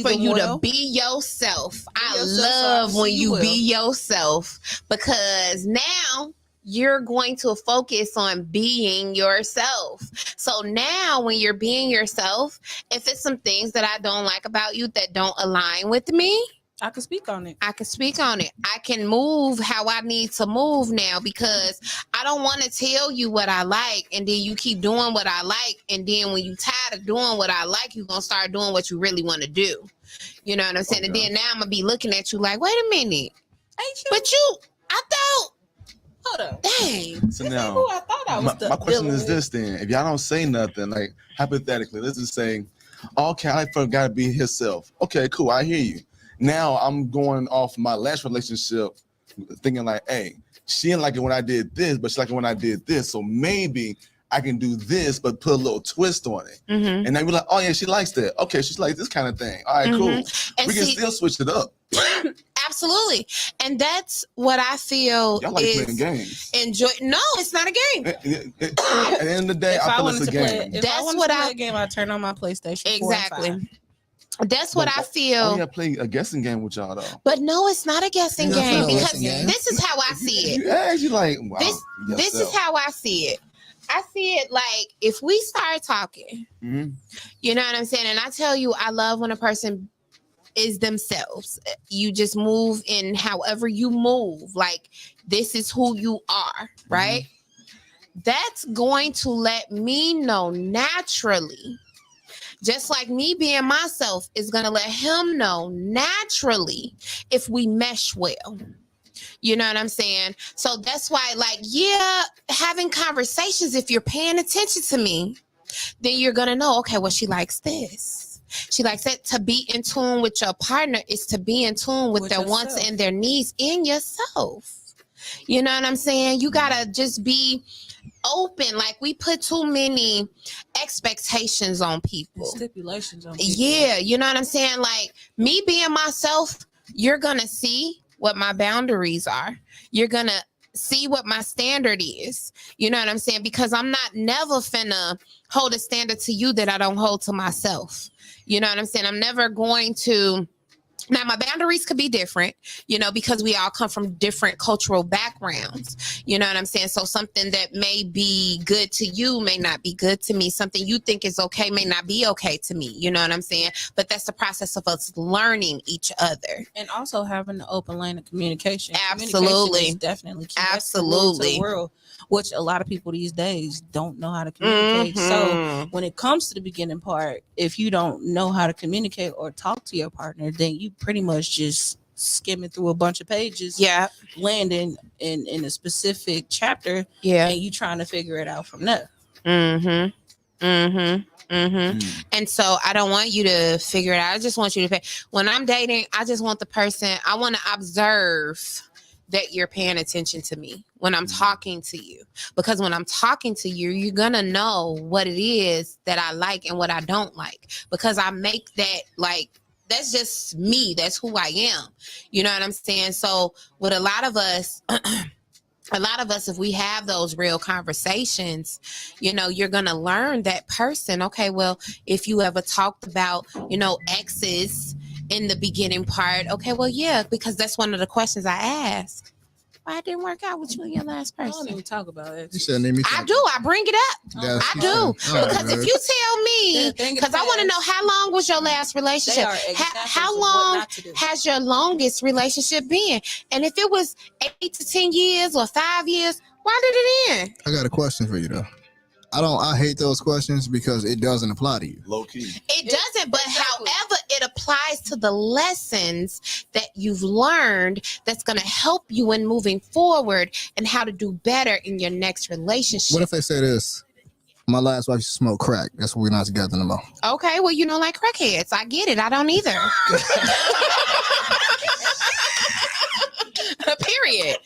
For you to be yourself. I love when you be yourself, because now you're going to focus on being yourself. So now when you're being yourself, if it's some things that I don't like about you that don't align with me,
I can speak on it.
I can move how I need to move now, because I don't want to tell you what I like and then you keep doing what I like. And then when you tired of doing what I like, you're going to start doing what you really want to do. You know what I'm saying? Okay. And then now I'm going to be looking at you like, wait a minute.
Ain't you?
But I thought.
Hold up.
Dang.
So now,
who I thought I was
my question is this then. If y'all don't say nothing, like hypothetically, let's just say, okay, I like for a guy to be himself. Okay, cool. I hear you. Now I'm going off my last relationship thinking like, hey, she didn't like it when I did this, but she liked it when I did this. So maybe I can do this, but put a little twist on it. And then we're like, oh yeah, she likes that. Okay, she's like this kind of thing. All right, cool. And we can still switch it up.
Absolutely. And that's what I feel
y'all like
is
playing games.
No, it's not a game.
At the end of the day, I feel it's a game.
If I wanted to play a game, I turn on my PlayStation 4
exactly.
and 5.
That's what I feel.
I play a guessing game with y'all though.
But no, it's not a guessing game, because this is how I see it.
You actually like, wow,
this is how I see it. I see it like if we start talking, you know what I'm saying? And I tell you, I love when a person is themselves. You just move in however you move. Like, this is who you are, right? That's going to let me know naturally. Just like me being myself is going to let him know naturally if we mesh well. You know what I'm saying? So that's why, like, yeah, having conversations, if you're paying attention to me, then you're going to know, okay, well, she likes this. She likes that. To be in tune with your partner is to be in tune with their wants and their needs in yourself. You know what I'm saying? You got to just be open. Like, we put too many expectations on people.
Stipulations on people.
Yeah, you know what I'm saying? Like, me being myself, you're going to see what my boundaries are. You're going to see what my standard is. You know what I'm saying? Because I'm not never finna hold a standard to you that I don't hold to myself. You know what I'm saying? I'm never going to. Now, my boundaries could be different, you know, because we all come from different cultural backgrounds. You know what I'm saying? So something that may be good to you may not be good to me. Something you think is okay may not be okay to me. You know what I'm saying? But that's the process of us learning each other.
And also having an open line of communication.
Absolutely.
Communication is definitely key.
Absolutely.
That's the world, which a lot of people these days don't know how to communicate. So when it comes to the beginning part, if you don't know how to communicate or talk to your partner, then you pretty much just skimming through a bunch of pages, landing in a specific chapter, and you trying to figure it out from there.
And so I don't want you to figure it out. I just want you to pay. When I'm dating, I just want the person, I want to observe that you're paying attention to me when I'm talking to you. Because when I'm talking to you, you're going to know what it is that I like and what I don't like. Because I make that, like, that's just me. That's who I am. You know what I'm saying? So with a lot of us, if we have those real conversations, you know, you're going to learn that person. Okay, well, if you ever talked about, you know, exes in the beginning part, okay, well, yeah, because that's one of the questions I ask. Why it didn't work out with you and your last
I don't
person?
even talk about it.
You shouldn't need me.
I do. I bring it up.
Yes,
I
you
do.
should. Oh,
Because if
good.
you tell me, because I want to know how long was your last relationship?
They are examples
How
of what
long
not to do.
has your longest relationship been? And if it was 8 to 10 years or 5 years, why did it end?
I got a question for you though. I hate those questions because it doesn't apply to you.
Low key.
It doesn't, but however, it applies to the lessons that you've learned that's going to help you in moving forward and how to do better in your next relationship.
What if they say this? My last wife smoked crack. That's why we're not together no more.
Okay, well, you know, like crackheads. I get it. I don't either. Period.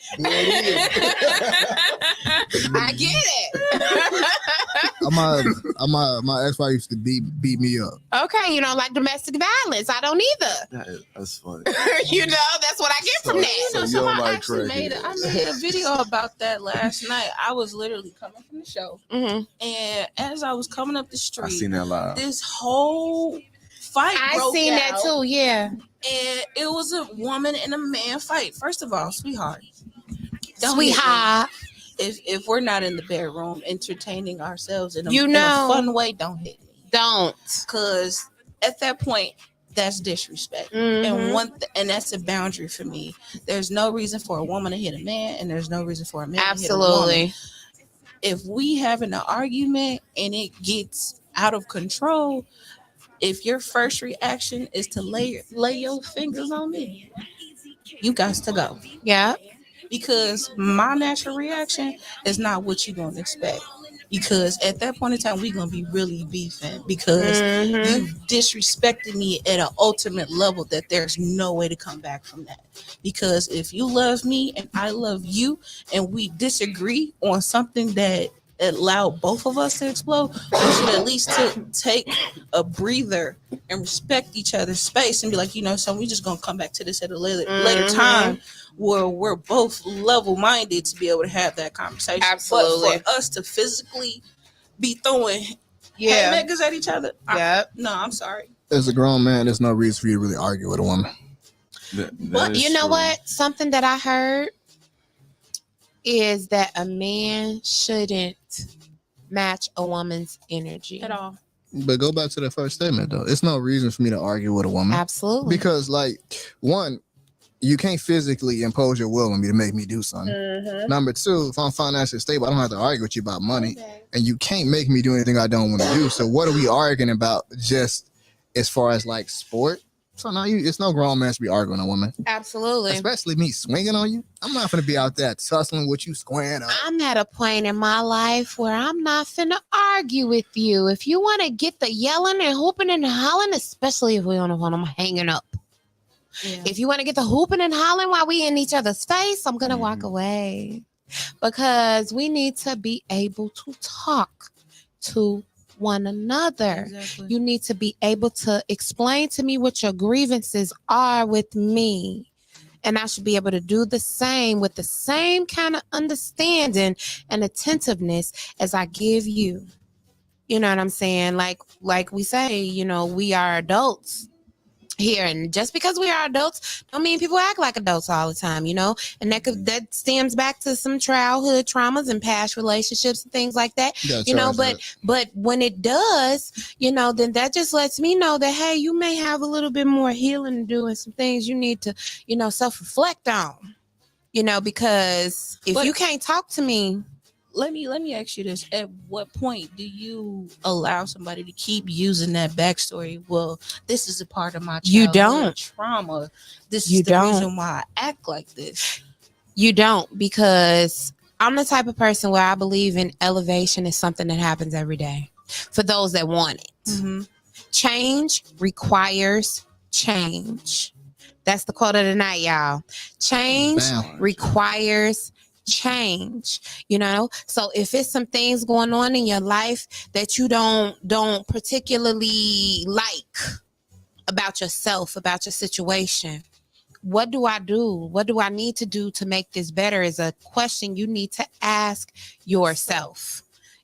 I get it.
My ex-wife used to beat me up.
Okay, you know, like domestic violence. I don't either.
That's funny.
You know, that's what I get from that.
So you
So
don't
I
like
actually made a video about that last night. I was literally coming from the show,
Mm-hmm.
and as I was coming up the street,
I seen that live.
this whole fight
I
broke
seen
out,
that too, yeah.
and it was a woman and a man fight. First of all, sweetheart, don't hit me.
Sweetheart.
If we're not in the bedroom entertaining ourselves in a,
You
in
know.
a fun way, don't hit me.
Don't.
Because at that point, that's disrespect.
Mhm.
And that's a boundary for me. There's no reason for a woman to hit a man, and there's no reason for a man to hit a woman.
Absolutely.
If we having an argument and it gets out of control, if your first reaction is to lay your fingers on me, you got to go.
Yeah.
Because my natural reaction is not what you're going to expect. Because at that point in time, we're going to be really beefing because
Mhm.
you disrespected me at an ultimate level that there's no way to come back from that. Because if you love me and I love you and we disagree on something that allowed both of us to explode, we should at least take a breather and respect each other's space and be like, you know, so we just going to come back to this at a later time where we're both level-minded to be able to have that conversation.
Absolutely.
But for us to physically be throwing
Yeah.
haymakers at each other,
Yep.
no, I'm sorry.
As a grown man, there's no reason for you to really argue with a woman.
But you know what? Something that I heard is that a man shouldn't match a woman's energy
At all.
But go back to the first statement though. It's no reason for me to argue with a woman.
Absolutely.
Because like, one, you can't physically impose your will on me to make me do something. Number two, if I'm financially stable, I don't have to argue with you about money. And you can't make me do anything I don't want to do. So what are we arguing about just as far as like sport? So no, it's no grown man to be arguing with a woman.
Absolutely.
Especially me swinging on you. I'm not going to be out there tussling with you, squaring up.
I'm at a point in my life where I'm not finna argue with you. If you want to get the yelling and hooping and hollering, especially if we on the phone, I'm hanging up.
Yeah.
If you want to get the hooping and hollering while we in each other's face, I'm going to walk away. Because we need to be able to talk to one another.
Exactly.
You need to be able to explain to me what your grievances are with me. And I should be able to do the same with the same kind of understanding and attentiveness as I give you. You know what I'm saying? Like we say, you know, we are adults here, and just because we are adults don't mean people act like adults all the time, you know, and that stems back to some childhood traumas and past relationships and things like that, you know, but when it does, you know, then that just lets me know that, hey, you may have a little bit more healing to do and some things you need to, you know, self-reflect on, you know, because if you can't talk to me.
Let me ask you this. At what point do you allow somebody to keep using that backstory? Well, this is a part of my childhood trauma. This is the reason why I act like this.
You don't, because I'm the type of person where I believe in elevation is something that happens every day for those that want it.
Mm-hmm.
Change requires change. That's the quote of the night, y'all. Change requires change, you know. So if it's some things going on in your life that you don't particularly like about yourself, about your situation, what do I do? What do I need to do to make this better is a question you need to ask yourself.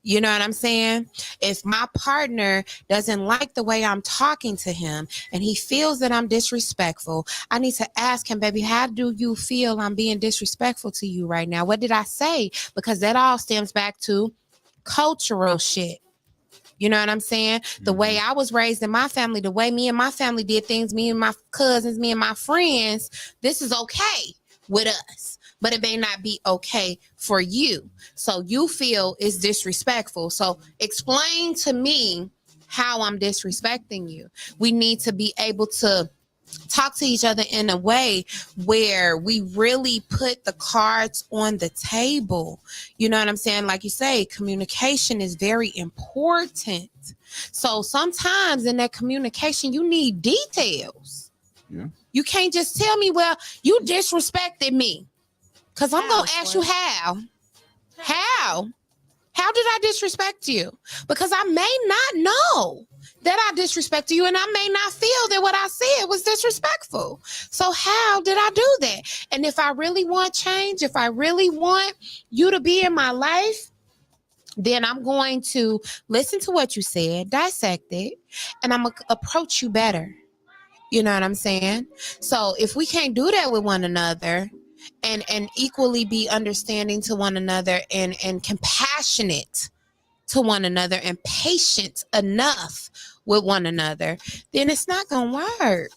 You know what I'm saying? If my partner doesn't like the way I'm talking to him and he feels that I'm disrespectful, I need to ask him, baby, how do you feel I'm being disrespectful to you right now? What did I say? Because that all stems back to cultural shit. You know what I'm saying? The way I was raised in my family, the way me and my family did things, me and my cousins, me and my friends, this is okay with us. But it may not be okay for you. So you feel it's disrespectful. So explain to me how I'm disrespecting you. We need to be able to talk to each other in a way where we really put the cards on the table. You know what I'm saying? Like you say, communication is very important. So sometimes in that communication, you need details.
Yeah.
You can't just tell me, well, you disrespected me. Because I'm going to ask you how. How? How did I disrespect you? Because I may not know that I disrespected you, and I may not feel that what I said was disrespectful. So how did I do that? And if I really want change, if I really want you to be in my life, then I'm going to listen to what you said, dissect it, and I'm going to approach you better. You know what I'm saying? So if we can't do that with one another, and equally be understanding to one another and compassionate to one another and patient enough with one another, then it's not gonna work.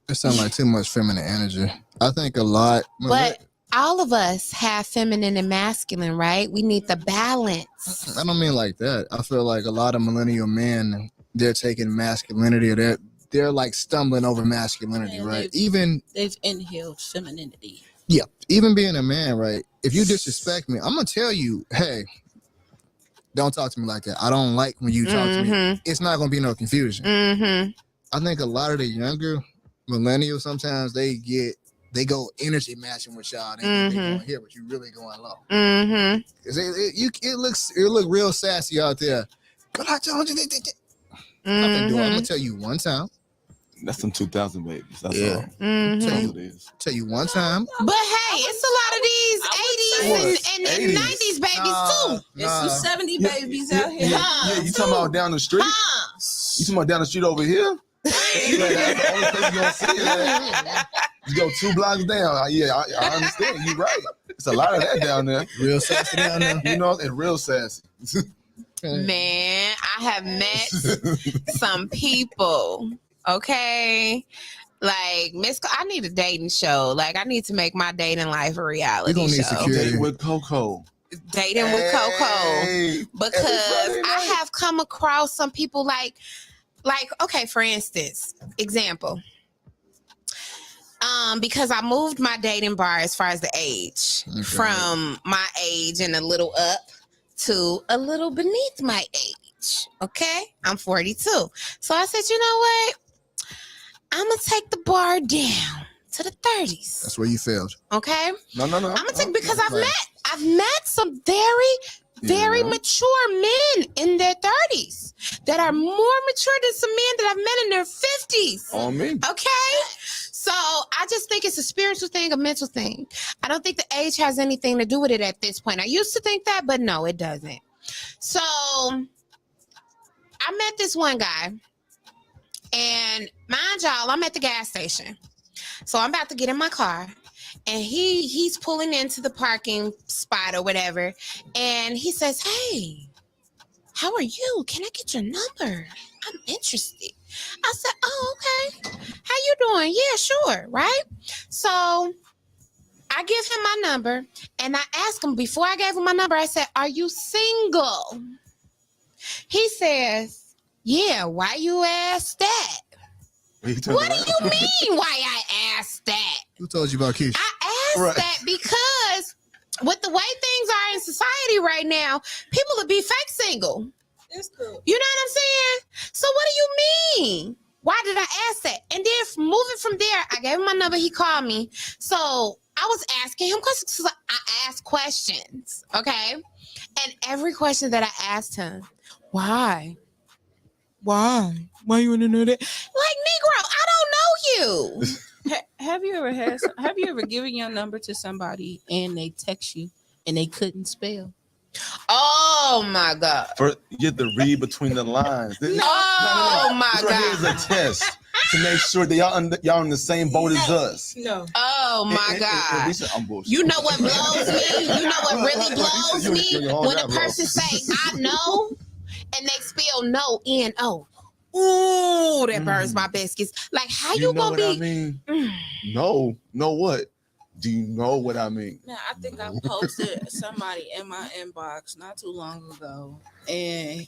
It sounds like too much feminine energy. I think a lot.
But all of us have feminine and masculine, right? We need the balance.
I don't mean like that. I feel like a lot of millennial men, they're taking masculinity, or they're like stumbling over masculinity, right?
They've inhaled femininity.
Yeah, even being a man, right? If you disrespect me, I'm gonna tell you, hey, don't talk to me like that. I don't like when you talk to me. It's not gonna be no confusion. I think a lot of the younger millennials, sometimes they go energy matching with y'all. They gonna hear what you really going low. It look real sassy out there. But I told you I'm gonna tell you one time.
That's some 2000 babies. That's all.
Tell you one time.
But hey, it's a lot of these 80s and 90s babies too.
There's some 70 babies out here.
Yeah, you talking about down the street? You talking about down the street over here? That's the only place you're gonna see it. You go 2 blocks down. Yeah, I understand. You're right. It's a lot of that down there.
Real sassy down there.
You know, and real sassy.
Man, I have met some people. Okay, like I need a dating show. Like I need to make my dating life a reality show.
Dating with Coco.
Dating with Coco, because I have come across some people like okay, for instance, example. Because I moved my dating bar as far as the age from my age and a little up to a little beneath my age. Okay, I'm 42, so I said, you know what? I'm gonna take the bar down to the 30s.
That's where you failed.
Okay.
No.
I'm gonna take because I've met some very mature men in their 30s that are more mature than some men that I've met in their 50s.
On me.
Okay. So I just think it's a spiritual thing, a mental thing. I don't think the age has anything to do with it at this point. I used to think that, but no, it doesn't. So I met this one guy. And mind y'all, I'm at the gas station. So I'm about to get in my car. And he's pulling into the parking spot or whatever. And he says, hey, how are you? Can I get your number? I'm interested. I said, oh, okay. How you doing? Yeah, sure. Right? So I give him my number. And I asked him, before I gave him my number, I said, are you single? He says, yeah, why you ask that? What do you mean why I asked that?
Who told you about Keisha?
I asked that because with the way things are in society right now, people will be fake single.
It's cool.
You know what I'm saying? So what do you mean? Why did I ask that? And then moving from there, I gave him my number. He called me. So I was asking him questions. I asked questions, okay? And every question that I asked him, why? Why you want to know that? Like, Negro, I don't know you.
Have you ever given your number to somebody and they text you and they couldn't spell?
Oh my God.
First, you have to read between the lines.
No. Oh my
This right here is
God.
a test to make sure that y'all in the same boat as us.
No.
Oh my God.
I'm bullshit.
You know what blows me? You know what really blows me? When a person say, I know, and they spell no, N-O. Ooh, that burns my biscuits. Like, how you
know
gonna
what
be?
I mean? No. Know what? Do you know what I mean?
Man, I think I posted somebody in my inbox not too long ago, and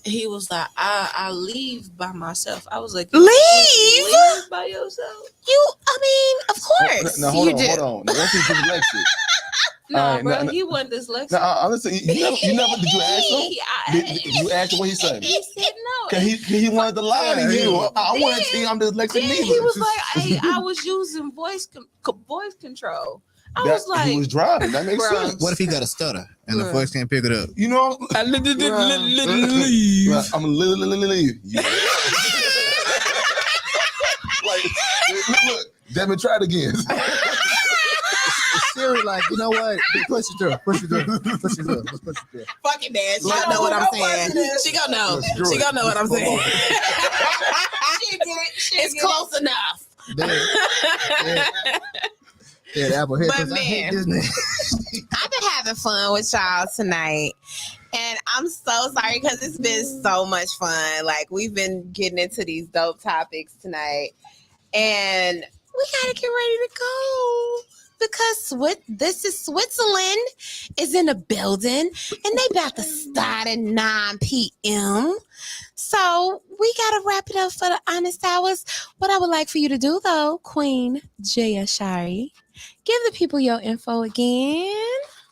he was like, I leave by myself. I was like,
Leave
by yourself?
I mean, of course.
Now, hold on. Now, that's dyslexic.
No,
All right,
bro,
no.
he wasn't dyslexic.
Now, honestly, you never did you ask him? Did you ask him what he said?
He said no.
Cause he wanted to lie to you. I want to see I'm dyslexic
Then
neither.
he was like, hey, I was using voice control. I was like,
he was driving. That makes
Bro.
sense.
What if he got a stutter and the voice can't pick it up?
You know,
I'm
I'm literally. Yeah. Like, look, Devin, try it again.
Siri, like, you know what? Push it through. Let's push it through.
Fucking dad. She gonna know what I'm saying. She gonna know. She gonna know what I'm saying. It's close enough.
Yeah, Apple hit.
But
I hate
man,
Disney.
I've been having fun with y'all tonight. And I'm so sorry because it's been so much fun. Like, we've been getting into these dope topics tonight. And we got to get ready to go. Because this is Switzerland is in the building. And they about to start at 9 p.m. So we got to wrap it up for the honest hours. What I would like for you to do, though, Queen JAYASHARI, give the people your info again.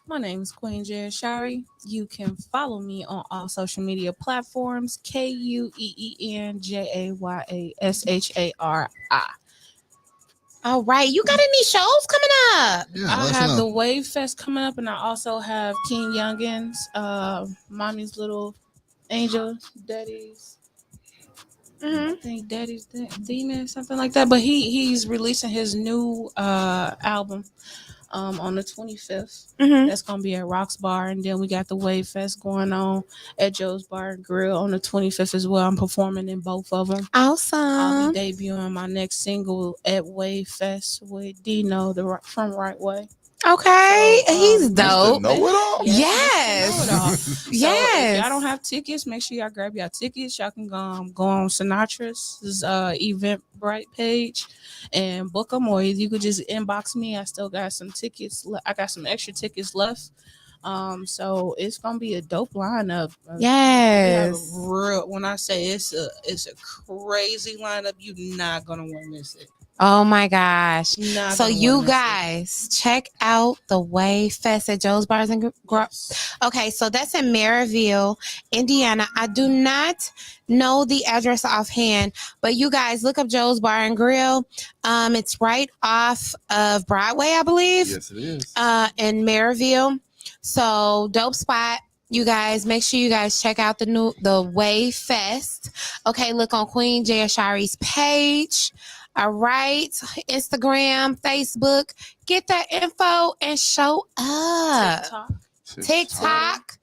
my name is Queen JAYASHARI. You can follow me on all social media platforms, KUEEN JAYASHARI.
All right. You got any shows coming up?
Yeah,
I
let's
have
know.
the Wave Fest coming up, and I also have King Youngins, Mommy's Little Angel, Daddy's. I think Daddy's Demon, something like that. But he's releasing his new album on the 25th. That's gonna be at Rock's Bar, and then we got the Wave Fest going on at Joe's Bar and Grill on the 25th as well. I'm performing in both of them.
Awesome.
I'll be debuting my next single at Wave Fest with Dino from Right Way.
Okay,
So,
he's dope.
Know it all.
Yes.
If y'all don't have tickets, make sure y'all grab y'all tickets. Y'all can go on Sinatra's Eventbrite page and book them, or you could just inbox me. I still got some tickets. I got some extra tickets left. So it's gonna be a dope lineup.
Yes.
When I say it's a crazy lineup, you're not gonna want to miss it.
Oh my gosh. So you
miss
guys check out the Wave Fest at Joe's Bars and Grill. Okay, so that's in Maryville, Indiana. I do not know the address offhand, but you guys look up Joe's Bar and Grill. It's right off of Broadway, I believe.
Yes, it is.
In Maryville. So dope spot. You guys, make sure you guys check out the Wave Fest. Okay, look on Queen JAYASHARI's page. All right, Instagram, Facebook, get that info and show up. TikTok,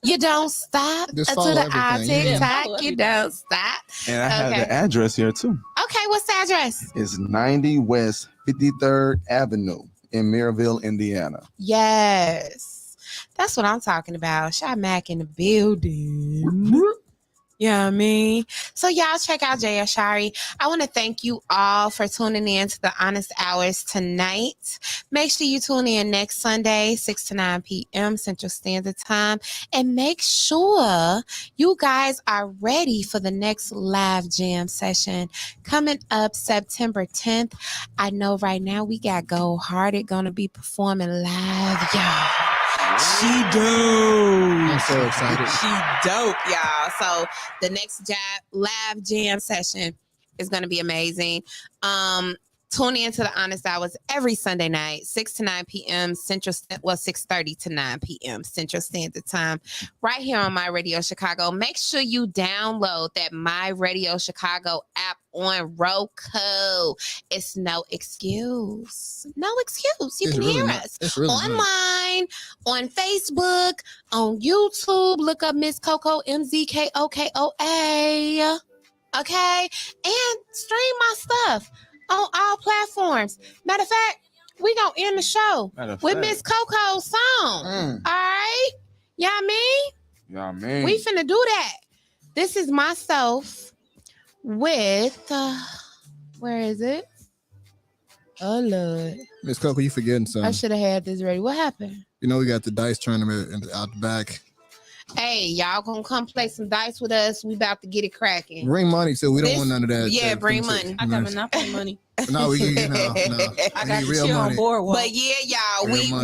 you don't stop.
Just
To
follow
the
everything.
TikTok, you don't stop.
And I have
Okay.
the address here too.
Okay, what's the address?
It's 90 West 53rd Avenue in Maryville, Indiana.
Yes, that's what I'm talking about. Shy Mac in the building. You know what I mean? So y'all check out JAYASHARI. I want to thank you all for tuning in to the Honest Hours tonight. Make sure you tune in next Sunday, 6 to 9 p.m. Central Standard Time. And make sure you guys are ready for the next live jam session coming up September 10th. I know right now we got Go Hearted going to be performing live, y'all. She dope.
I'm so excited.
She dope, y'all. So the next live jam session is going to be amazing. Tune in to the Honest Hours every Sunday night, 6 to 9 p.m. Central, 6:30 to 9 p.m. Central Standard Time, right here on My Radio Chicago. Make sure you download that My Radio Chicago app on Roku. It's no excuse. No excuse. You can hear us online, on Facebook, on YouTube. Look up Miss Coco, MZKOKOA. Okay? And stream my stuff on all platforms. Matter of fact, we gonna end the show with Miss Coco's song. All right? Y'all mean? We finna do that. This is myself with where is it? Oh Lord.
Miss Coco, you forgetting something.
I should have had this ready. What happened?
You know we got the dice tournament out the back.
Hey, y'all gonna come play some dice with us. We about to get it cracking.
Bring money, so we don't want none of that.
Yeah, bring money.
I got enough money.
No, we can no.
I got
real
you
money.
on board.
But yeah, y'all, we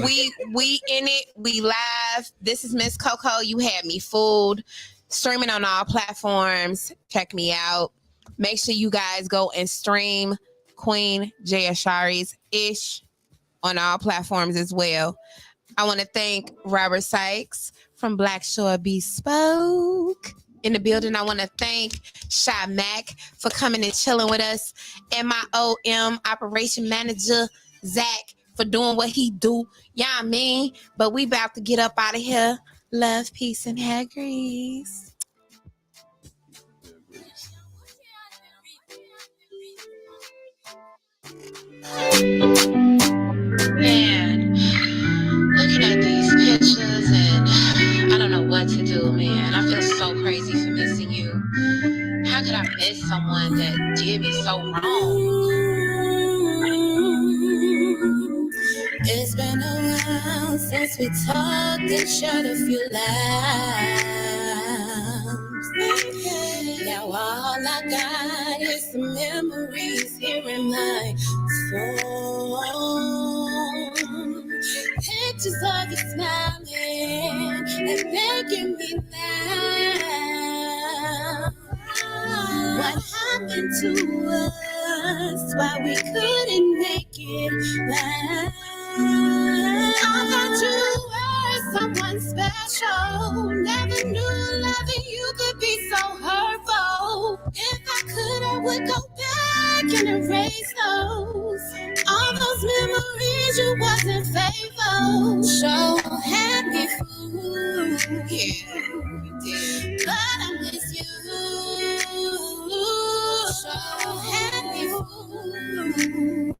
in it. We live. This is Miss Coco. You had me fooled. Streaming on all platforms. Check me out. Make sure you guys go and stream Queen JAYASHARI's Ish on all platforms as well. I want to thank Robert Sykes from Black Shore Bespoke in the building. I want to thank Shy Mac for coming and chilling with us, and my OM operation manager Zach for doing what he do. Yeah, I mean, but we about to get up out of here. Love, peace, and hair grease. Man, looking at these pictures and I don't know what to do, man. I feel so crazy for missing you. How could I miss someone that did me so wrong?
It's been a while since we talked and shared a few laughs. Now all I got is some memories here in my phone. Pictures of you smiling and making me laugh. What happened to us? Why we couldn't make it last? I thought you were someone special. Never knew loving you could be so hurtful. If I could, I would go back and erase those. All those memories, you wasn't faithful. So had me fooled. But I miss you. So had me fooled.